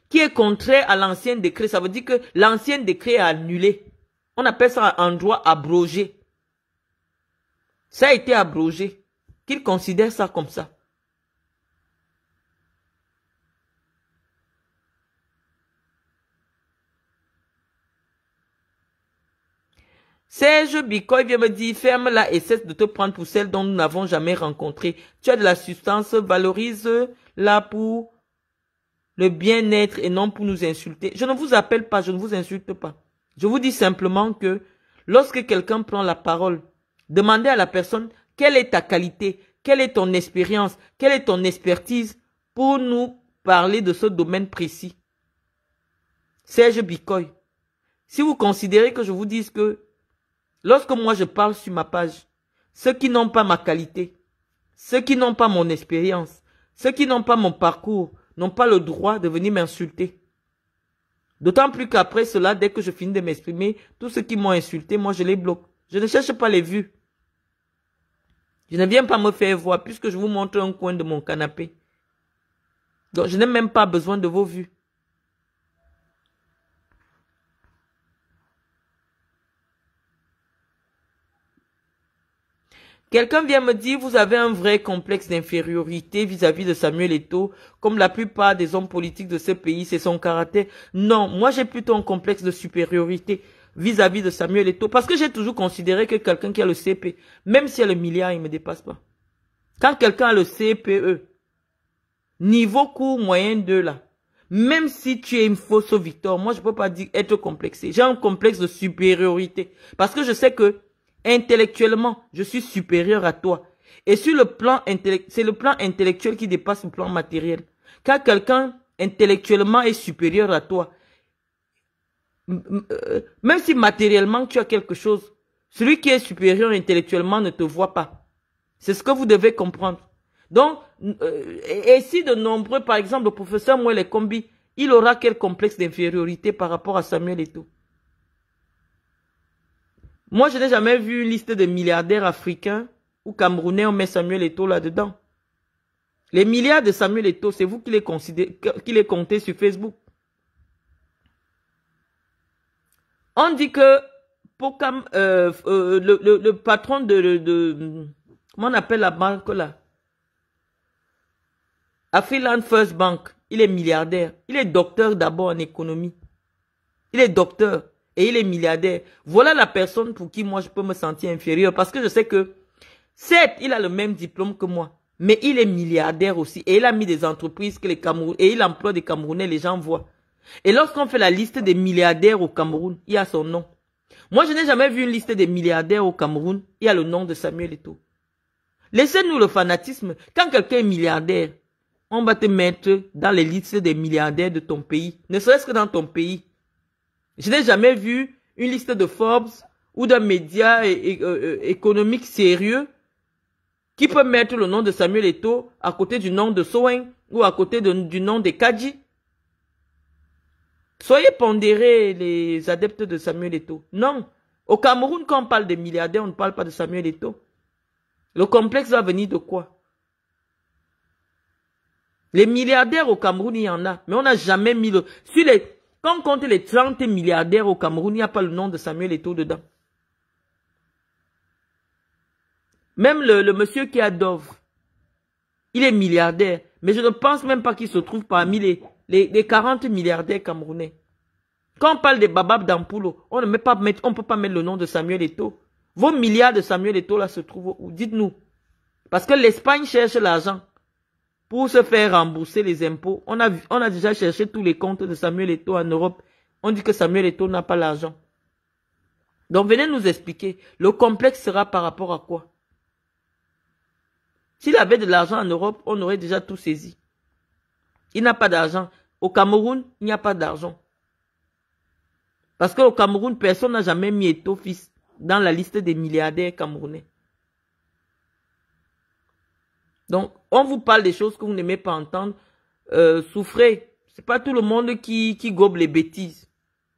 qui est contraire à l'ancien décret, ça veut dire que l'ancien décret est annulé. On appelle ça en droit abrogé. Ça a été abrogé. Qu'il considère ça comme ça. Serge Bikoy vient me dire, ferme-la et cesse de te prendre pour celle dont nous n'avons jamais rencontré. Tu as de la substance, valorise-la pour le bien-être et non pour nous insulter. Je ne vous appelle pas, je ne vous insulte pas. Je vous dis simplement que lorsque quelqu'un prend la parole, demandez à la personne quelle est ta qualité, quelle est ton expérience, quelle est ton expertise pour nous parler de ce domaine précis. Serge Bikoy, si vous considérez que je vous dise que lorsque moi je parle sur ma page, ceux qui n'ont pas ma qualité, ceux qui n'ont pas mon expérience, ceux qui n'ont pas mon parcours, n'ont pas le droit de venir m'insulter. D'autant plus qu'après cela, dès que je finis de m'exprimer, tous ceux qui m'ont insulté, moi je les bloque. Je ne cherche pas les vues. Je ne viens pas me faire voir puisque je vous montre un coin de mon canapé. Donc je n'ai même pas besoin de vos vues. Quelqu'un vient me dire, vous avez un vrai complexe d'infériorité vis-à-vis de Samuel Eto'o, comme la plupart des hommes politiques de ce pays, c'est son caractère. Non, moi j'ai plutôt un complexe de supériorité vis-à-vis de Samuel Eto'o, parce que j'ai toujours considéré que quelqu'un qui a le CP, même s'il a le milliard, il ne me dépasse pas. Quand quelqu'un a le CPE, niveau court moyen 2 là, même si tu es une fausse victoire, moi je ne peux pas dire être complexé. J'ai un complexe de supériorité, parce que je sais que intellectuellement, je suis supérieur à toi. Et sur le plan intellectuel, c'est le plan intellectuel qui dépasse le plan matériel. Quand quelqu'un intellectuellement est supérieur à toi, même si matériellement tu as quelque chose, celui qui est supérieur intellectuellement ne te voit pas. C'est ce que vous devez comprendre. Donc, et si de nombreux, par exemple, le professeur Mouele Kombi, il aura quel complexe d'infériorité par rapport à Samuel Eto'o? Moi, je n'ai jamais vu une liste de milliardaires africains ou camerounais, on met Samuel Eto'o là-dedans. Les milliards de Samuel Eto'o, c'est vous qui les comptez sur Facebook. On dit que le patron de comment on appelle la banque là? Afriland First Bank, il est milliardaire. Il est docteur d'abord en économie. Il est docteur et il est milliardaire. Voilà la personne pour qui moi je peux me sentir inférieur. Parce que je sais que, certes, il a le même diplôme que moi. Mais il est milliardaire aussi. Et il a mis des entreprises que les Camerounais, et il emploie des Camerounais, les gens voient. Et lorsqu'on fait la liste des milliardaires au Cameroun, il y a son nom. Moi, je n'ai jamais vu une liste des milliardaires au Cameroun. Il y a le nom de Samuel Eto'o. Laissez-nous le fanatisme. Quand quelqu'un est milliardaire, on va te mettre dans les listes des milliardaires de ton pays. Ne serait-ce que dans ton pays. Je n'ai jamais vu une liste de Forbes ou d'un média économique sérieux qui peut mettre le nom de Samuel Eto'o à côté du nom de Sowen ou à côté du nom de Kadji. Soyez pondérés, les adeptes de Samuel Eto'o. Non. Au Cameroun, quand on parle de milliardaires, on ne parle pas de Samuel Eto'o. Le complexe va venir de quoi? Les milliardaires au Cameroun, il y en a. Mais on n'a jamais mis le... Quand on compte les 30 milliardaires au Cameroun, il n'y a pas le nom de Samuel Eto'o dedans. Même le monsieur qui a Dove, il est milliardaire. Mais je ne pense même pas qu'il se trouve parmi les 40 milliardaires camerounais. Quand on parle des babab d'Ampulo, on ne peut pas mettre le nom de Samuel Eto'o. Vos milliards de Samuel Eto'o là se trouvent où? Dites-nous. Parce que l'Espagne cherche l'argent pour se faire rembourser les impôts. On a déjà cherché tous les comptes de Samuel Eto'o en Europe. On dit que Samuel Eto'o n'a pas l'argent. Donc venez nous expliquer. Le complexe sera par rapport à quoi? S'il avait de l'argent en Europe, on aurait déjà tout saisi. Il n'a pas d'argent. Au Cameroun, il n'y a pas d'argent. Parce qu'au Cameroun, personne n'a jamais mis Eto'o fils dans la liste des milliardaires camerounais. Donc, on vous parle des choses que vous n'aimez pas entendre. Souffrez. C'est pas tout le monde qui gobe les bêtises.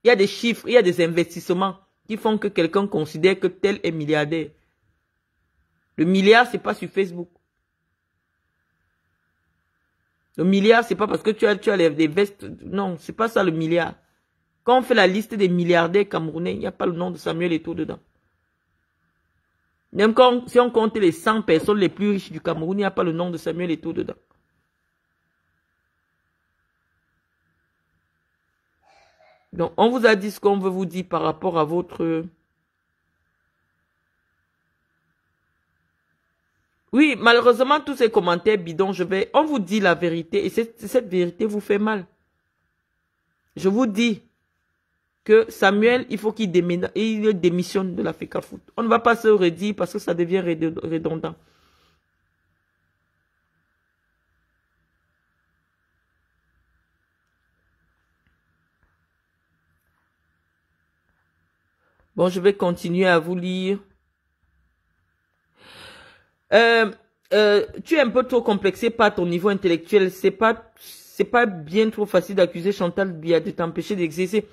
Il y a des chiffres, il y a des investissements qui font que quelqu'un considère que tel est milliardaire. Le milliard, c'est pas sur Facebook. Le milliard, c'est pas parce que tu as des vestes. Non, c'est pas ça le milliard. Quand on fait la liste des milliardaires camerounais, il n'y a pas le nom de Samuel Eto'o dedans. Même si on compte les 100 personnes les plus riches du Cameroun, il n'y a pas le nom de Samuel Eto'o dedans. Donc, on vous a dit ce qu'on veut vous dire par rapport à votre... Oui, malheureusement, tous ces commentaires bidons, on vous dit la vérité et cette vérité vous fait mal. Je vous dis que Samuel, il faut qu'il démissionne de la FECAFOOT. On ne va pas se redire parce que ça devient redondant. Bon, je vais continuer à vous lire. Tu es un peu trop complexé par ton niveau intellectuel. C'est pas bien trop facile d'accuser Chantal Biya de t'empêcher d'exercer.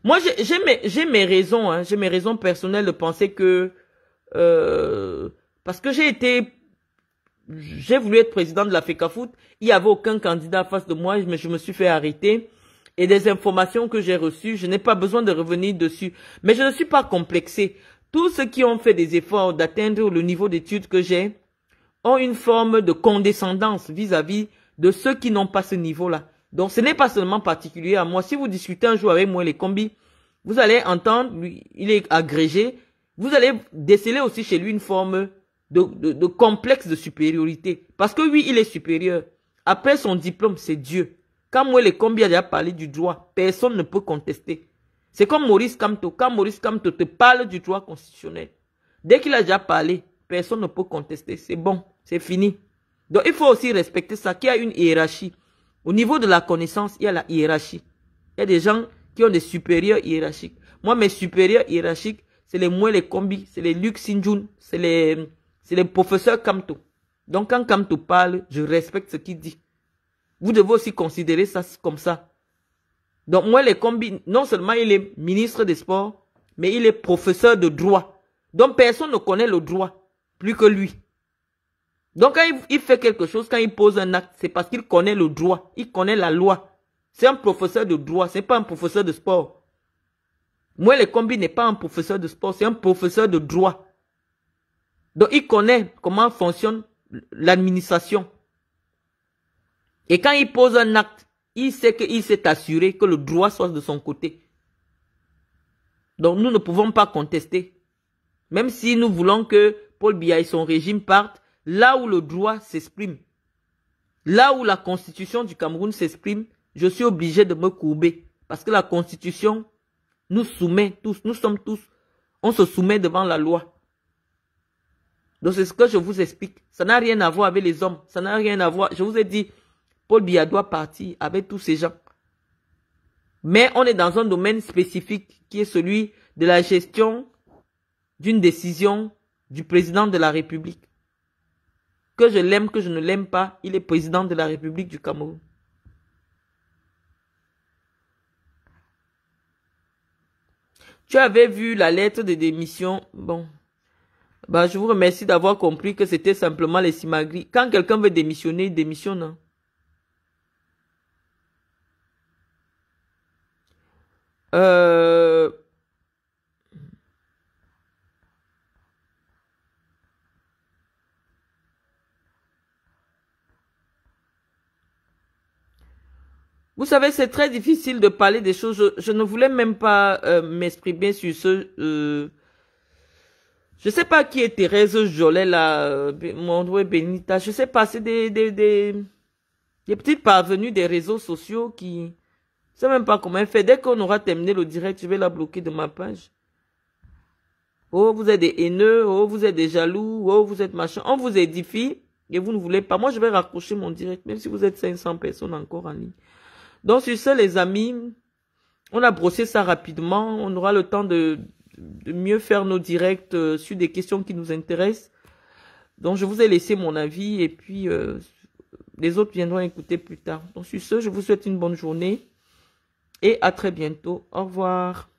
Moi, j'ai mes raisons, hein, j'ai mes raisons personnelles de penser que parce que j'ai voulu être président de la FECAFOOT, il n'y avait aucun candidat face de moi, mais je me suis fait arrêter. Et des informations que j'ai reçues, je n'ai pas besoin de revenir dessus. Mais je ne suis pas complexé. Tous ceux qui ont fait des efforts d'atteindre le niveau d'études que j'ai ont une forme de condescendance vis-à-vis de ceux qui n'ont pas ce niveau-là. Donc, ce n'est pas seulement particulier à moi. Si vous discutez un jour avec moi, les combis, vous allez entendre, lui, il est agrégé. Vous allez déceler aussi chez lui une forme de complexe de supériorité. Parce que oui, il est supérieur. Après son diplôme, c'est Dieu. Quand moi, les combis a déjà parlé du droit, personne ne peut contester. C'est comme Maurice Kamto. Quand Maurice Kamto te parle du droit constitutionnel, dès qu'il a déjà parlé, personne ne peut contester. C'est bon, c'est fini. Donc, il faut aussi respecter ça, qu'il y a une hiérarchie. Au niveau de la connaissance, il y a la hiérarchie. Il y a des gens qui ont des supérieurs hiérarchiques. Moi, mes supérieurs hiérarchiques, c'est les Moué, les Kombi, c'est les Luc Sinjun, c'est les professeurs Kamto. Donc, quand Kamto parle, je respecte ce qu'il dit. Vous devez aussi considérer ça comme ça. Donc, moi, les Kombi, non seulement il est ministre des Sports, mais il est professeur de droit. Donc, personne ne connaît le droit plus que lui. Donc, quand il fait quelque chose, quand il pose un acte, c'est parce qu'il connaît le droit. Il connaît la loi. C'est un professeur de droit, c'est pas un professeur de sport. Moi, les Kombi n'est pas un professeur de sport, c'est un professeur de droit. Donc, il connaît comment fonctionne l'administration. Et quand il pose un acte, il sait qu'il s'est assuré que le droit soit de son côté. Donc, nous ne pouvons pas contester. Même si nous voulons que Paul Biya et son régime partent, là où le droit s'exprime, là où la constitution du Cameroun s'exprime, je suis obligé de me courber. Parce que la constitution nous soumet tous, nous sommes tous, on se soumet devant la loi. Donc c'est ce que je vous explique. Ça n'a rien à voir avec les hommes, ça n'a rien à voir. Je vous ai dit, Paul Biya doit partir avec tous ces gens. Mais on est dans un domaine spécifique qui est celui de la gestion d'une décision du président de la République. Que je l'aime, que je ne l'aime pas, il est président de la République du Cameroun. Tu avais vu la lettre de démission. Bon, bah, je vous remercie d'avoir compris que c'était simplement les simagris. Quand quelqu'un veut démissionner, il démissionne. Hein. Vous savez, c'est très difficile de parler des choses. Je ne voulais même pas m'exprimer sur ce... je sais pas qui est Thérèse Jolet, là, Mondoué Benita. Je sais pas, c'est des petites parvenues des réseaux sociaux qui... Je sais même pas comment elle fait. Dès qu'on aura terminé le direct, je vais la bloquer de ma page. Oh, vous êtes des haineux. Oh, vous êtes des jaloux. Oh, vous êtes machin. On vous édifie et vous ne voulez pas. Moi, je vais raccrocher mon direct, même si vous êtes 500 personnes encore en ligne. Donc, sur ce, les amis, on a brossé ça rapidement. On aura le temps de mieux faire nos directs sur des questions qui nous intéressent. Donc, je vous ai laissé mon avis et puis les autres viendront écouter plus tard. Donc, sur ce, je vous souhaite une bonne journée et à très bientôt. Au revoir.